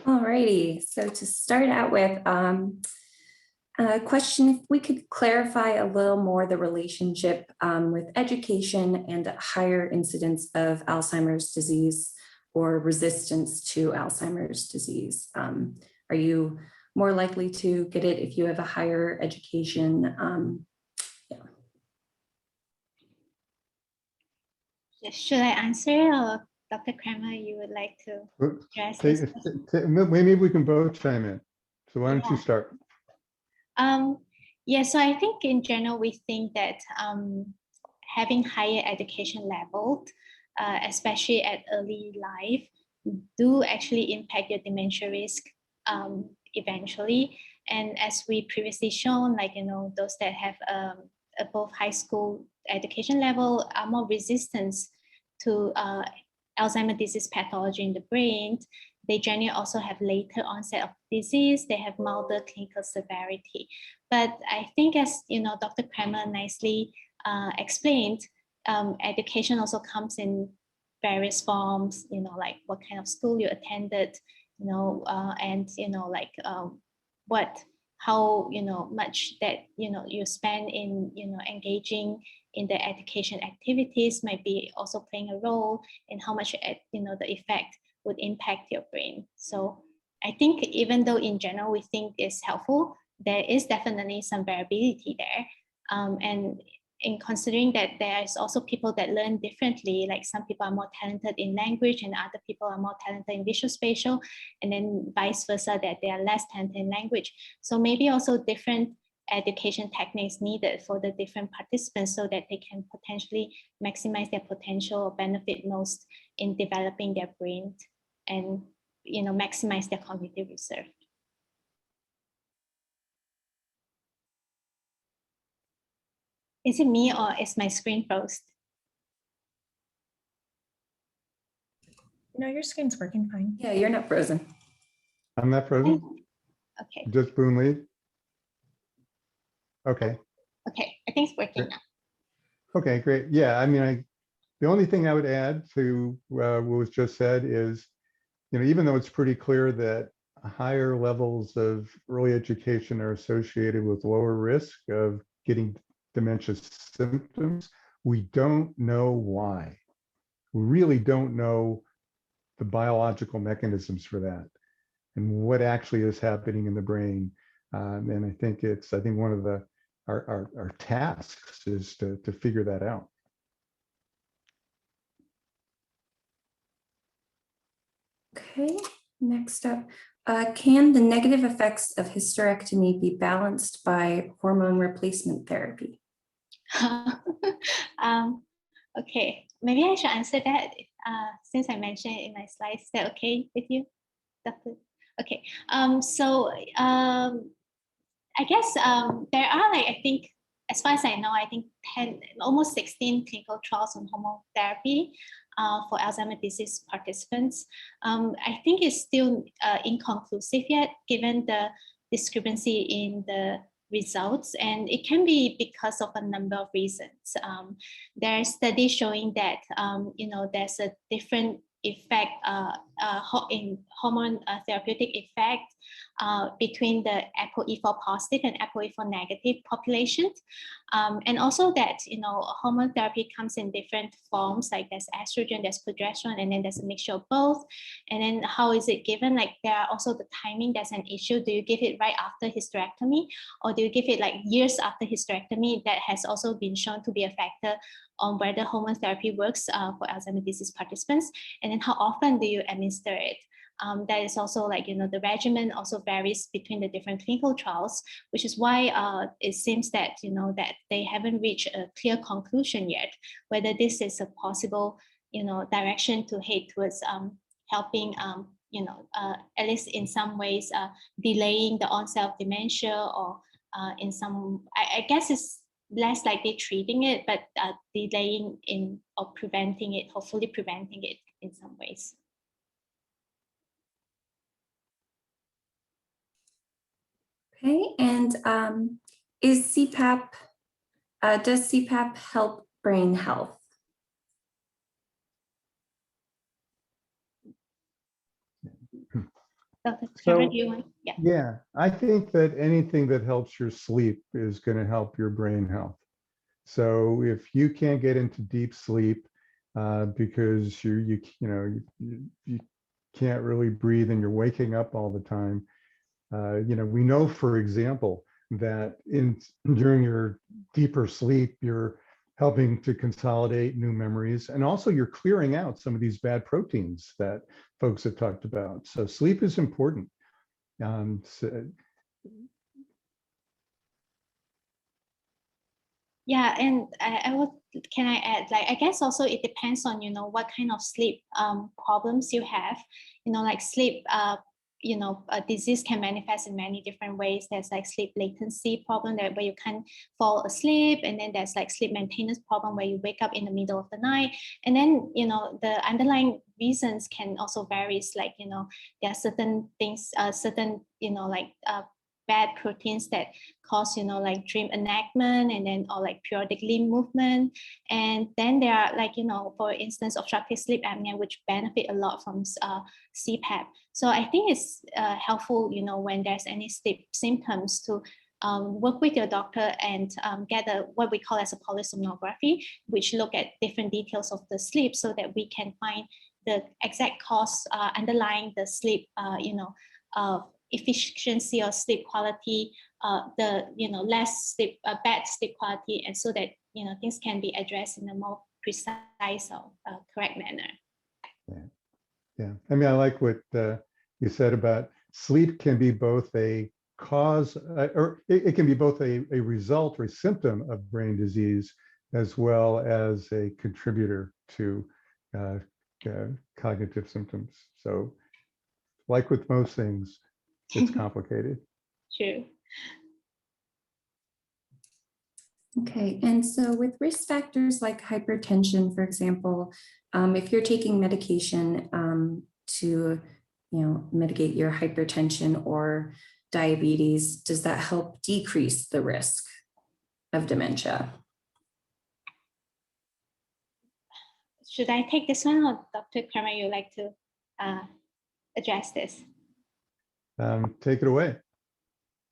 All righty. So to start out with, a question, if we could clarify a little more the relationship with education and higher incidence of Alzheimer's disease or resistance to Alzheimer's disease. Are you more likely to get it if you have a higher education? Yes, should I answer, or Dr. Kramer, you would like to address this? Maybe we can both chime in. So why don't you start? Yeah, so I think in general, we think that having higher education level, especially at early life, do actually impact your dementia risk eventually. And as we previously shown, like, those that have above high school education level are more resistant to Alzheimer's disease pathology in the brain. They generally also have later onset of disease. They have milder clinical severity. But I think, as Dr. Kramer nicely explained, education also comes in various forms. Like what kind of school you attended, and how much that you spend in engaging in the education activities might be also playing a role in how much the effect would impact your brain. So I think even though in general we think it's helpful, there is definitely some variability there. And in considering that there is also people that learn differently, like some people are more talented in language and other people are more talented in visual spatial, and then vice versa, that they are less talented in language. So maybe also different education techniques needed for the different participants so that they can potentially maximize their potential or benefit most in developing their brain. And maximize their cognitive reserve. Is it me or is my screen frozen? No, your screen's working fine. Yeah, you're not frozen. I'm not frozen, Okay, just Boon lead. Okay, okay, I think it's working Great. now. okay, great. Yeah, I mean, the only thing I would add to what was just said is, even though it's pretty clear that higher levels of early education are associated with lower risk of getting dementia symptoms, we don't know why. We really don't know the biological mechanisms for that and what actually is happening in the brain. And I think one of our tasks is to figure that out. Okay, next up, can the negative effects of hysterectomy be balanced by hormone replacement therapy? Okay, maybe I should answer that since I mentioned it in my slides. Is that okay with you, Dr.? Okay, I guess there are, like, I think, as far as I know, I think 10, almost 16 clinical trials on hormone therapy for Alzheimer's disease participants. I think it's still inconclusive yet, given the discrepancy in the results, and it can be because of a number of reasons. There are studies showing that there's a different effect in hormone therapeutic effect between the ApoE4 positive and ApoE4 negative populations, and also that hormone therapy comes in different forms, like there's estrogen, there's progesterone, and then there's a mixture of both. And then how is it given? Like, there are also the timing, that's an issue. Do you give it right after hysterectomy, or do you give it like years after hysterectomy? That has also been shown to be a factor on whether hormone therapy works for Alzheimer's disease participants. And then how often do you administer it? That is also, like, the regimen also varies between the different clinical trials, which is why it seems that, that they haven't reached a clear conclusion yet, whether this is a possible, direction to head towards helping, at least in some ways, delaying the onset of dementia, or in some, I guess it's less likely treating it, but delaying or preventing it, hopefully preventing it in some ways. Okay, and is CPAP, does CPAP help brain health? Dr. So, Kramer, do you want? Yeah. Yeah, I think that anything that helps your sleep is going to help your brain health. So if you can't get into deep sleep because you can't really breathe and you're waking up all the time, we know, for example, that during your deeper sleep, you're helping to consolidate new memories, and also you're clearing out some of these bad proteins that folks have talked about. So sleep is important. Yeah, and can I add, like, I guess also it depends on, what kind of sleep problems you have. Like sleep, a disease can manifest in many different ways. There's like sleep latency problem where you can't fall asleep, and then there's like sleep maintenance problem where you wake up in the middle of the night. And then, the underlying reasons can also vary. Like, there are certain things, bad proteins that cause, like dream enactment, and then, or like periodic limb movement. And then there are, like, for instance, obstructive sleep apnea, which benefit a lot from CPAP. So I think it's helpful, when there's any sleep symptoms, to work with your doctor and get what we call as a polysomnography, which look at different details of the sleep, so that we can find the exact cause underlying the sleep, efficiency or sleep quality, the less sleep, bad sleep quality, and so that things can be addressed in a more precise or correct manner. Yeah, I mean, I like what you said about sleep can be both a cause, or it can be both a result or a symptom of brain disease, as well as a contributor to cognitive symptoms. So like with most things, it's complicated. True. Okay, and so with risk factors like hypertension, for example, if you're taking medication to, mitigate your hypertension or diabetes, does that help decrease the risk of dementia? Should I take this one, or Dr. Kramer, you'd like to address this? Take it away.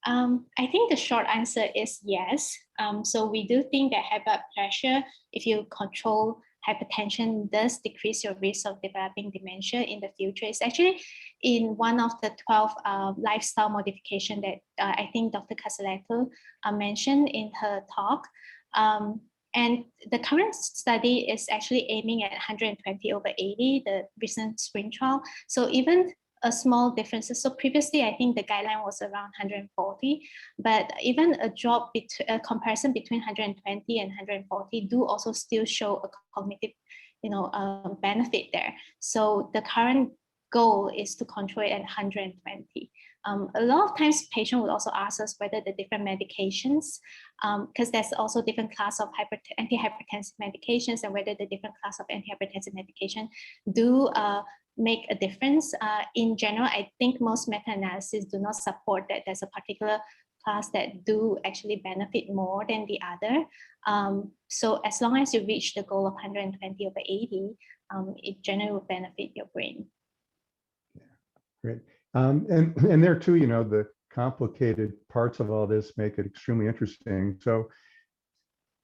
I think the short answer is yes. So we do think that high blood pressure, if you control hypertension, does decrease your risk of developing dementia in the future. It's actually in one of the 12 lifestyle modification that I think Dr. Casaletto mentioned in her talk. And the current study is actually aiming at 120/80, the recent spring trial. So even a small differences. So previously, I think the guideline was around 140, but even a drop, a comparison between 120 and 140 do also still show a cognitive, benefit there. So the current goal is to control it at 120. A lot of times patients would also ask us whether the different medications, because there's also different class of antihypertensive medications, and whether the different class of antihypertensive medication do make a difference. In general, I think most meta-analysis do not support that there's a particular class that do actually benefit more than the other. So as long as you reach the goal of 120/80, it generally will benefit your brain. Great. And there too, the complicated parts of all this make it extremely interesting. So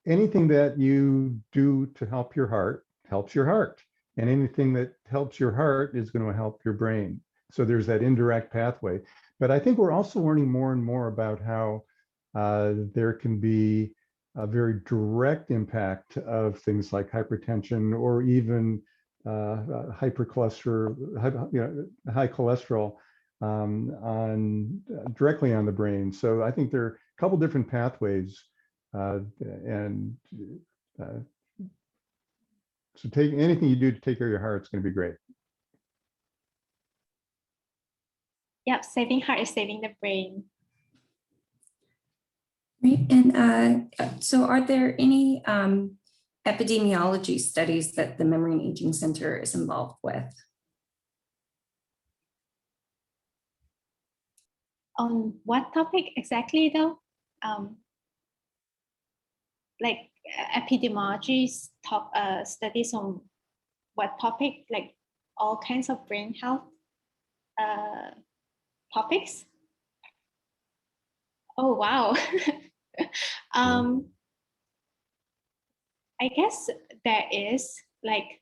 anything that you do to help your heart helps your heart. And anything that helps your heart is going to help your brain. So there's that indirect pathway. But I think we're also learning more and more about how there can be a very direct impact of things like hypertension, or even high cholesterol directly on the brain. So I think there are a couple different pathways, so take anything you do to take care of your heart, it's going to be great. Yep, saving heart is saving the brain. Right, and so are there any epidemiology studies that the Memory and Aging Center is involved with? On what topic exactly though? Like epidemiology studies on what topic? Like all kinds of brain health topics? Oh, wow. I guess there is, like,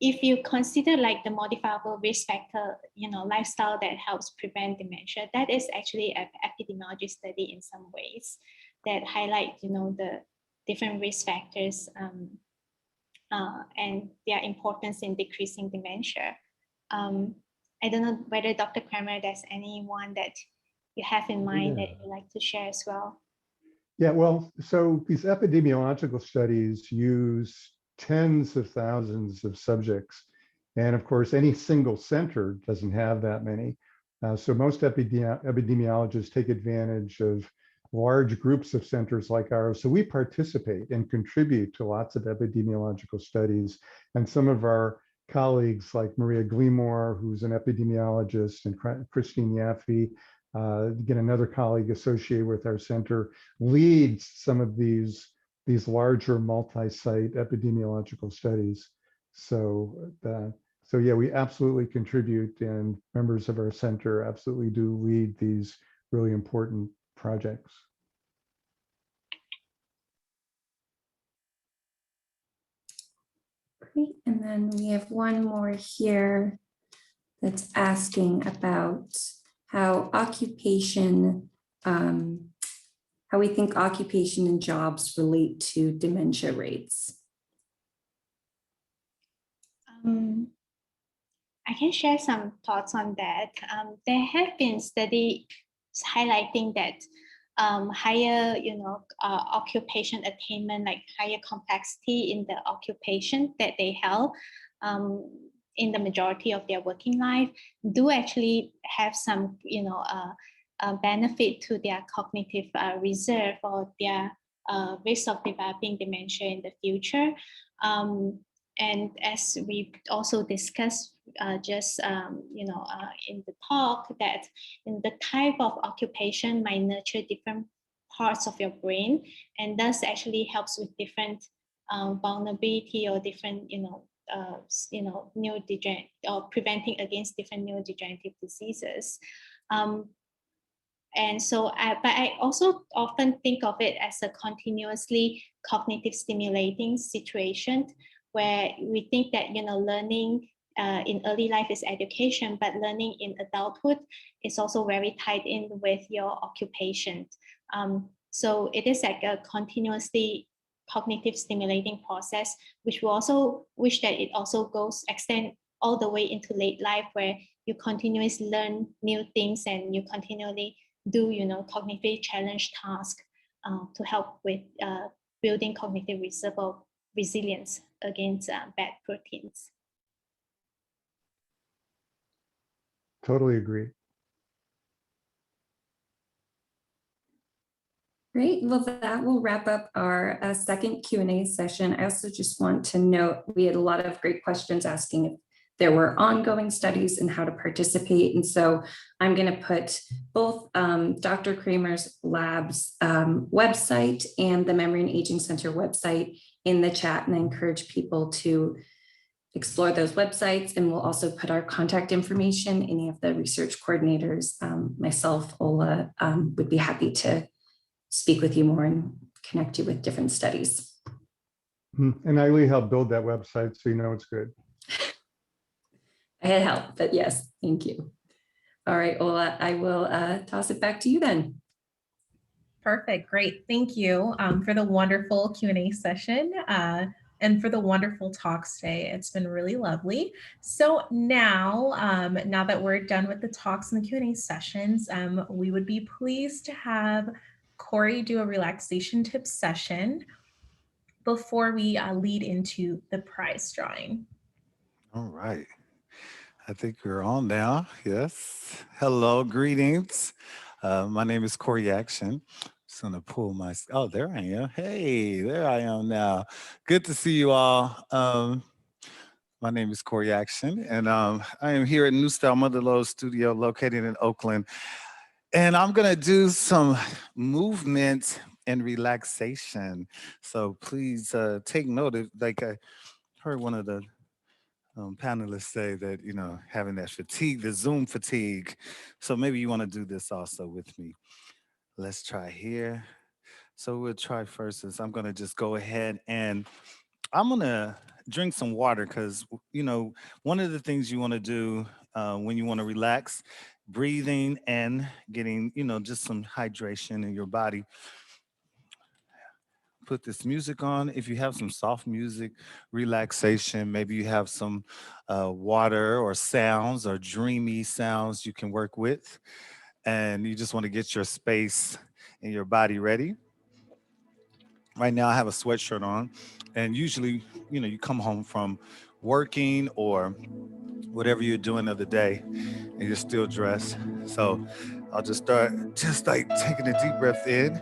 if you consider like the modifiable risk factor, lifestyle that helps prevent dementia, that is actually an epidemiology study in some ways that highlight, the different risk factors and their importance in decreasing dementia. I don't know whether Dr. Kramer, there's anyone that you have in mind that you'd like to share as well. Yeah, well, so these epidemiological studies use tens of thousands of subjects. And of course, any single center doesn't have that many. So most epidemiologists take advantage of large groups of centers like ours. So we participate and contribute to lots of epidemiological studies. And some of our colleagues like Maria Gleamore, who's an epidemiologist, and Christine Yaffe, again, another colleague associated with our center, leads some of these larger multi-site epidemiological studies. So yeah, we absolutely contribute, and members of our center absolutely do lead these really important projects. Great, and then we have one more here that's asking about how occupation, how we think occupation and jobs relate to dementia rates. I can share some thoughts on that. There have been studies highlighting that higher, occupation attainment, like higher complexity in the occupation that they held, in the majority of their working life do actually have some, benefit to their cognitive reserve or their risk of developing dementia in the future. And as we also discussed in the talk, that in the type of occupation might nurture different parts of your brain, and thus actually helps with different vulnerability or different, neurodegenerative, or preventing against different neurodegenerative diseases. And so, but I also often think of it as a continuously cognitive stimulating situation, where we think that, learning in early life is education, but learning in adulthood is also very tied in with your occupation. So it is like a continuously cognitive stimulating process, which we also wish that it also extend all the way into late life, where you continuously learn new things and you continually do, cognitively challenged tasks to help with building cognitive resilience against bad proteins. Totally agree. Great. Well, that will wrap up our second Q&A session. I also just want to note we had a lot of great questions asking if there were ongoing studies and how to participate. And so I'm going to put both Dr. Kramer's lab's website and the Memory and Aging Center website in the chat, and I encourage people to explore those websites. And we'll also put our contact information. Any of the research coordinators, myself, Ola, would be happy to speak with you more and connect you with different studies. And Eileen helped build that website, so you know it's good. I had help, but yes, thank you. All right, Ola, I will toss it back to you then. Perfect, great. Thank you for the wonderful Q&A session and for the wonderful talks today. It's been really lovely. So now that we're done with the talks and the Q&A sessions, we would be pleased to have Corey do a relaxation tip session before we lead into the prize drawing. All right. I think we're on now. Yes. Hello, greetings. My name is Corey Action. Just gonna pull my, oh, there I am. Hey, there I am now. Good to see you all. My name is Corey Action, and I am here at New Style Motherlode Studio located in Oakland. And I'm gonna do some movement and relaxation. So please take note of, like I heard one of the panelists say that, having that fatigue, the Zoom fatigue. So maybe you wanna do this also with me. Let's try here. So we'll try first is I'm gonna just go ahead and I'm gonna drink some water because, one of the things you wanna do when you wanna relax, breathing and getting, just some hydration in your body. Put this music on. If you have some soft music, relaxation, maybe you have some water or sounds or dreamy sounds you can work with. And you just want to get your space and your body ready. Right now I have a sweatshirt on, and usually, you come home from working or whatever you're doing of the day and you're still dressed. So I'll just start just like taking a deep breath in.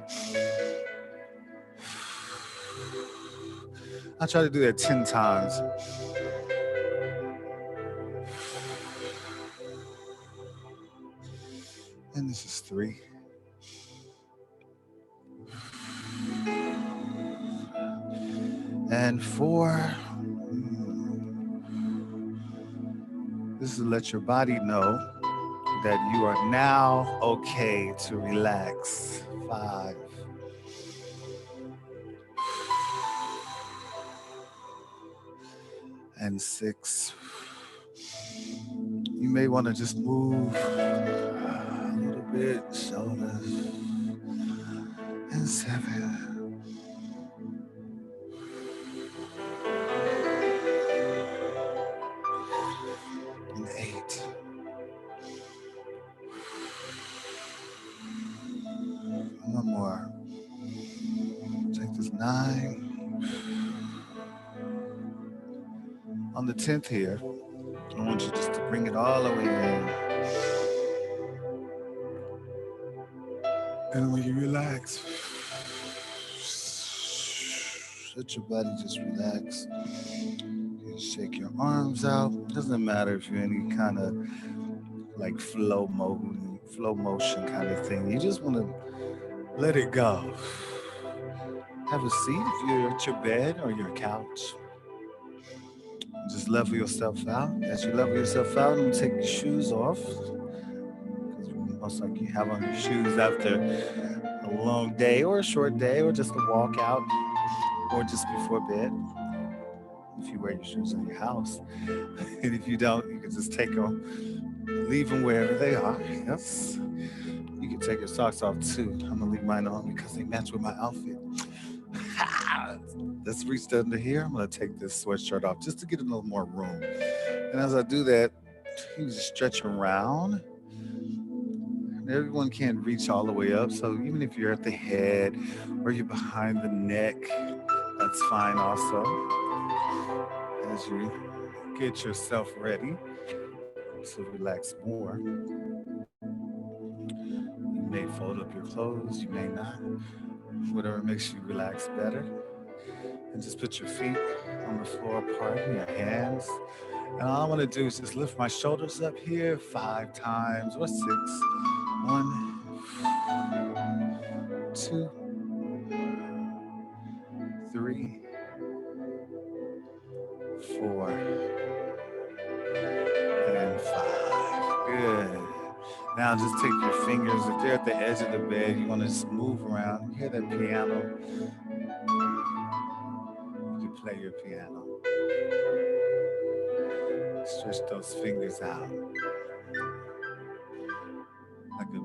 I try to do that 10 times. And this is 3. And 4. This is to let your body know that you are now okay to relax. 5. And 6. You may want to just move a little bit, shoulders. And 7. And 8. One more. Take this 9. On the 10th here, want you just to bring it all the way in. And when you relax, let your body just relax. You shake your arms out. Doesn't matter if you're any kind of like flow motion kind of thing. You just want to let it go. Have a seat if you're at your bed or your couch. Just level yourself out. As you level yourself out, and take your shoes off. Because most likely you have on your shoes after a long day or a short day or just a walk out or just before bed. If you wear your shoes in your house. And if you don't, you can just take them, leave them wherever they are. Yes. You can take your socks off too. I'm gonna leave mine on because they match with my outfit. Let's reach under here. I'm gonna take this sweatshirt off just to get a little more room. And as I do that, you just stretch around. Everyone can't reach all the way up. So even if you're at the head or you're behind the neck, that's fine also. As you get yourself ready to relax more. You may fold up your clothes, you may not. Whatever makes you relax better. And just put your feet on the floor apart in your hands. And all I want to do is just lift my shoulders up here 5 times or 6. 1, 2, 3, 4, and 5. Good. Now just take your fingers, if they're at the edge of the bed, you want to just move around. You hear that piano? You can play your piano. Stretch those fingers out. Like a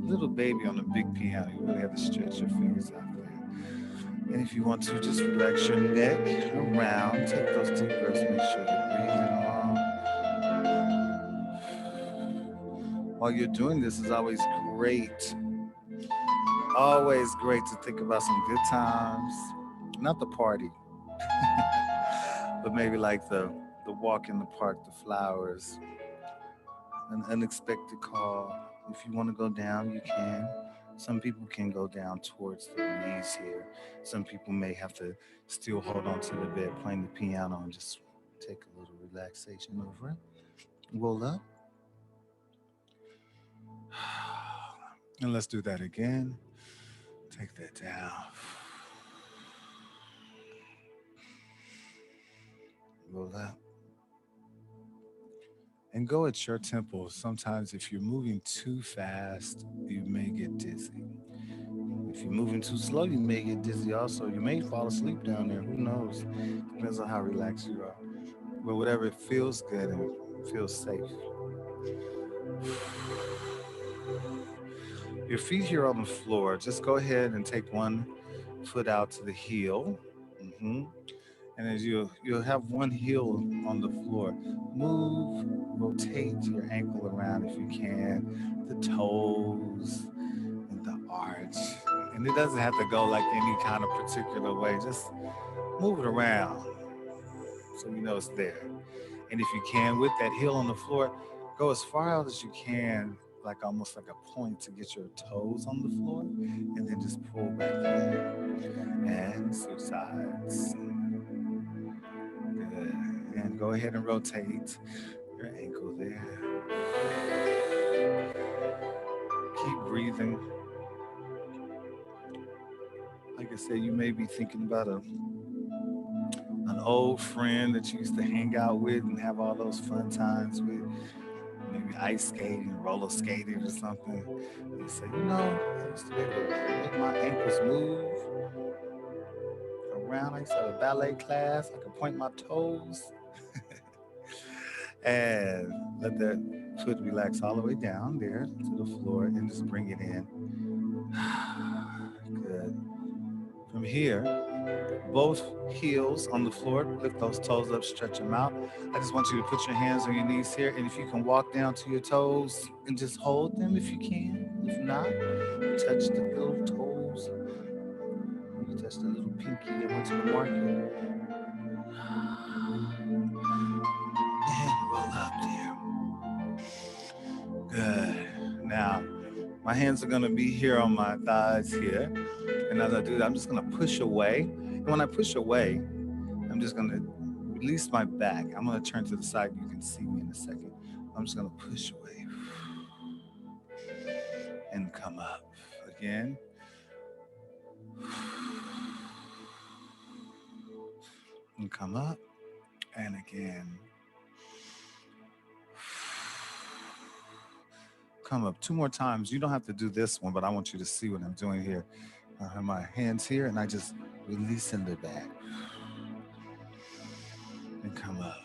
little baby on a big piano, you really have to stretch your fingers out there. And if you want to, just relax your neck around. Take those deep breaths, make sure you're breathing long. While you're doing this, it's always great to think about some good times. Not the party, but maybe like the walk in the park, the flowers, an unexpected call. If you want to go down, you can. Some people can go down towards the knees here. Some people may have to still hold on to the bed playing the piano and just take a little relaxation over it. Roll up. And let's do that again. Take that down. Roll up. And go at your tempo. Sometimes if you're moving too fast, you may get dizzy. If you're moving too slow, you may get dizzy also. You may fall asleep down there. Who knows? Depends on how relaxed you are. But whatever, it feels good and feels safe. Your feet here on the floor, just go ahead and take one foot out to the heel. And as you'll have one heel on the floor, rotate your ankle around if you can, the toes and the arch. And it doesn't have to go like any kind of particular way, just move it around so you know it's there. And if you can, with that heel on the floor, go as far out as you can, like almost like a point to get your toes on the floor, and then just pull back in. And switch sides. Good. And go ahead and rotate your ankle there. Keep breathing. Like I said, you may be thinking about an old friend that you used to hang out with and have all those fun times with. Maybe ice skating, roller skating or something. You say, I used to be able to make my ankles move around. I used to have a ballet class. I could point my toes. And let that foot relax all the way down there to the floor and just bring it in. Good. From here, both heels on the floor, lift those toes up, stretch them out. I just want you to put your hands on your knees here, and if you can walk down to your toes and just hold them if you can. If not, touch the little toes. You touch the little pinky that went to the market. And roll up there. Good. Now, my hands are gonna be here on my thighs here. And as I do that, I'm just gonna push away. And when I push away, I'm just gonna release my back. I'm gonna turn to the side. You can see me in a second. I'm just gonna push away and come up again. And come up and again. Come up 2 more times. You don't have to do this one, but I want you to see what I'm doing here. I have my hands here and I just release in the back. And come up.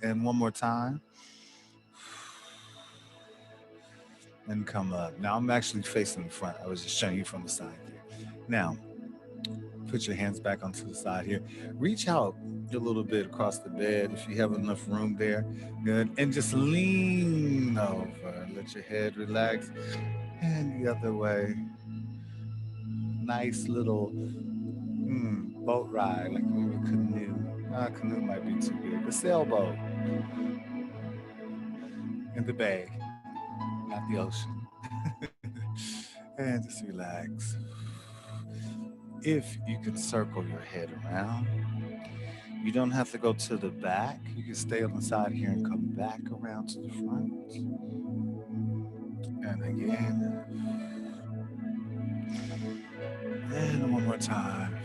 And one more time. And come up. Now I'm actually facing the front. I was just showing you from the side here. Now, put your hands back onto the side here. Reach out a little bit across the bed if you have enough room there. Good. And just lean over. Let your head relax. And the other way. Nice little boat ride, like maybe canoe. Canoe might be too big. A sailboat in the bay, not the ocean. And just relax. If you can circle your head around, you don't have to go to the back. You can stay on the side here and come back around to the front. And again. And one more time.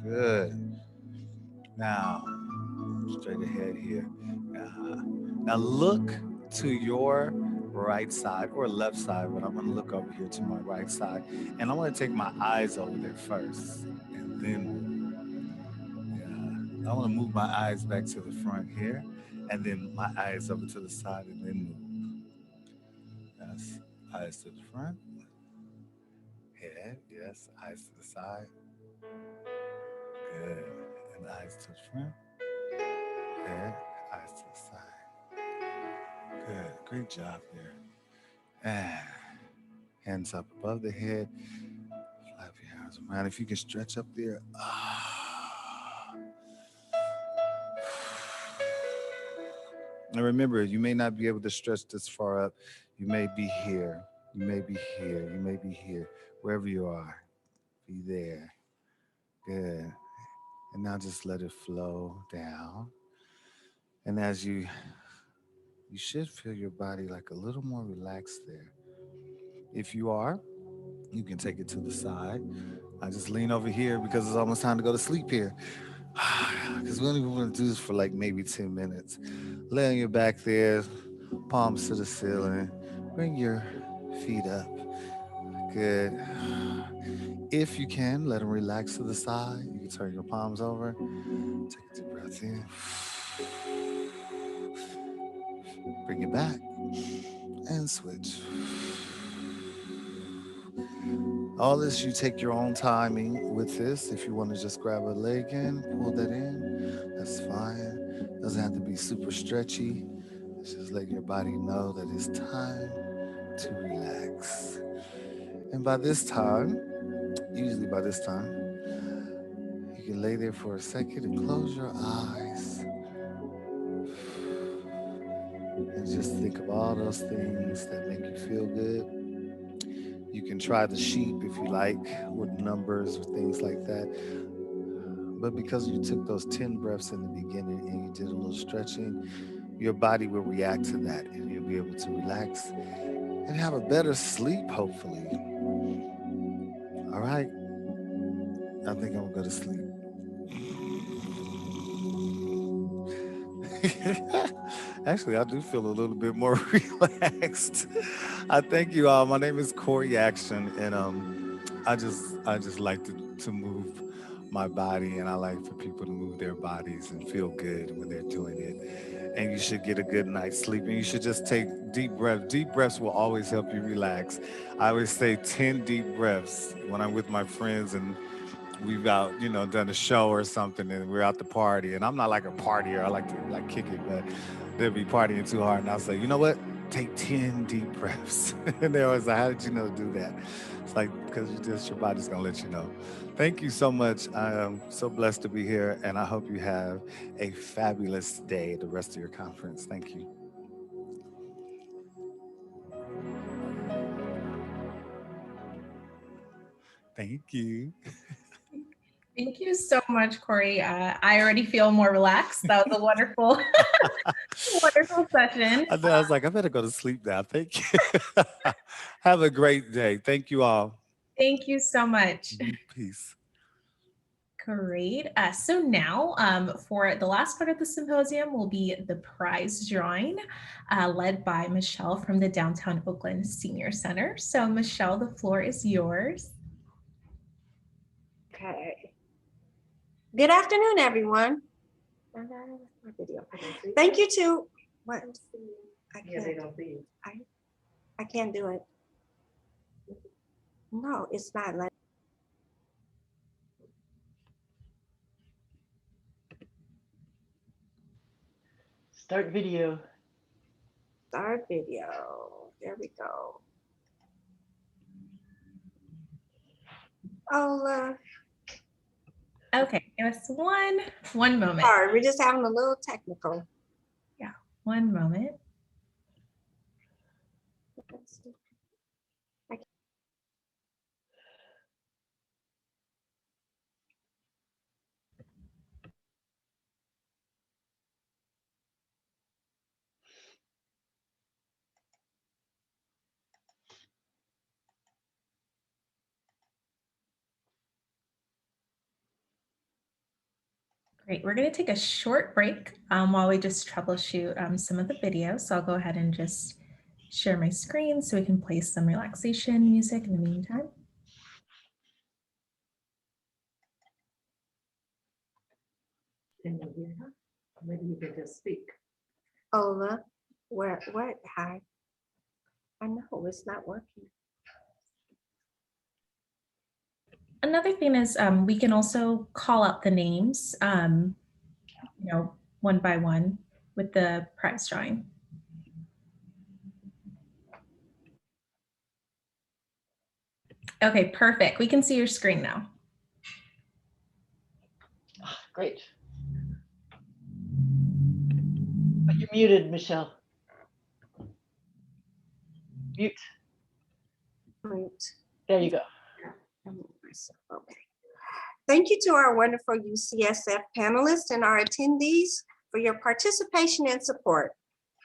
Good. Now, straight ahead here. Now look to your right side or left side, but I'm going to look over here to my right side. And I want to take my eyes over there first. And then I want to move my eyes back to the front here. And then my eyes over to the side and then move. Yes, eyes to the front. Head, yes, eyes to the side. Good. And eyes to the front. Head, eyes to the side. Good. Great job there. And hands up above the head. Flap your arms around. If you can stretch up there. And remember, you may not be able to stretch this far up. You may be here. You may be here. You may be here. Wherever you are, be there. Good. And now just let it flow down. And as you should feel your body like a little more relaxed there. If you are, you can take it to the side. I just lean over here because it's almost time to go to sleep here. Because we only want to do this for like maybe 10 minutes. Lay on your back there, palms to the ceiling. Bring your feet up. Good. If you can, let them relax to the side. You can turn your palms over. Take a deep breath in. Bring it back and switch. All this, you take your own timing with this. If you want to just grab a leg in, pull that in, that's fine. Doesn't have to be super stretchy. It's just letting your body know that it's time to relax. And by this time, usually by this time, you can lay there for a second and close your eyes. And just think of all those things that make you feel good. You can try the sheep if you like, with numbers or things like that. But because you took those 10 breaths in the beginning and you did a little stretching, your body will react to that and you'll be able to relax and have a better sleep, hopefully. All right. I think I'm going to go to sleep. Actually, I do feel a little bit more relaxed. I thank you all. My name is Corey Action, and I just like to move my body, and I like for people to move their bodies and feel good when they're doing it. And you should get a good night's sleep, and you should just take deep breaths. Deep breaths will always help you relax. I always say 10 deep breaths when I'm with my friends and we've out, done a show or something and we're out to party. And I'm not like a partier. I like to kick it, but they'll be partying too hard. And I'll say, you know what? Take 10 deep breaths. And they're always like, how did you know to do that? It's like, because your body's going to let you know. Thank you so much. I am so blessed to be here. And I hope you have a fabulous day at the rest of your conference. Thank you. Thank you. Thank you so much, Corey. I already feel more relaxed. That was a wonderful, wonderful session. I know, I was like, I better go to sleep now. Thank you. Have a great day. Thank you all. Thank you so much. Peace. Great. So now for the last part of the symposium will be the prize drawing led by Michelle from the Downtown Oakland Senior Center. So Michelle, the floor is yours. Okay. Good afternoon, everyone. Thank you to what? I can't do it. No, it's not like. Start video. Start video. There we go. Oh, Okay, give us one moment. sorry, we're just having a little technical. Yeah, one moment. Great, we're going to take a short break while we just troubleshoot some of the videos. So I'll go ahead and just share my screen so we can play some relaxation music in the meantime. Maybe you can just speak. Ola, what? Hi. I know it's not working. Another thing is we can also call out the names, one by one with the prize drawing. Okay, perfect. We can see your screen now. Great. But you're muted, Michelle. Mute. There you go. Okay. Thank you to our wonderful UCSF panelists and our attendees for your participation and support.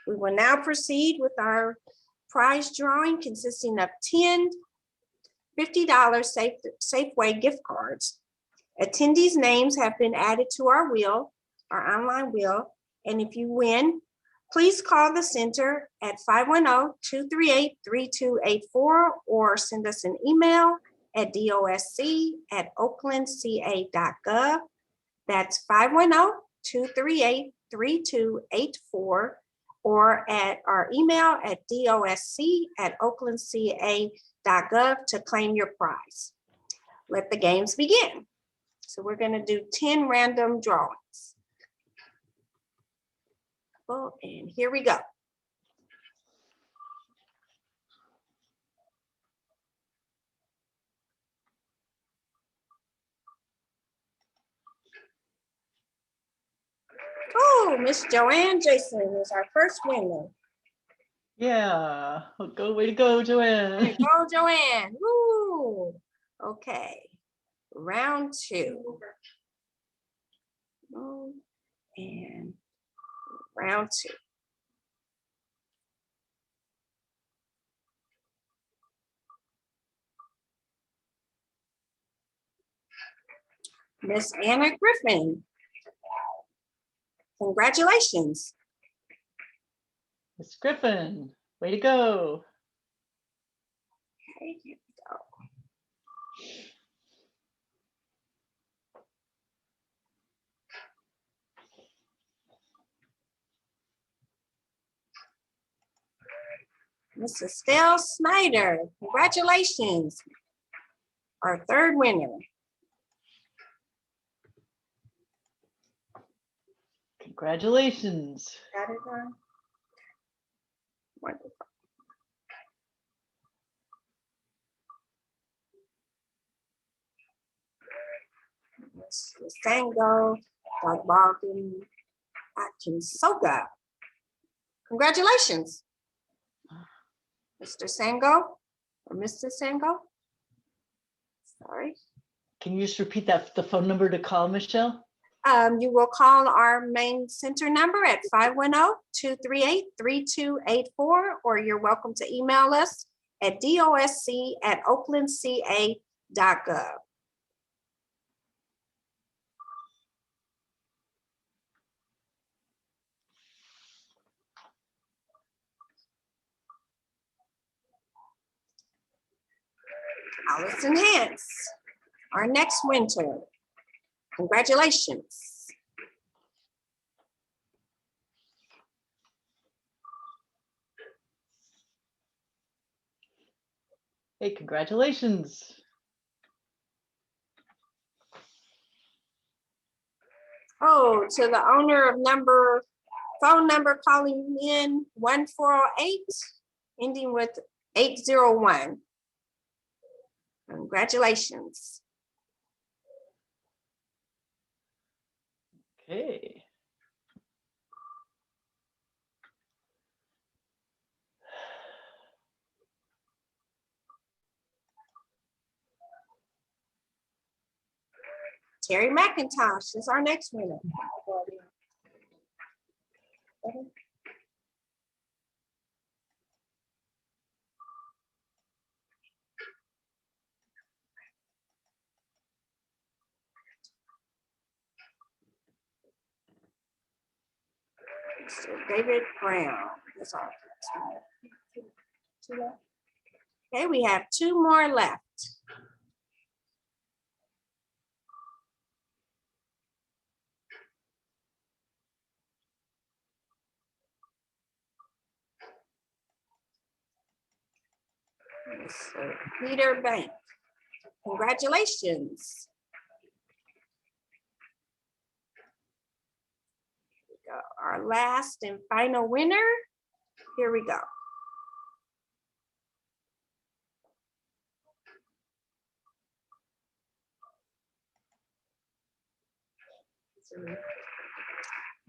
We will now proceed with our prize drawing consisting of 10 $50 Safeway gift cards. Attendees' names have been added to our wheel, our online wheel, and if you win, please call the center at 510-238-3284 or send us an email at DOSC@oaklandca.gov. That's 510-238-3284 or at our email at DOSC@oaklandca.gov to claim your prize. Let the games begin. So we're going to do 10 random drawings. Well, and here we go. Oh, Miss Joanne Jason is our first winner. Yeah, way to go, Joanne. Way to go, Joanne. Woo. Okay, round two. And round two. Miss Anna Griffin. Congratulations. Miss Griffin, way to go. Okay, here we go. Miss Estelle Snyder, congratulations. Our third winner. Congratulations. Got it on? Wonderful. Miss Sango, Dr. Baldwin, Atkins Soga. Congratulations. Mr. Sango or Mr. Sango. Sorry. Can you just repeat that, the phone number to call, Michelle? You will call our main center number at 510-238-3284, or you're welcome to email us at DOSC@oaklandca.gov. Now let's enhance our next winter. Congratulations. Hey, congratulations. Oh, to the owner of phone number calling in 1408, ending with 801. Congratulations. Okay. Terry McIntosh is our next winner. Mr. David Brown. That's all. Okay, we have 2 more left. Mr. Peter Bank. Congratulations. Here we go. Our last and final winner. Here we go.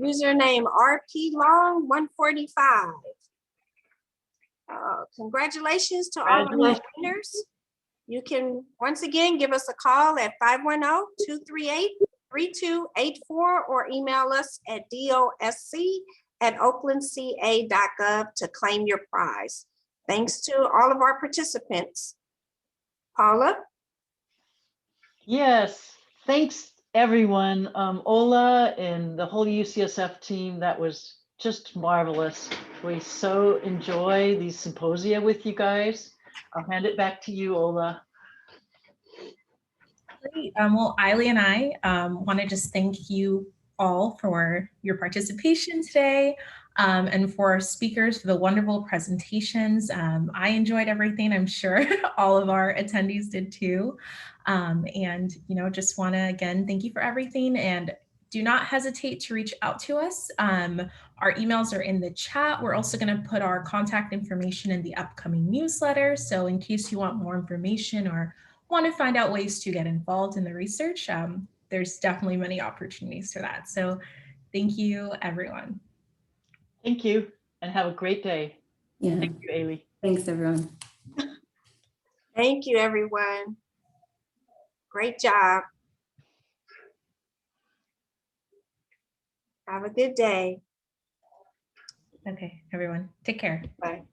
Username RP Long 145. Congratulations to all of our winners. You can once again give us a call at 510-238-3284 or email us at DOSC@oaklandca.gov to claim your prize. Thanks to all of our participants. Paula? Yes, thanks everyone. Ola and the whole UCSF team, that was just marvelous. We so enjoy these symposia with you guys. I'll hand it back to you, Ola. Great. Well, Eiley and I want to just thank you all for your participation today, and for our speakers for the wonderful presentations. I enjoyed everything. I'm sure all of our attendees did too. And just want to again thank you for everything, and do not hesitate to reach out to us. Our emails are in the chat. We're also going to put our contact information in the upcoming newsletter. So in case you want more information or want to find out ways to get involved in the research, there's definitely many opportunities for that. So thank you, everyone. Thank you, and have a great day. Yeah. Thank you, Ailey. Thanks, everyone. Thank you, everyone. Great job. Have a good day. Okay, everyone, take care. Bye.